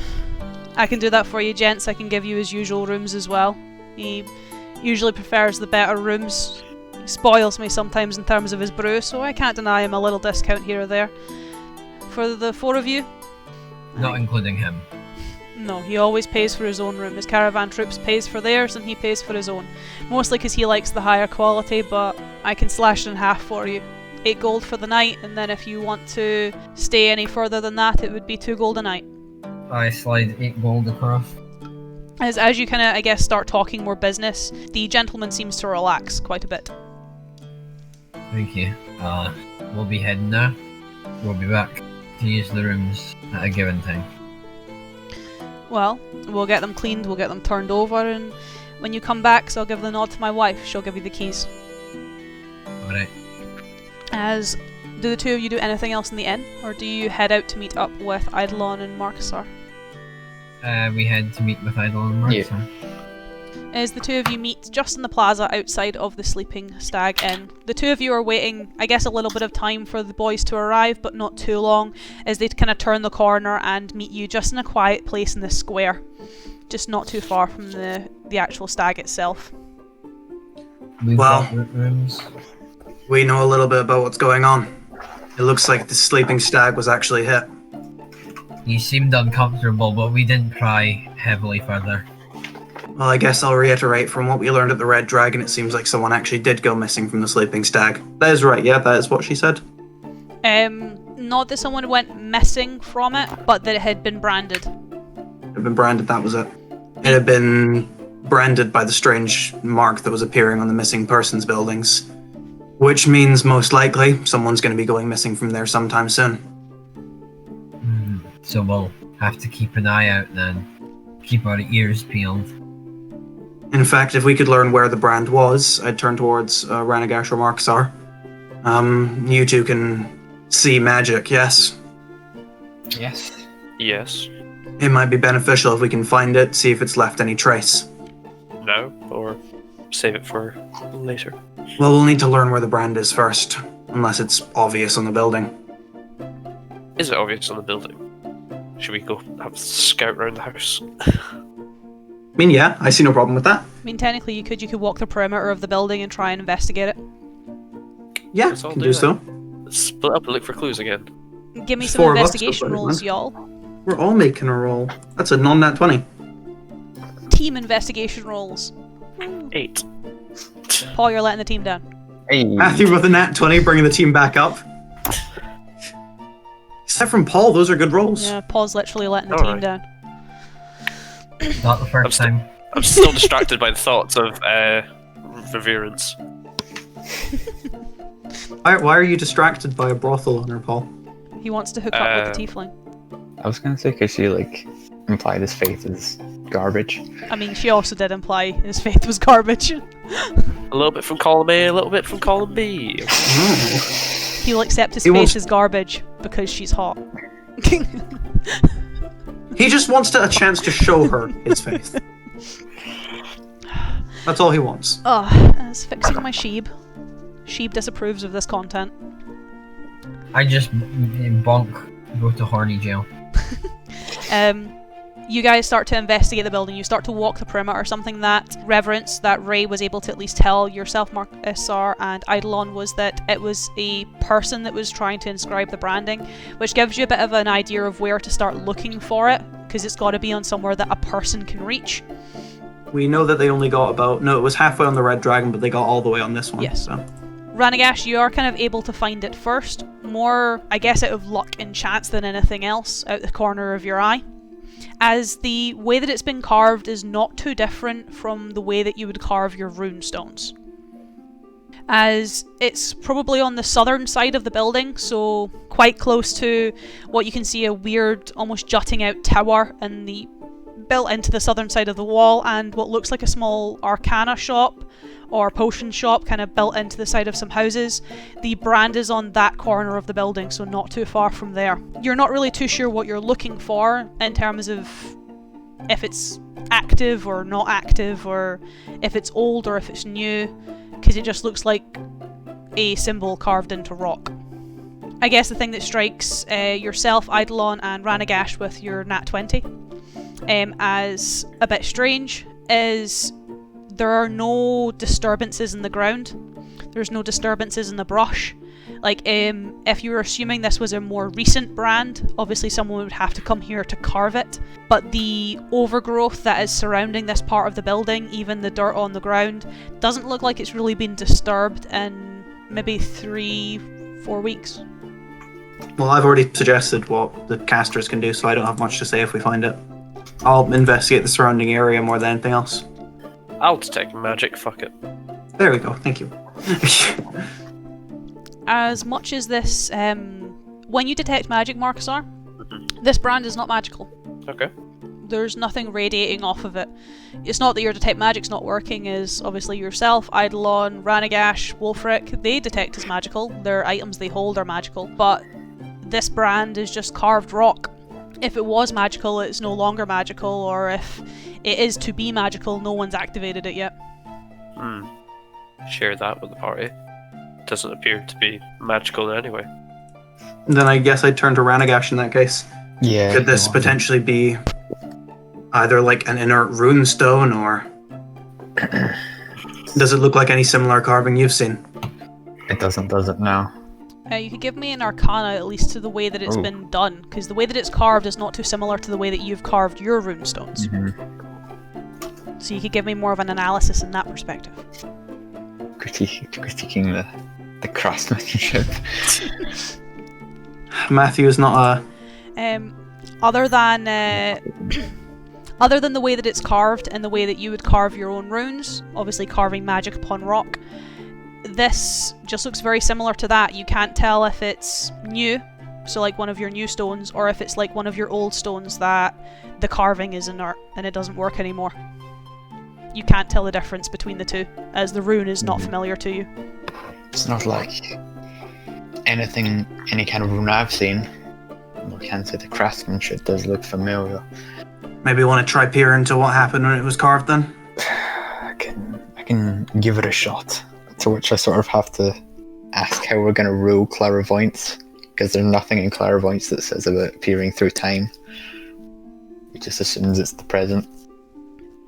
I can do that for you, gents. I can give you his usual rooms as well. He usually prefers the better rooms. He spoils me sometimes in terms of his brew, so I can't deny him a little discount here or there. For the 4 of you? Not including him. No, he always pays for his own room. His caravan troops pays for theirs and he pays for his own. Mostly because he likes the higher quality, but I can slash it in half for you. 8 gold for the night, and then if you want to stay any further than that, it would be 2 gold a night. I slide 8 gold across. As you kind of, I guess, start talking more business, the gentleman seems to relax quite a bit. Thank you. We'll be heading now. We'll be back to use the rooms at a given time. Well, we'll get them cleaned, we'll get them turned over, and when you come back, so I'll give the nod to my wife. She'll give you the keys. Alright. Do the 2 of you do anything else in the inn, or do you head out to meet up with Eidolon and Marcusar? We head to meet with Idol and Marcusar. As the 2 of you meet just in the plaza outside of the Sleeping Stag Inn. The 2 of you are waiting, I guess, a little bit of time for the boys to arrive, but not too long, as they kind of turn the corner and meet you just in a quiet place in the square, just not too far from the actual stag itself. We've Well- got rooms. We know a little bit about what's going on. It looks like the sleeping stag was actually hit. He seemed uncomfortable, but we didn't pry heavily further. Well, I guess I'll reiterate, from what we learned at the Red Dragon, it seems like someone actually did go missing from the sleeping stag. That is right, yeah, that is what she said. Not that someone went missing from it, but that it had been branded. It had been branded, that was it. It had been branded by the strange mark that was appearing on the missing persons buildings. Which means, most likely, someone's going to be going missing from there sometime soon. So we'll have to keep an eye out then. Keep our ears peeled. In fact, if we could learn where the brand was, I'd turn towards Ranagash or Marksar. You two can see magic, yes? Yes. Yes. It might be beneficial if we can find it, see if it's left any trace. No, or save it for later. Well, we'll need to learn where the brand is first, unless it's obvious on the building. Is it obvious on the building? Should we go have a scout around the house? I mean, yeah, I see no problem with that. I mean, technically, you could walk the perimeter of the building and try and investigate it. Yeah, Let's all can do do that. so. Let's split up and look for clues again. Give me There's some 4 of us, investigation so rolls, fine. y'all. We're all making a roll. That's a non-nat 20. Team investigation rolls. 8. Paul, you're letting the team down. Hey. Matthew with a nat 20, bringing the team back up. Except from Paul, those are good rolls. Yeah, Paul's literally letting the team Alright. down. Not the first time. I'm still distracted by the thoughts of reverence. Why are you distracted by a brothel owner, Paul? He wants to hook up with the tiefling. I was gonna say, because she, implied his faith is garbage. I mean, she also did imply his faith was garbage. A little bit from column A, a little bit from column B. He'll accept his He faith wants- as garbage because she's hot. He just wants a chance to show her his faith. That's all he wants. Oh, it's fixing my sheep. Sheep disapproves of this content. I just bonk, go to horny jail. You guys start to investigate the building. You start to walk the perimeter. Something that Reverence, that Ray was able to at least tell yourself, Marcusar, and Eidolon was that it was a person that was trying to inscribe the branding, which gives you a bit of an idea of where to start looking for it, because it's got to be on somewhere that a person can reach. We know that they only got about... No, it was halfway on the Red Dragon, but they got all the way on this one. Yes. So. Ranagash, you are kind of able to find it first. More, I guess, out of luck and chance than anything else, out the corner of your eye. As the way that it's been carved is not too different from the way that you would carve your rune stones. As it's probably on the southern side of the building, so quite close to what you can see a weird, almost jutting out tower and the built into the southern side of the wall, and what looks like a small arcana shop or potion shop kind of built into the side of some houses. The brand is on that corner of the building, so not too far from there. You're not really too sure what you're looking for in terms of if it's active or not active, or if it's old or if it's new, because it just looks like a symbol carved into rock. I guess the thing that strikes yourself, Eidolon, and Ranagash with your nat 20 as a bit strange is there are no disturbances in the ground. There's no disturbances in the brush. Like, if you were assuming this was a more recent brand, obviously someone would have to come here to carve it. But the overgrowth that is surrounding this part of the building, even the dirt on the ground, doesn't look like it's really been disturbed in maybe 3-4 weeks. Well, I've already suggested what the casters can do, so I don't have much to say if we find it. I'll investigate the surrounding area more than anything else. I'll detect magic, fuck it. There we go, thank you. As much as this, when you detect magic, Marcusar, this brand is not magical. Okay. There's nothing radiating off of it. It's not that your detect magic's not working, is obviously yourself, Eidolon, Ranagash, Wolfric, they detect as magical. Their items they hold are magical, but this brand is just carved rock. If it was magical, it's no longer magical, or if it is to be magical, no one's activated it yet. Share that with the party. Doesn't appear to be magical in any way. Then I guess I'd turn to Ranagash in that case. Yeah. Could this potentially be either like an inert rune stone, or does it look like any similar carving you've seen? It doesn't, does it now? You could give me an arcana at least to the way that it's been done, because the way that it's carved is not too similar to the way that you've carved your runestones. So you could give me more of an analysis in that perspective. Critiquing the craftsmanship. Matthew is not Other than other than the way that it's carved and the way that you would carve your own runes, obviously carving magic upon rock, this just looks very similar to that. You can't tell if it's new, so like one of your new stones, or if it's like one of your old stones that the carving is inert and it doesn't work anymore. You can't tell the difference between the two, as the rune is not familiar to you. It's not like anything, any kind of rune I've seen. I can't say the craftsmanship does look familiar. maybe want to try peer into what happened when it was carved then? I can give it a shot. To which I sort of have to ask how we're going to rule clairvoyance, because there's nothing in clairvoyance that says about peering through time. It just assumes it's the present.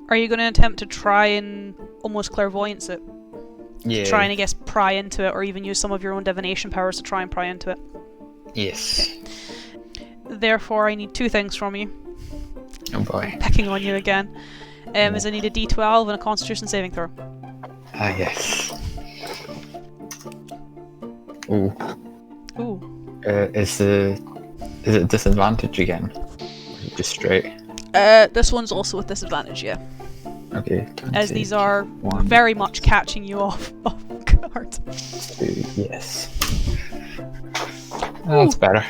Are you going to attempt to try and almost clairvoyance it? Yeah. Try and, I guess, pry into it, or even use some of your own divination powers to try and pry into it? Yes. Therefore, I need two things from you. Oh boy. Picking on you again. Is I need a d12 and a constitution saving throw. Ah, yes. Ooh. Ooh. Is it disadvantage again? Or is it just straight? This one's also with disadvantage, yeah. Okay. As these are 1, very much catching you off guard. 2, yes. That's better.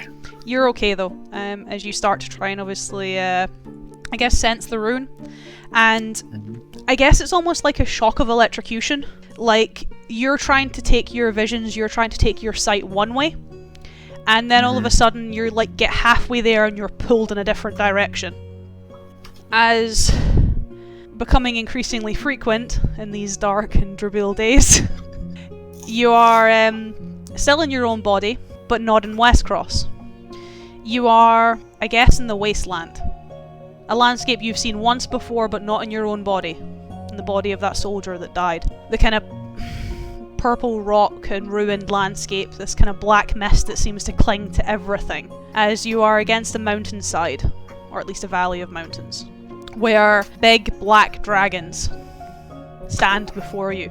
You're okay though, as you start to try and obviously I guess, sense the rune. And I guess it's almost like a shock of electrocution. Like, you're trying to take your visions, you're trying to take your sight one way, and then all of a sudden you're like, get halfway there and you're pulled in a different direction. As becoming increasingly frequent in these dark and Drubil days, you are still in your own body, but not in Westcross. You are, I guess, in the wasteland. A landscape you've seen once before, but not in your own body. In the body of that soldier that died. The kind of purple rock and ruined landscape, this kind of black mist that seems to cling to everything, as you are against a mountainside, or at least a valley of mountains, where big black dragons stand before you.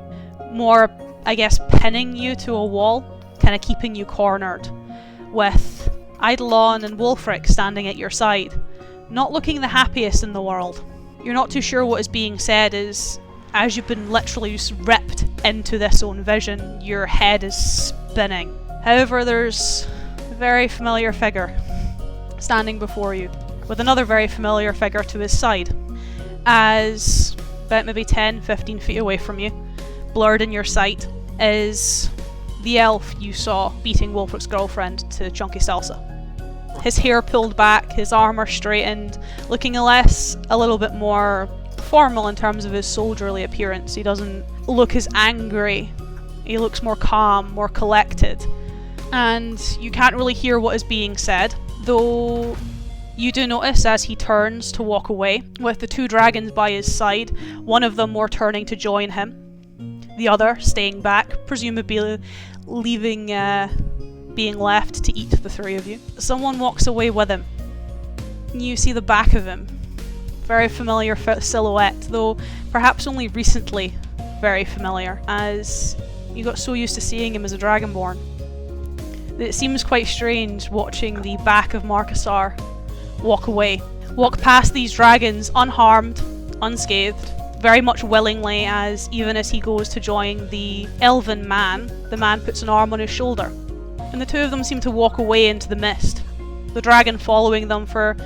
More, I guess, pinning you to a wall, kind of keeping you cornered, with Eidolon and Wulfric standing at your side, not looking the happiest in the world. You're not too sure what is being said as you've been literally just ripped into this own vision, your head is spinning. However, there's a very familiar figure standing before you, with another very familiar figure to his side, as about maybe 10-15 feet away from you, blurred in your sight, is the elf you saw beating Wulfric's girlfriend to chunky salsa. His hair pulled back, his armour straightened, looking a little bit more formal in terms of his soldierly appearance. He doesn't look as angry, he looks more calm, more collected. And you can't really hear what is being said, though you do notice as he turns to walk away, with the two dragons by his side, one of them more turning to join him, the other staying back, presumably leaving being left to eat the three of you. Someone walks away with him. You see the back of him. Very familiar silhouette, though perhaps only recently very familiar, as you got so used to seeing him as a Dragonborn that it seems quite strange watching the back of Marcasar walk away. Walk past these dragons unharmed, unscathed, very much willingly, as even as he goes to join the elven man, the man puts an arm on his shoulder. And the two of them seem to walk away into the mist, the dragon following them for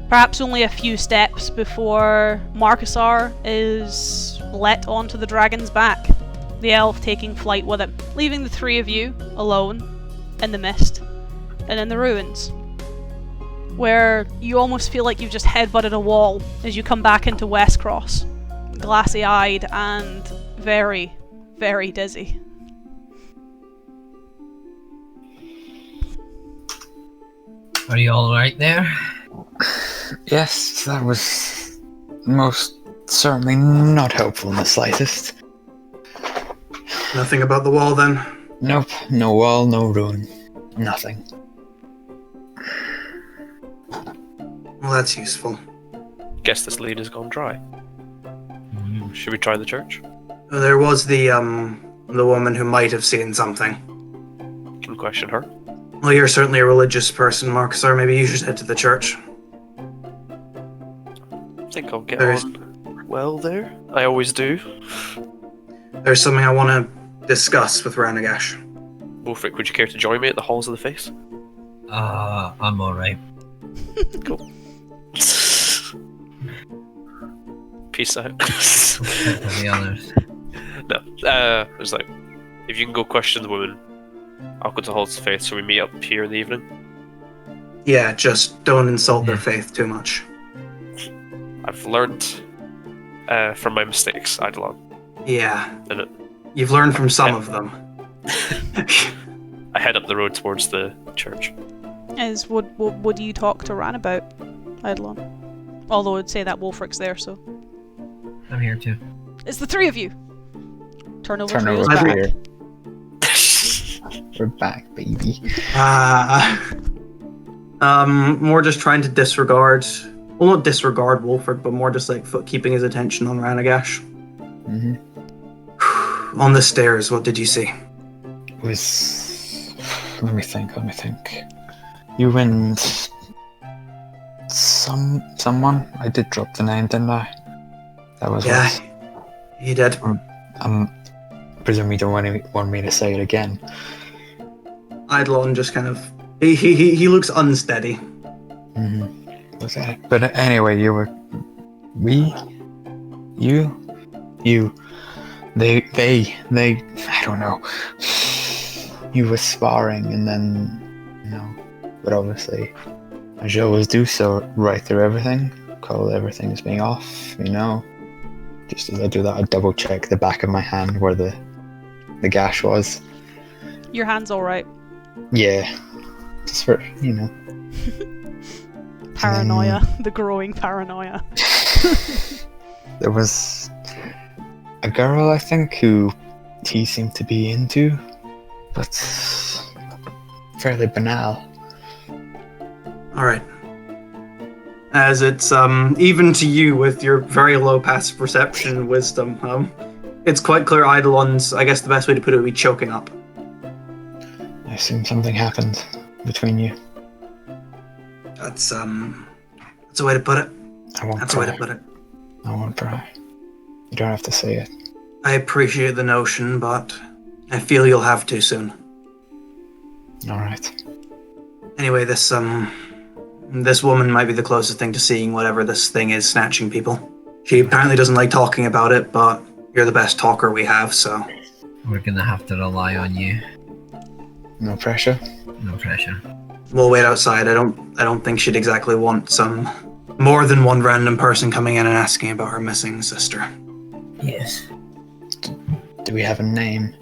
perhaps only a few steps before Marcasar is let onto the dragon's back, the elf taking flight with him, leaving the three of you alone in the mist and in the ruins, where you almost feel like you've just headbutted a wall as you come back into Westcross, glassy-eyed and very, very dizzy. Are you alright there? Yes, that was most certainly not helpful in the slightest. Nothing about the wall then? Nope, no wall, no rune, nothing. Well, that's useful. Guess this lead has gone dry. Should we try the church? There was the woman who might have seen something. Can question her. Well, you're certainly a religious person, Marcus, or maybe you should head to the church. I think I'll get on well there. I always do. There's something I want to discuss with Ranagash. Wulfric, would you care to join me at the Halls of the Face? I'm alright. Cool. Peace out. To be honest. No, it was like, if you can go question the woman, I'll go to Halls of the Faith, so we meet up here in the evening. Yeah, just don't insult their faith too much. I've learned from my mistakes, Eidolon. Yeah. And You've learned from some of them. I head up the road towards the church. What do you talk to Ran about, Eidolon? Although I'd say that Wulfric's there, so. I'm here too. It's the three of you! Turn over Turn over back. here. We're back, baby. More just trying to disregard, well, not disregard Wulfric, but more just like keeping his attention on Ranagash. Mm-hmm. On the stairs, what did you see? It was... Let me think. You and... someone? I did drop the name, didn't I? That was Yeah, he did. Presume you don't want me to say it again. Eidolon just kind of... He looks unsteady. Mm-hmm. Was that? But anyway, you were We? You. They, I don't know. You were sparring and then, but obviously, I should always do so right through everything, call everything as being off, Just as I do that, I double check the back of my hand where the gash was. Your hand's alright. Yeah. Just for, Paranoia. The growing paranoia. There was a girl, I think, who he seemed to be into, but fairly banal. Alright. As it's, even to you with your very low passive perception and wisdom, it's quite clear Eidolon's, I guess the best way to put it would be choking up. I assume something happened between you. That's a way to put it. I won't That's pry. a way to put it. I won't pry. You don't have to say it. I appreciate the notion, but I feel you'll have to soon. Alright. Anyway, this woman might be the closest thing to seeing whatever this thing is snatching people. She apparently doesn't like talking about it, but you're the best talker we have, so... We're gonna have to rely on you. No pressure? No pressure. We'll wait outside. I don't think she'd exactly want more than one random person coming in and asking about her missing sister. Yes. Do we have a name?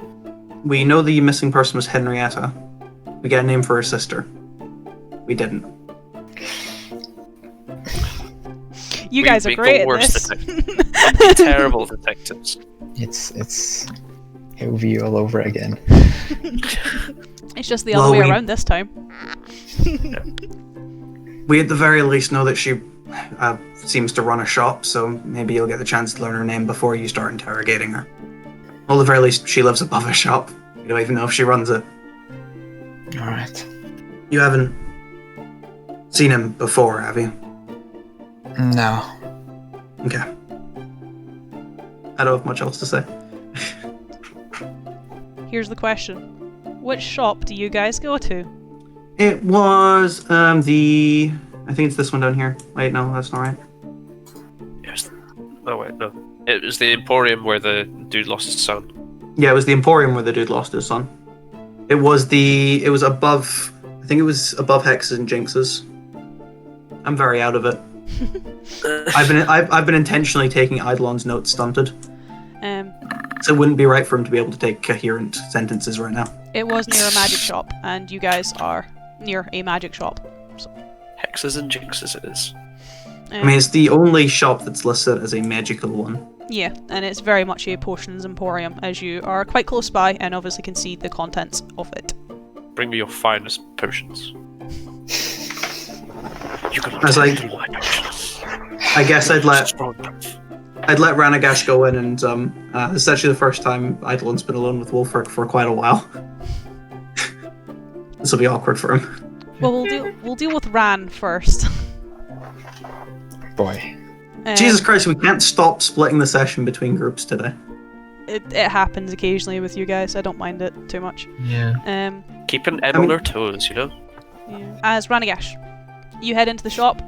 We know the missing person was Henrietta. We get a name for her sister. We didn't. You guys are make great the at worst this. detectives. Terrible detectives. It's Hillview all over again. It's just the other way around this time. We at the very least know that she seems to run a shop, so maybe you'll get the chance to learn her name before you start interrogating her. Well, at the very least, she lives above a shop. You don't even know if she runs it. Alright. You haven't seen him before, have you? No. Okay. I don't have much else to say. Here's the question. Which shop do you guys go to? It was I think it's this one down here. Wait, no, that's not right. Yes. Oh wait, no. It was the Emporium where the dude lost his son. Yeah, it was the Emporium where the dude lost his son. It was above, I think it was above Hexes and Jinxes. I'm very out of it. I've been intentionally taking Eidolon's notes stunted. So it wouldn't be right for him to be able to take coherent sentences right now. It was near a magic shop, and you guys are near a magic shop. So, Hexes and Jinxes it is. I mean, it's the only shop that's listed as a magical one. yeah, and it's very much a potions emporium, as you are quite close by and obviously can see the contents of it. Bring me your finest potions. You can As I- my potions. I guess I'd let Strong enough. Ranagash go in, and this is actually the first time Eidolon's been alone with Wolfric for quite a while. This will be awkward for him. Well, we'll deal with Ran first. Boy. Jesus Christ, we can't stop splitting the session between groups today. It happens occasionally with you guys. I don't mind it too much. Yeah. Keeping Em on her toes, you know? Yeah. As Ranagash, you head into the shop.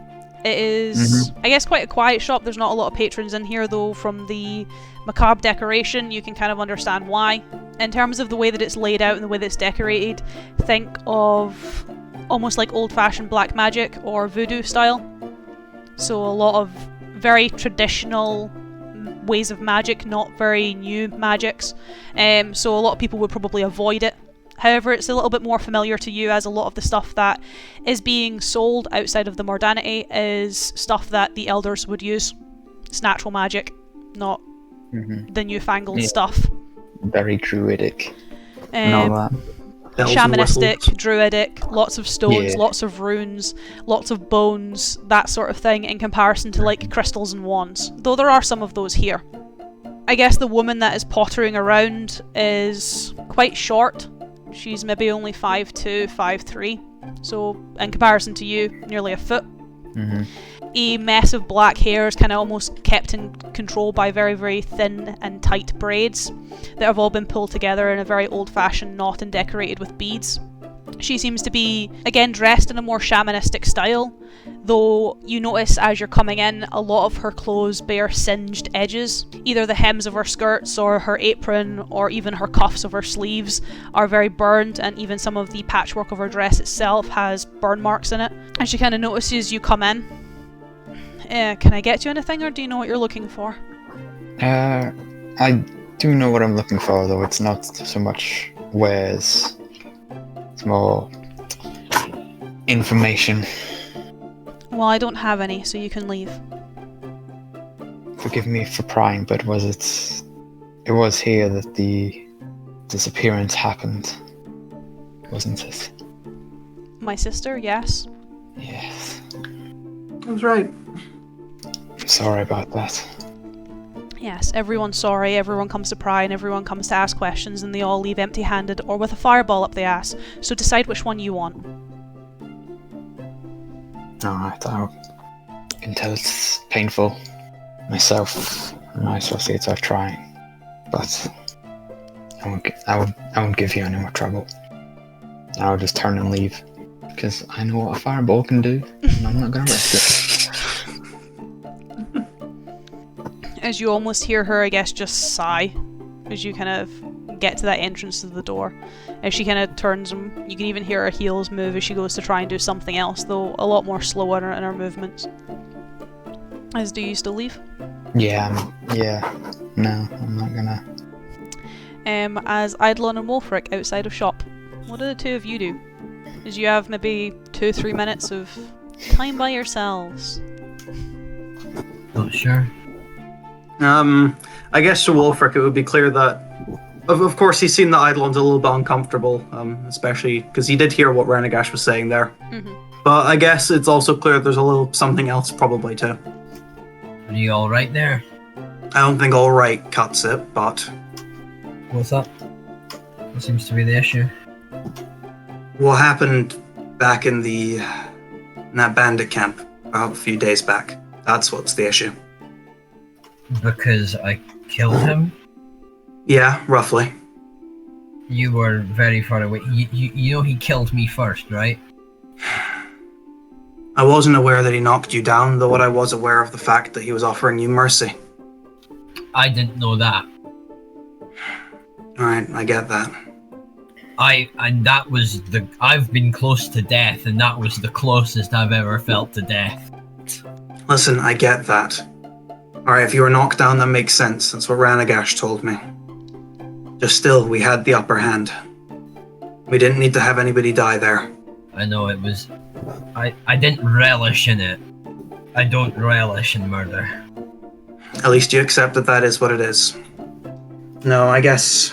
It is, I guess, quite a quiet shop. There's not a lot of patrons in here, though. From the macabre decoration, you can kind of understand why. In terms of the way that it's laid out and the way that it's decorated, think of almost like old-fashioned black magic or voodoo style. So a lot of very traditional ways of magic, not very new magics. So a lot of people would probably avoid it. However, it's a little bit more familiar to you, as a lot of the stuff that is being sold outside of the Mordanity is stuff that the Elders would use. It's natural magic, not the newfangled stuff. Very druidic. And all that. Bells and Shamanistic, whistles. druidic, lots of stones, Yeah. lots of runes, lots of bones, that sort of thing, in comparison to like crystals and wands. Though there are some of those here. I guess the woman that is pottering around is quite short. She's maybe only 5'2", 5'3", so in comparison to you, nearly a foot. A mess of black hair is kind of almost kept in control by very, very thin and tight braids that have all been pulled together in a very old-fashioned knot and decorated with beads. She seems to be, again, dressed in a more shamanistic style, though you notice as you're coming in, a lot of her clothes bear singed edges. Either the hems of her skirts or her apron or even her cuffs of her sleeves are very burned, and even some of the patchwork of her dress itself has burn marks in it. And she kind of notices you come in. Can I get you anything, or do you know what you're looking for? I do know what I'm looking for, though it's not so much wares. It's more information. Well, I don't have any, so you can leave. Forgive me for prying, but it was here that the disappearance happened, wasn't it? My sister, yes. Yes. That's right. I'm sorry about that. Yes, everyone's sorry, everyone comes to pry and everyone comes to ask questions, and they all leave empty-handed or with a fireball up the ass, so decide which one you want. Alright, until it's painful, myself and my associates are trying, but I won't give you any more trouble. I'll just turn and leave, because I know what a fireball can do, and I'm not gonna risk it. As you almost hear her, I guess, just sigh as you kind of get to that entrance to the door. As she kind of turns, and you can even hear her heels move as she goes to try and do something else, though a lot more slower in her movements. As do you still leave? Yeah, no, I'm not gonna. As Eidolon and Wolfric outside of shop, what do the two of you do? As you have maybe 2-3 minutes of time by yourselves. Not sure. I guess to Wolfric, it would be clear that, of course, he's seen the Eidolon's a little bit uncomfortable, especially because he did hear what Renagash was saying there. Mm-hmm. But I guess it's also clear there's a little something else probably too. Are you alright there? I don't think all right cuts it, but What's up? What seems to be the issue? what happened back in that bandit camp a few days back, that's what's the issue. Because I killed him? Yeah, roughly. You were very far away. You know he killed me first, right? I wasn't aware that he knocked you down, though I was aware of the fact that he was offering you mercy. I didn't know that. Alright, I get that. I've been close to death, and that was the closest I've ever felt to death. Listen, I get that. Alright, if you were knocked down, that makes sense. That's what Ranagash told me. Just still, we had the upper hand. We didn't need to have anybody die there. I know it was... I didn't relish in it. I don't relish in murder. At least you accept that that is what it is. No, I guess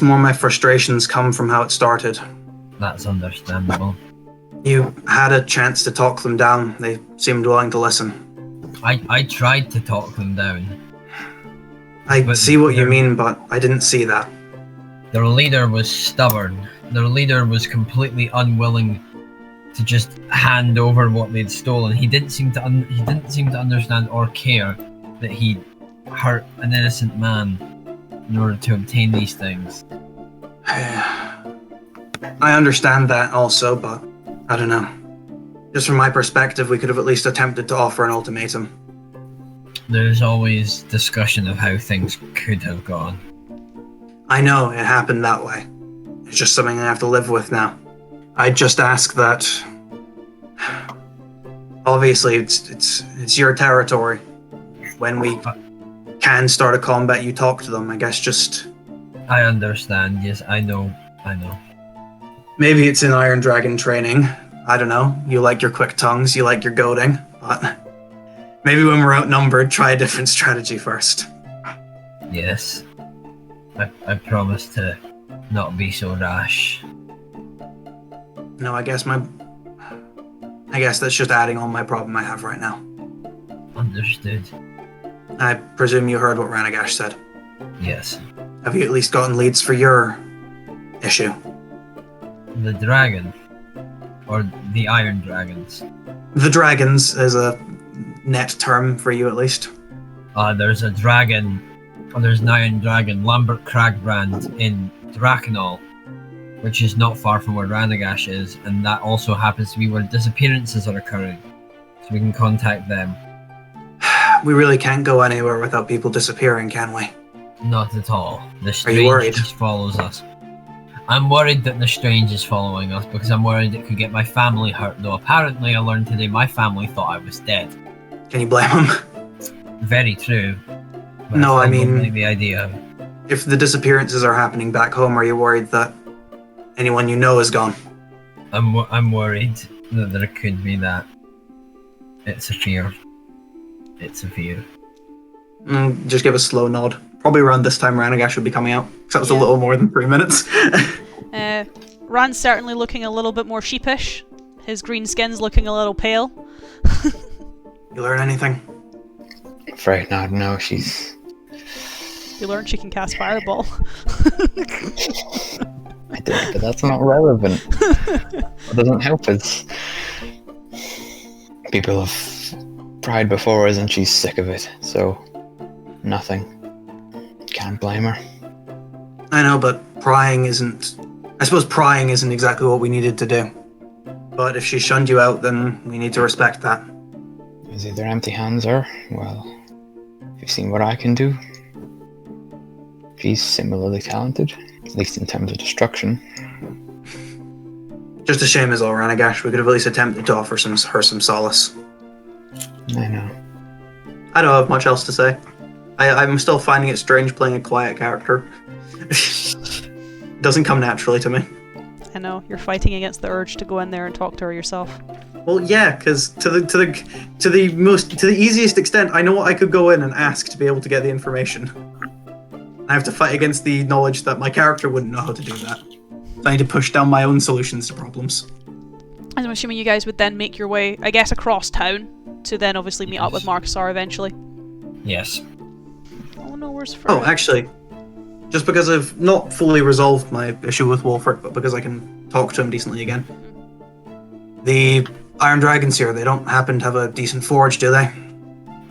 more of my frustrations come from how it started. That's understandable. You had a chance to talk them down. They seemed willing to listen. I tried to talk them down. I see what you mean, but I didn't see that. Their leader was stubborn. Their leader was completely unwilling to just hand over what they'd stolen. He didn't seem to understand or care that he'd hurt an innocent man in order to obtain these things. I understand that also, but I don't know. Just from my perspective, we could have at least attempted to offer an ultimatum. There's always discussion of how things could have gone. I know it happened that way. It's just something I have to live with now. I just ask that. Obviously, it's your territory. When we can start a combat, you talk to them. I guess just. I understand. Yes, I know. Maybe it's in Iron Dragon training. I don't know. You like your quick tongues. You like your goading. But maybe when we're outnumbered, try a different strategy first. Yes. I promise to not be so rash. No, I guess that's just adding on my problem I have right now. Understood. I presume you heard what Ranagash said. Yes. Have you at least gotten leads for your issue? The dragon. Or the iron dragons. The dragons is a net term for you at least. There's a dragon. There's an iron dragon, Lambert Cragbrand in Drakenol, which is not far from where Ranagash is, and that also happens to be where disappearances are occurring. So we can contact them. We really can't go anywhere without people disappearing, can we? Not at all. The Are you strange worried? just follows us. I'm worried that the strange is following us because I'm worried it could get my family hurt, though apparently I learned today my family thought I was dead. Can you blame them? Very true. But No, I still don't mean- like the idea. If the disappearances are happening back home, are you worried that anyone you know is gone? I'm worried that there could be that. It's a fear. It's a fear. Just give a slow nod. Probably around this time Ranagash would be coming out. Because that was a Yeah. little more than 3 minutes. Rand's certainly looking a little bit more sheepish. His green skin's looking a little pale. You learn anything? Afraid not. No, she's. You learn she can cast Fireball. I did, but that's not relevant. It doesn't help us. People have tried before us and she's sick of it, so nothing. Can't blame her. I know, but prying isn't... I suppose prying isn't exactly what we needed to do. But if she shunned you out, then we need to respect that. It was either empty hands or, well, if you've seen what I can do. She's similarly talented, at least in terms of destruction. Just a shame is all, Ranagash. We could have at least attempted to offer her some solace. I know. I don't have much else to say. I'm still finding it strange playing a quiet character. Doesn't come naturally to me. I know, you're fighting against the urge to go in there and talk to her yourself. Well, yeah, because to the easiest extent, I know what I could go in and ask to be able to get the information. I have to fight against the knowledge that my character wouldn't know how to do that. So I need to push down my own solutions to problems. I'm assuming you guys would then make your way, I guess, across town to then obviously meet up with Marcusar eventually. Yes. Oh no, where's Fred? Oh, actually, just because I've not fully resolved my issue with Wolfert, but because I can talk to him decently again. The Iron Dragons here, they don't happen to have a decent forge, do they?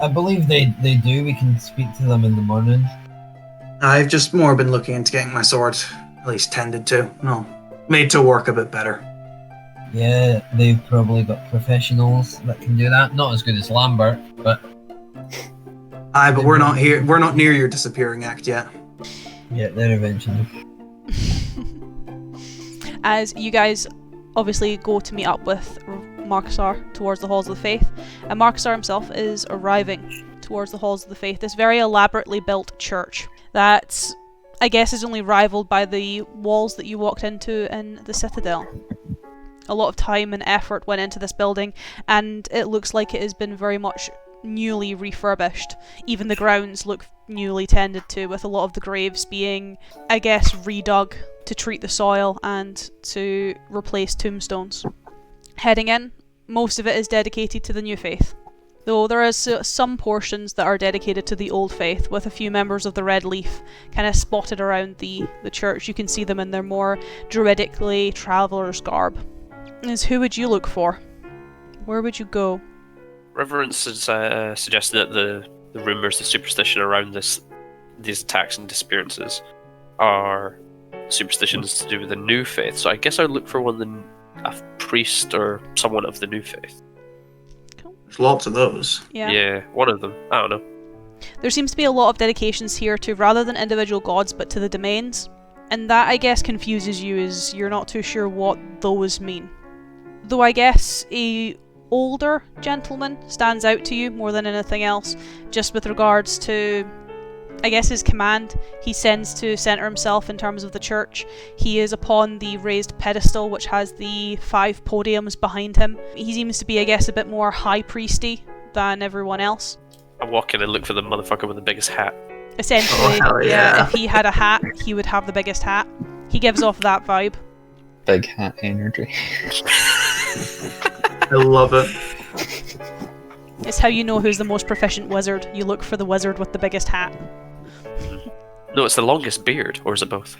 I believe they do. We can speak to them in the morning. I've just more been looking into getting my sword, at least tended to. No, made to work a bit better. Yeah, they've probably got professionals that can do that. Not as good as Lambert, but Aye, but we're not here. We're not near your disappearing act yet. yeah, they're eventually. As you guys obviously go to meet up with Marcusar towards the Halls of the Faith, and Marcusar himself is arriving towards the Halls of the Faith, this very elaborately built church that I guess is only rivaled by the walls that you walked into in the Citadel. A lot of time and effort went into this building, and it looks like it has been very much newly refurbished. Even the grounds look newly tended to, with a lot of the graves being, I guess, redug to treat the soil and to replace tombstones. Heading in, most of it is dedicated to the new faith, though there is some portions that are dedicated to the old faith, with a few members of the Red Leaf kind of spotted around the church. You can see them in their more druidically traveller's garb. Who would you look for? Where would you go? Reverence has suggested that the rumours, the superstition around these attacks and disappearances are superstitions to do with the new faith. So I guess I'd look for a priest or someone of the new faith. There's lots of those. Yeah. One of them. I don't know. There seems to be a lot of dedications here to rather than individual gods, but to the domains. And that, I guess, confuses you, as you're not too sure what those mean. Though I guess a older gentleman stands out to you more than anything else, just with regards to, I guess, his command he sends to centre himself in terms of the church. He is upon the raised pedestal which has the 5 podiums behind him. He seems to be, I guess, a bit more high priesty than everyone else. I walk in and look for the motherfucker with the biggest hat. Essentially, Oh, hell yeah. if he had a hat, he would have the biggest hat. He gives off that vibe. Big hat energy. I love it. It's how you know who's the most proficient wizard. You look for the wizard with the biggest hat. No, it's the longest beard, or is it both?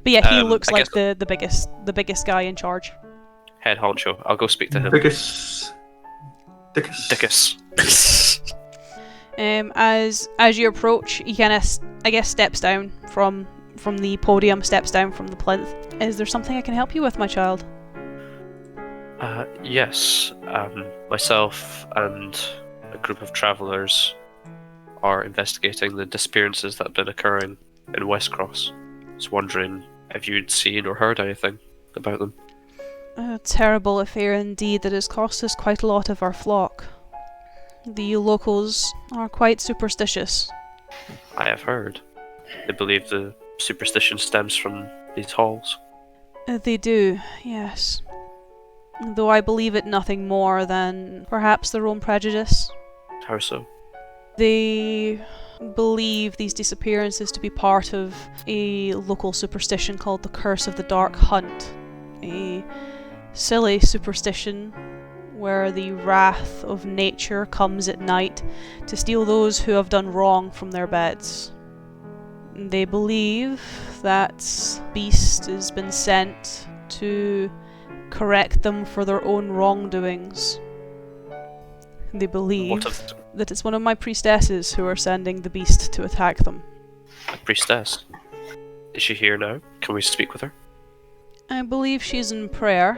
But yeah, he I looks like guess- the biggest guy in charge. Head honcho. I'll go speak to him. Dickus. Dickus. As you approach, he kind of, I guess, steps down from from the podium steps down from the plinth. Is there something I can help you with, my child? Yes. Myself and a group of travellers are investigating the disappearances that have been occurring in Westcross. I was wondering if you'd seen or heard anything about them. A terrible affair indeed that has cost us quite a lot of our flock. The locals are quite superstitious. I have heard. They believe the superstition stems from these halls. They do, yes. Though I believe it nothing more than perhaps their own prejudice. How so? They believe these disappearances to be part of a local superstition called the Curse of the Dark Hunt. A silly superstition where the wrath of nature comes at night to steal those who have done wrong from their beds. They believe that beast has been sent to correct them for their own wrongdoings. They believe that it's one of my priestesses who are sending the beast to attack them. A priestess? Is she here now? Can we speak with her? I believe she's in prayer,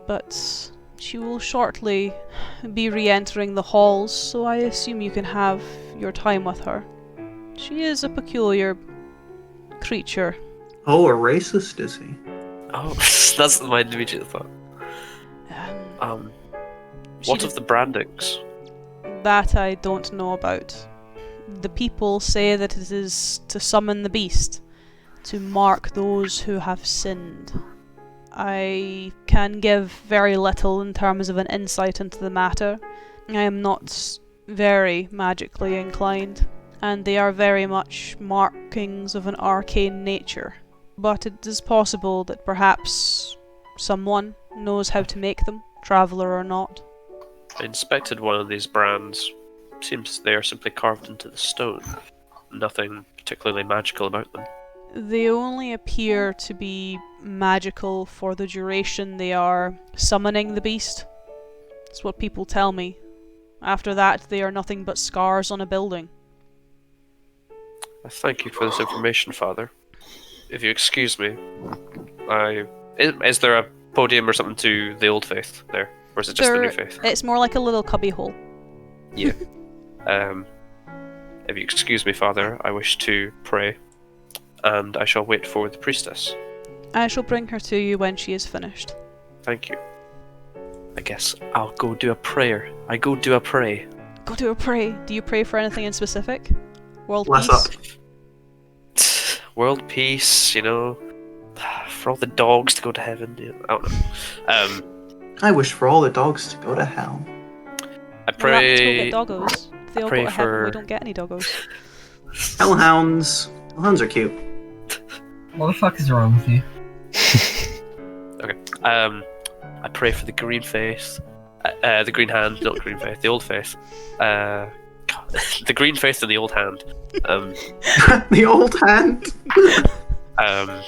but she will shortly be re-entering the halls, so I assume you can have your time with her. She is a peculiar creature. Oh, a racist, is he? Oh, that's my immediate thought. What of the brandings? That I don't know about. The people say that it is to summon the beast, to mark those who have sinned. I can give very little in terms of an insight into the matter. I am not very magically inclined, and they are very much markings of an arcane nature. But it is possible that perhaps someone knows how to make them, traveller or not. I inspected one of these brands. Seems they are simply carved into the stone. Nothing particularly magical about them. They only appear to be magical for the duration they are summoning the beast. That's what people tell me. After that, they are nothing but scars on a building. I thank you for this information, Father. If you excuse me, is there a podium or something to the old faith there? Or is it just the new faith? It's more like a little cubby hole. Yeah. If you excuse me, Father, I wish to pray, and I shall wait for the priestess. I shall bring her to you when she is finished. Thank you. I guess I'll go do a prayer. I go do a pray. Go do a pray. Do you pray for anything in specific? World Bless peace? up. World peace, you know, for all the dogs to go to heaven. You know, I don't know. I wish for all the dogs to go to hell. I We're pray. to go get doggos. If they all go pray to heaven, we for- don't get any doggos. Hellhounds. Hellhounds are cute. What the fuck is wrong with you? I pray for the green faith, the green hand, not green faith, the old faith. God, the green faith and the old hand. The old hand. I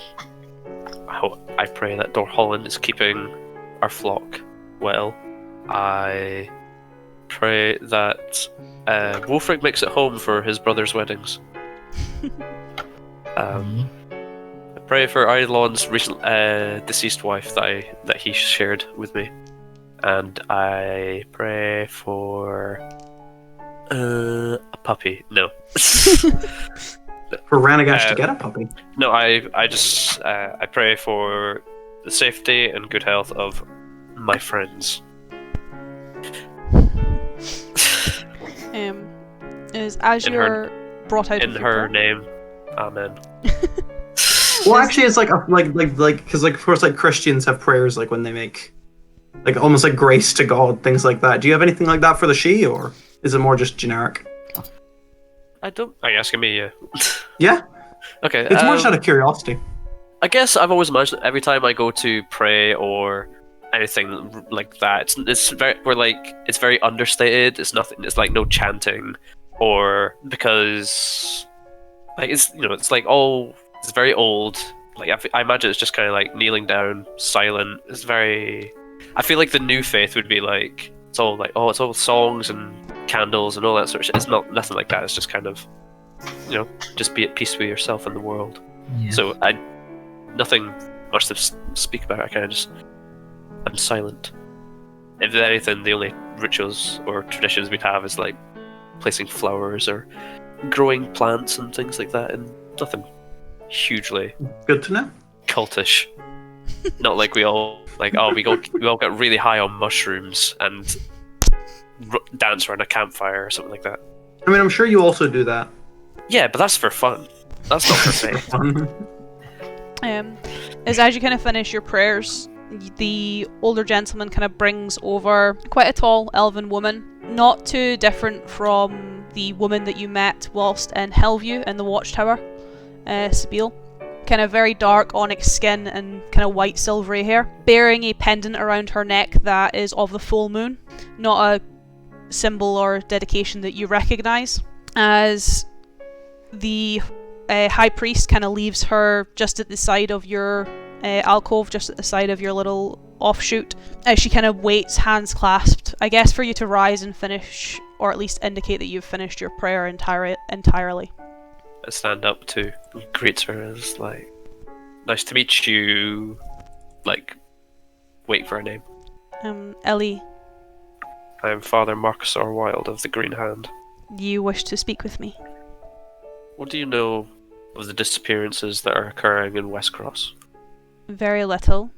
pray that Dor Holland is keeping our flock well. I pray that Wolfric makes it home for his brother's weddings. I pray for Eidolon's recent deceased wife that he shared with me, and I pray for a puppy. No. For Ranagash to get a puppy. No, I just I pray for the safety and good health of my friends. As In you're brought out In of your her prayer- name, Amen. Well, actually, it's like because of course like Christians have prayers like when they make like almost like grace to God, things like that. Do you have anything like that for the she, or is it more just generic? I don't. Are you asking me? Yeah. Yeah, Okay. it's more just out of curiosity. I guess I've always imagined every time I go to pray or anything like that, it's very understated. It's nothing. It's like no chanting, or because like it's like all it's very old. Like I imagine it's just kind of like kneeling down, silent. It's very. I feel like the new faith would be like it's all like it's all songs and candles and all that sort of shit. It's nothing like that. It's just kind of just be at peace with yourself and the world. Yeah. So nothing much to speak about. I kind of I'm silent. If anything, the only rituals or traditions we'd have is like placing flowers or growing plants and things like that, and nothing hugely Good to know. cultish. Not like we all we all get really high on mushrooms and dance around a campfire or something like that. I mean, I'm sure you also do that. Yeah, but that's for fun. That's not for faith. As you kind of finish your prayers, the older gentleman kind of brings over quite a tall elven woman, not too different from the woman that you met whilst in Hillview in the Watchtower, Sabine. Kind of very dark onyx skin and kind of white silvery hair, bearing a pendant around her neck that is of the full moon, not a symbol or dedication that you recognise. As the high priest kind of leaves her just at the side of your alcove, just at the side of your little offshoot, as she kind of waits, hands clasped, I guess for you to rise and finish, or at least indicate that you've finished your prayer entirely. I stand up to greet her as like, nice to meet you. Like, wait for her name. Ellie, I am Father Marcus R. Wilde of the Green Hand. you wish to speak with me? What do you know of the disappearances that are occurring in Westcross? Very little,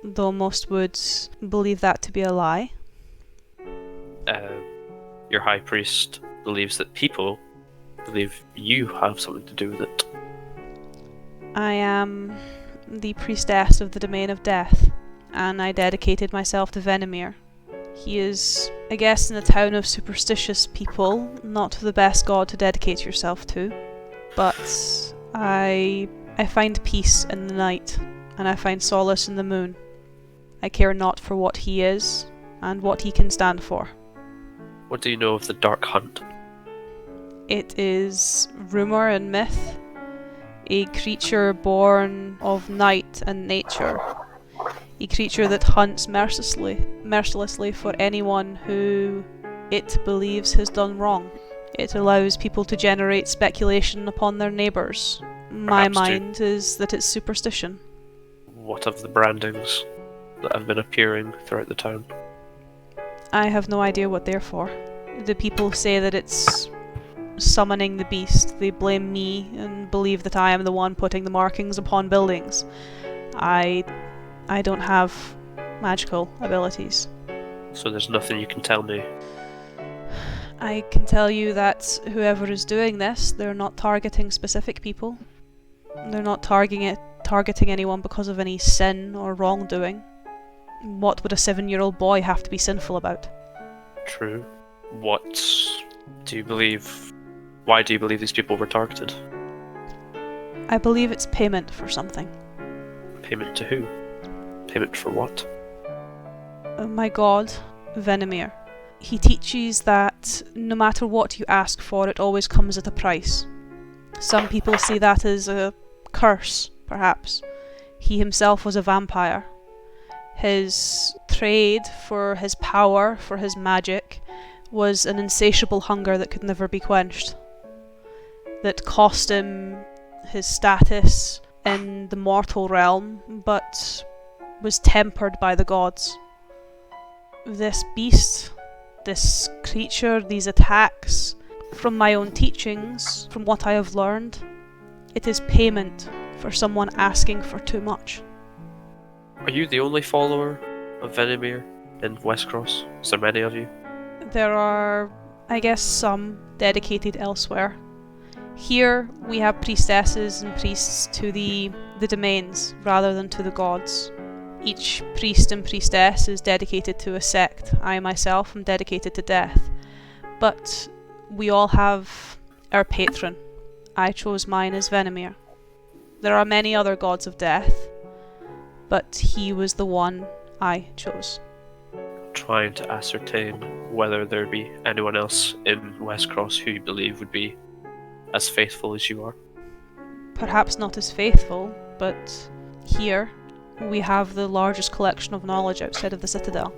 though most would believe that to be a lie. Your high priest believes that people believe you have something to do with it. I am the priestess of the Domain of Death, and I dedicated myself to Venomir. He is, I guess, in a town of superstitious people, not the best god to dedicate yourself to, but I find peace in the night, and I find solace in the moon. I care not for what he is, and what he can stand for. What do you know of the Dark Hunt? It is rumour and myth, a creature born of night and nature, a creature that hunts mercilessly for anyone who it believes has done wrong. It allows people to generate speculation upon their neighbours. My mind is that it's superstition. What of the brandings that have been appearing throughout the town? I have no idea what they're for. The people say that it's summoning the beast. They blame me and believe that I am the one putting the markings upon buildings. I don't have magical abilities. So there's nothing you can tell me? I can tell you that whoever is doing this, they're not targeting specific people. They're not targeting anyone because of any sin or wrongdoing. What would a 7-year-old boy have to be sinful about? True. What do you believe? Why do you believe these people were targeted? I believe it's payment for something. Payment to who? Payment for what? My god, Venomir. He teaches that no matter what you ask for, it always comes at a price. Some people see that as a curse, perhaps. He himself was a vampire. His trade for his power, for his magic, was an insatiable hunger that could never be quenched. That cost him his status in the mortal realm, but was tempered by the gods. This beast, this creature, these attacks, from my own teachings, from what I have learned, it is payment for someone asking for too much. Are you the only follower of Venomir in Westcross? Is there many of you? There are, I guess, some dedicated elsewhere. Here we have priestesses and priests to the domains rather than to the gods. Each priest and priestess is dedicated to a sect. I myself am dedicated to death. But we all have our patron. I chose mine as Venomir. There are many other gods of death, but he was the one I chose. Trying to ascertain whether there be anyone else in Westcross who you believe would be as faithful as you are. Perhaps not as faithful, but here we have the largest collection of knowledge outside of the Citadel.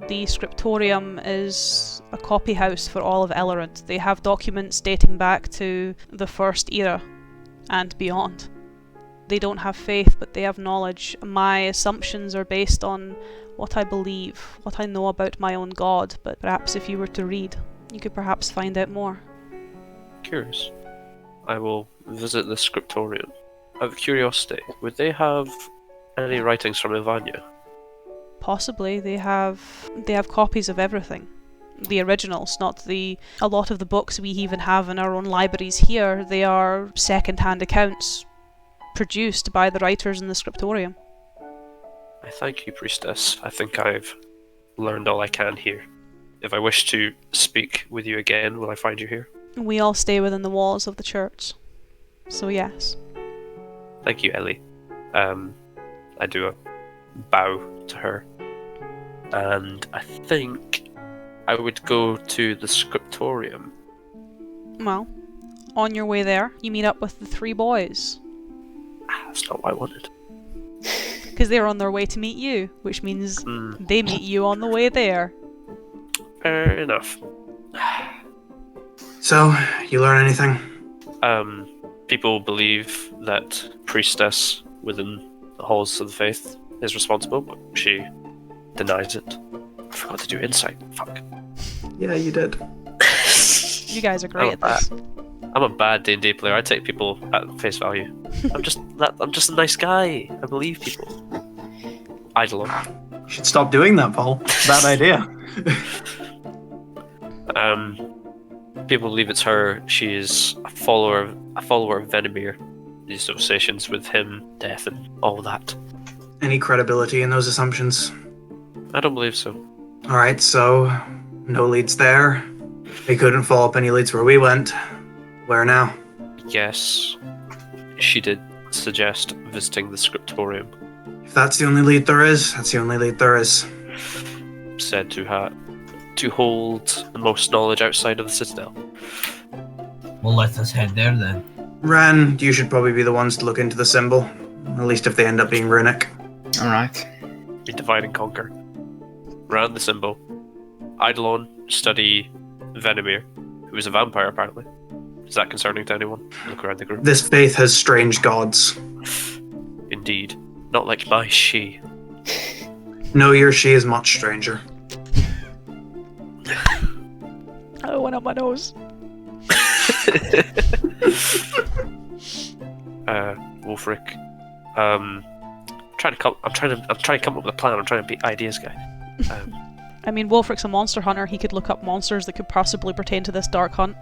The Scriptorium is a copy house for all of Ellerant. They have documents dating back to the First Era and beyond. they don't have faith, but they have knowledge. My assumptions are based on what I believe, what I know about my own God, but perhaps if you were to read, you could perhaps find out more. Curious. I will visit the scriptorium. Out of curiosity, would they have any writings from Ivania? Possibly. They have copies of everything. The originals, not a lot of the books we even have in our own libraries here, they are second-hand accounts produced by the writers in the scriptorium. I thank you, priestess. I think I've learned all I can here. If I wish to speak with you again, will I find you here? We all stay within the walls of the church. So yes. Thank you, Ellie. I do a bow to her. And I think I would go to the scriptorium. Well, on your way there, you meet up with the 3 boys. That's not what I wanted. Because they're on their way to meet you, which means they meet you on the way there. Fair enough. So, you learn anything? People believe that priestess within the halls of the faith is responsible, but she denies it. I forgot to do insight. Fuck. Yeah, you did. You guys are great at this. I'm a bad D&D player. I take people at face value. I'm just a nice guy. I believe people. Eidolon. You should stop doing that, Paul. Bad idea. People believe it's her. She is a follower of Venomir. The associations with him, death, and all that. Any credibility in those assumptions? I don't believe so. Alright, so no leads there. We couldn't follow up any leads where we went. Where now? Yes, she did suggest visiting the scriptorium. If that's the only lead there is, that's the only lead there is. Said to hold the most knowledge outside of the citadel. Well, let us head there then. Ren, you should probably be the ones to look into the symbol. At least if they end up being runic. Alright. We divide and conquer. Round the symbol. Eidolon study Venomir, who is a vampire apparently. Is that concerning to anyone? Look around the group. This faith has strange gods. Indeed. Not like my she. No, your she is much stranger. Oh, went up my nose. Wolfric. I'm trying to come up with a plan. I'm trying to be ideas guy. I mean, Wolfric's a monster hunter. He could look up monsters that could possibly pertain to this dark hunt.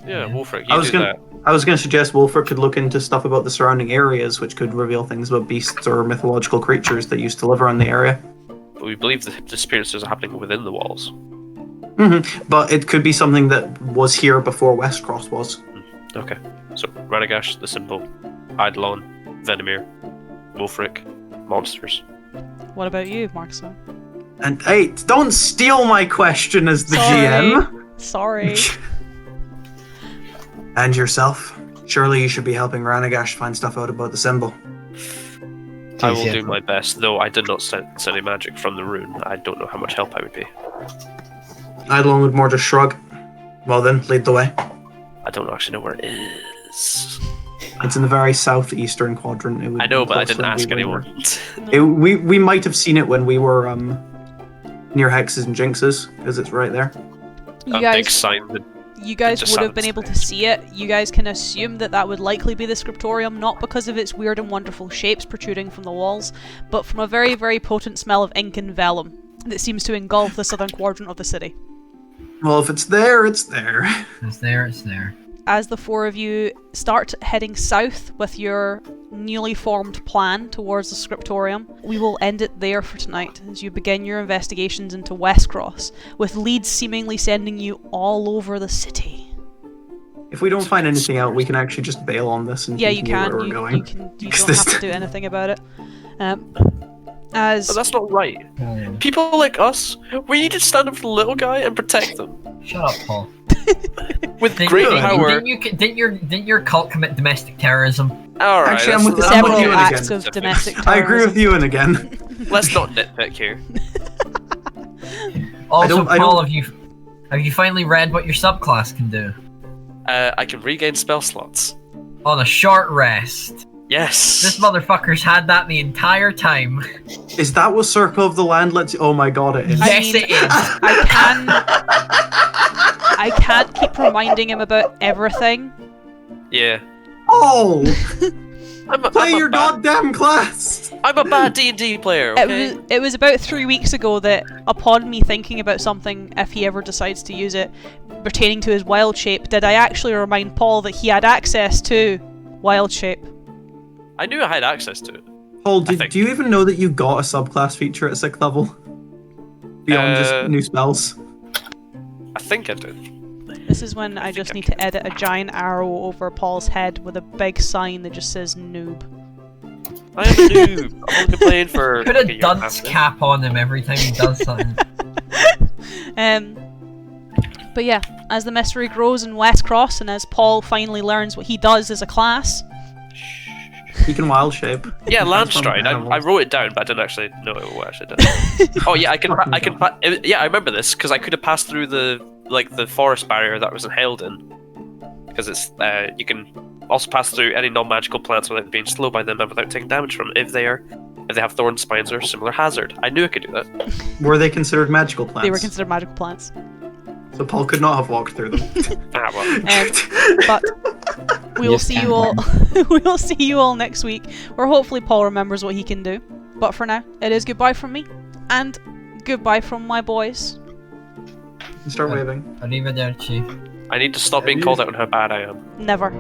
Yeah, Wolfric, I you was do gonna- that. I was going to suggest Wolfric could look into stuff about the surrounding areas, which could reveal things about beasts or mythological creatures that used to live around the area. But we believe the disappearances are happening within the walls. But it could be something that was here before Westcross was. Okay. So, Radagash, the symbol, Eidolon, Venomir, Wolfric, monsters. What about you, Markson? And hey, don't steal my question as the Sorry. GM! Sorry. And yourself. Surely you should be helping Ranagash find stuff out about the symbol. I will yeah. do my best, though I did not sense any magic from the rune. I don't know how much help I would be. Eidolon would more just shrug. Well then, lead the way. I don't actually know where it is. It's in the very southeastern quadrant. It would I know, be but I closer didn't than ask we anyone. were. We might have seen it when we were near Hexes and Jinxes, because it's right there. You A big guys, sign that you guys just would have been sounds able to nice. see it. You guys can assume that that would likely be the scriptorium, not because of its weird and wonderful shapes protruding from the walls, but from a very, very potent smell of ink and vellum that seems to engulf the southern quadrant of the city. Well, if it's there, it's there. It's there, it's there. As the 4 of you start heading south with your newly formed plan towards the scriptorium, we will end it there for tonight as you begin your investigations into Westcross, with leads seemingly sending you all over the city. If we don't find anything out, we can actually just bail on this and Yeah, you continue can. where we're You going. don't have to do anything about it. As But that's not right. Oh, People like us, we need to stand up for the little guy and protect them. shut up, Paul. With Didn't- great didn't- power. Didn't your cult commit domestic terrorism? Alright, Actually, I'm with let's- I'm several you acts again. of domestic terrorism. I agree with you and again. Let's not nitpick here. Also, I Paul, don't- have you finally read what your subclass can do? I can regain spell slots. On a short rest. Yes. This motherfucker's had that the entire time. Is that what Circle of the Land lets you? Oh my god, it is. Yes, it is. I can't keep reminding him about everything. Yeah. Oh! Play I'm a your bad, goddamn class! I'm a bad D&D player, okay? It was about 3 weeks ago that, upon me thinking about something, if he ever decides to use it, pertaining to his wild shape, did I actually remind Paul that he had access to wild shape? I knew I had access to it. Paul, I think. do you even know that you got a subclass feature at 6th level? Beyond just new spells? I think I did. This is when I just need to edit a giant arrow over Paul's head with a big sign that just says noob. I am a noob. I've only been playing for Put like a year and dunce half now. cap on him every time he does something. But yeah, as the mystery grows in Westcross and as Paul finally learns what he does as a class, You can wild shape. Yeah, Transform Landstride. into I animals. wrote it down, but I didn't actually know what I actually did. Oh yeah, yeah, I remember this because I could have passed through the forest barrier that was in Helden. Because it's you can also pass through any non-magical plants without being slowed by them and without taking damage from them if they have thorn spines or a similar hazard. I knew I could do that. Were they considered magical plants? they were considered magical plants. So Paul could not have walked through them. Ah well. But we will Yes, see can you all. We will see you all next week, where hopefully Paul remembers what he can do. But for now, it is goodbye from me, and goodbye from my boys. Start waving. Arrivederci. I need to stop being called out on how bad I am. Never.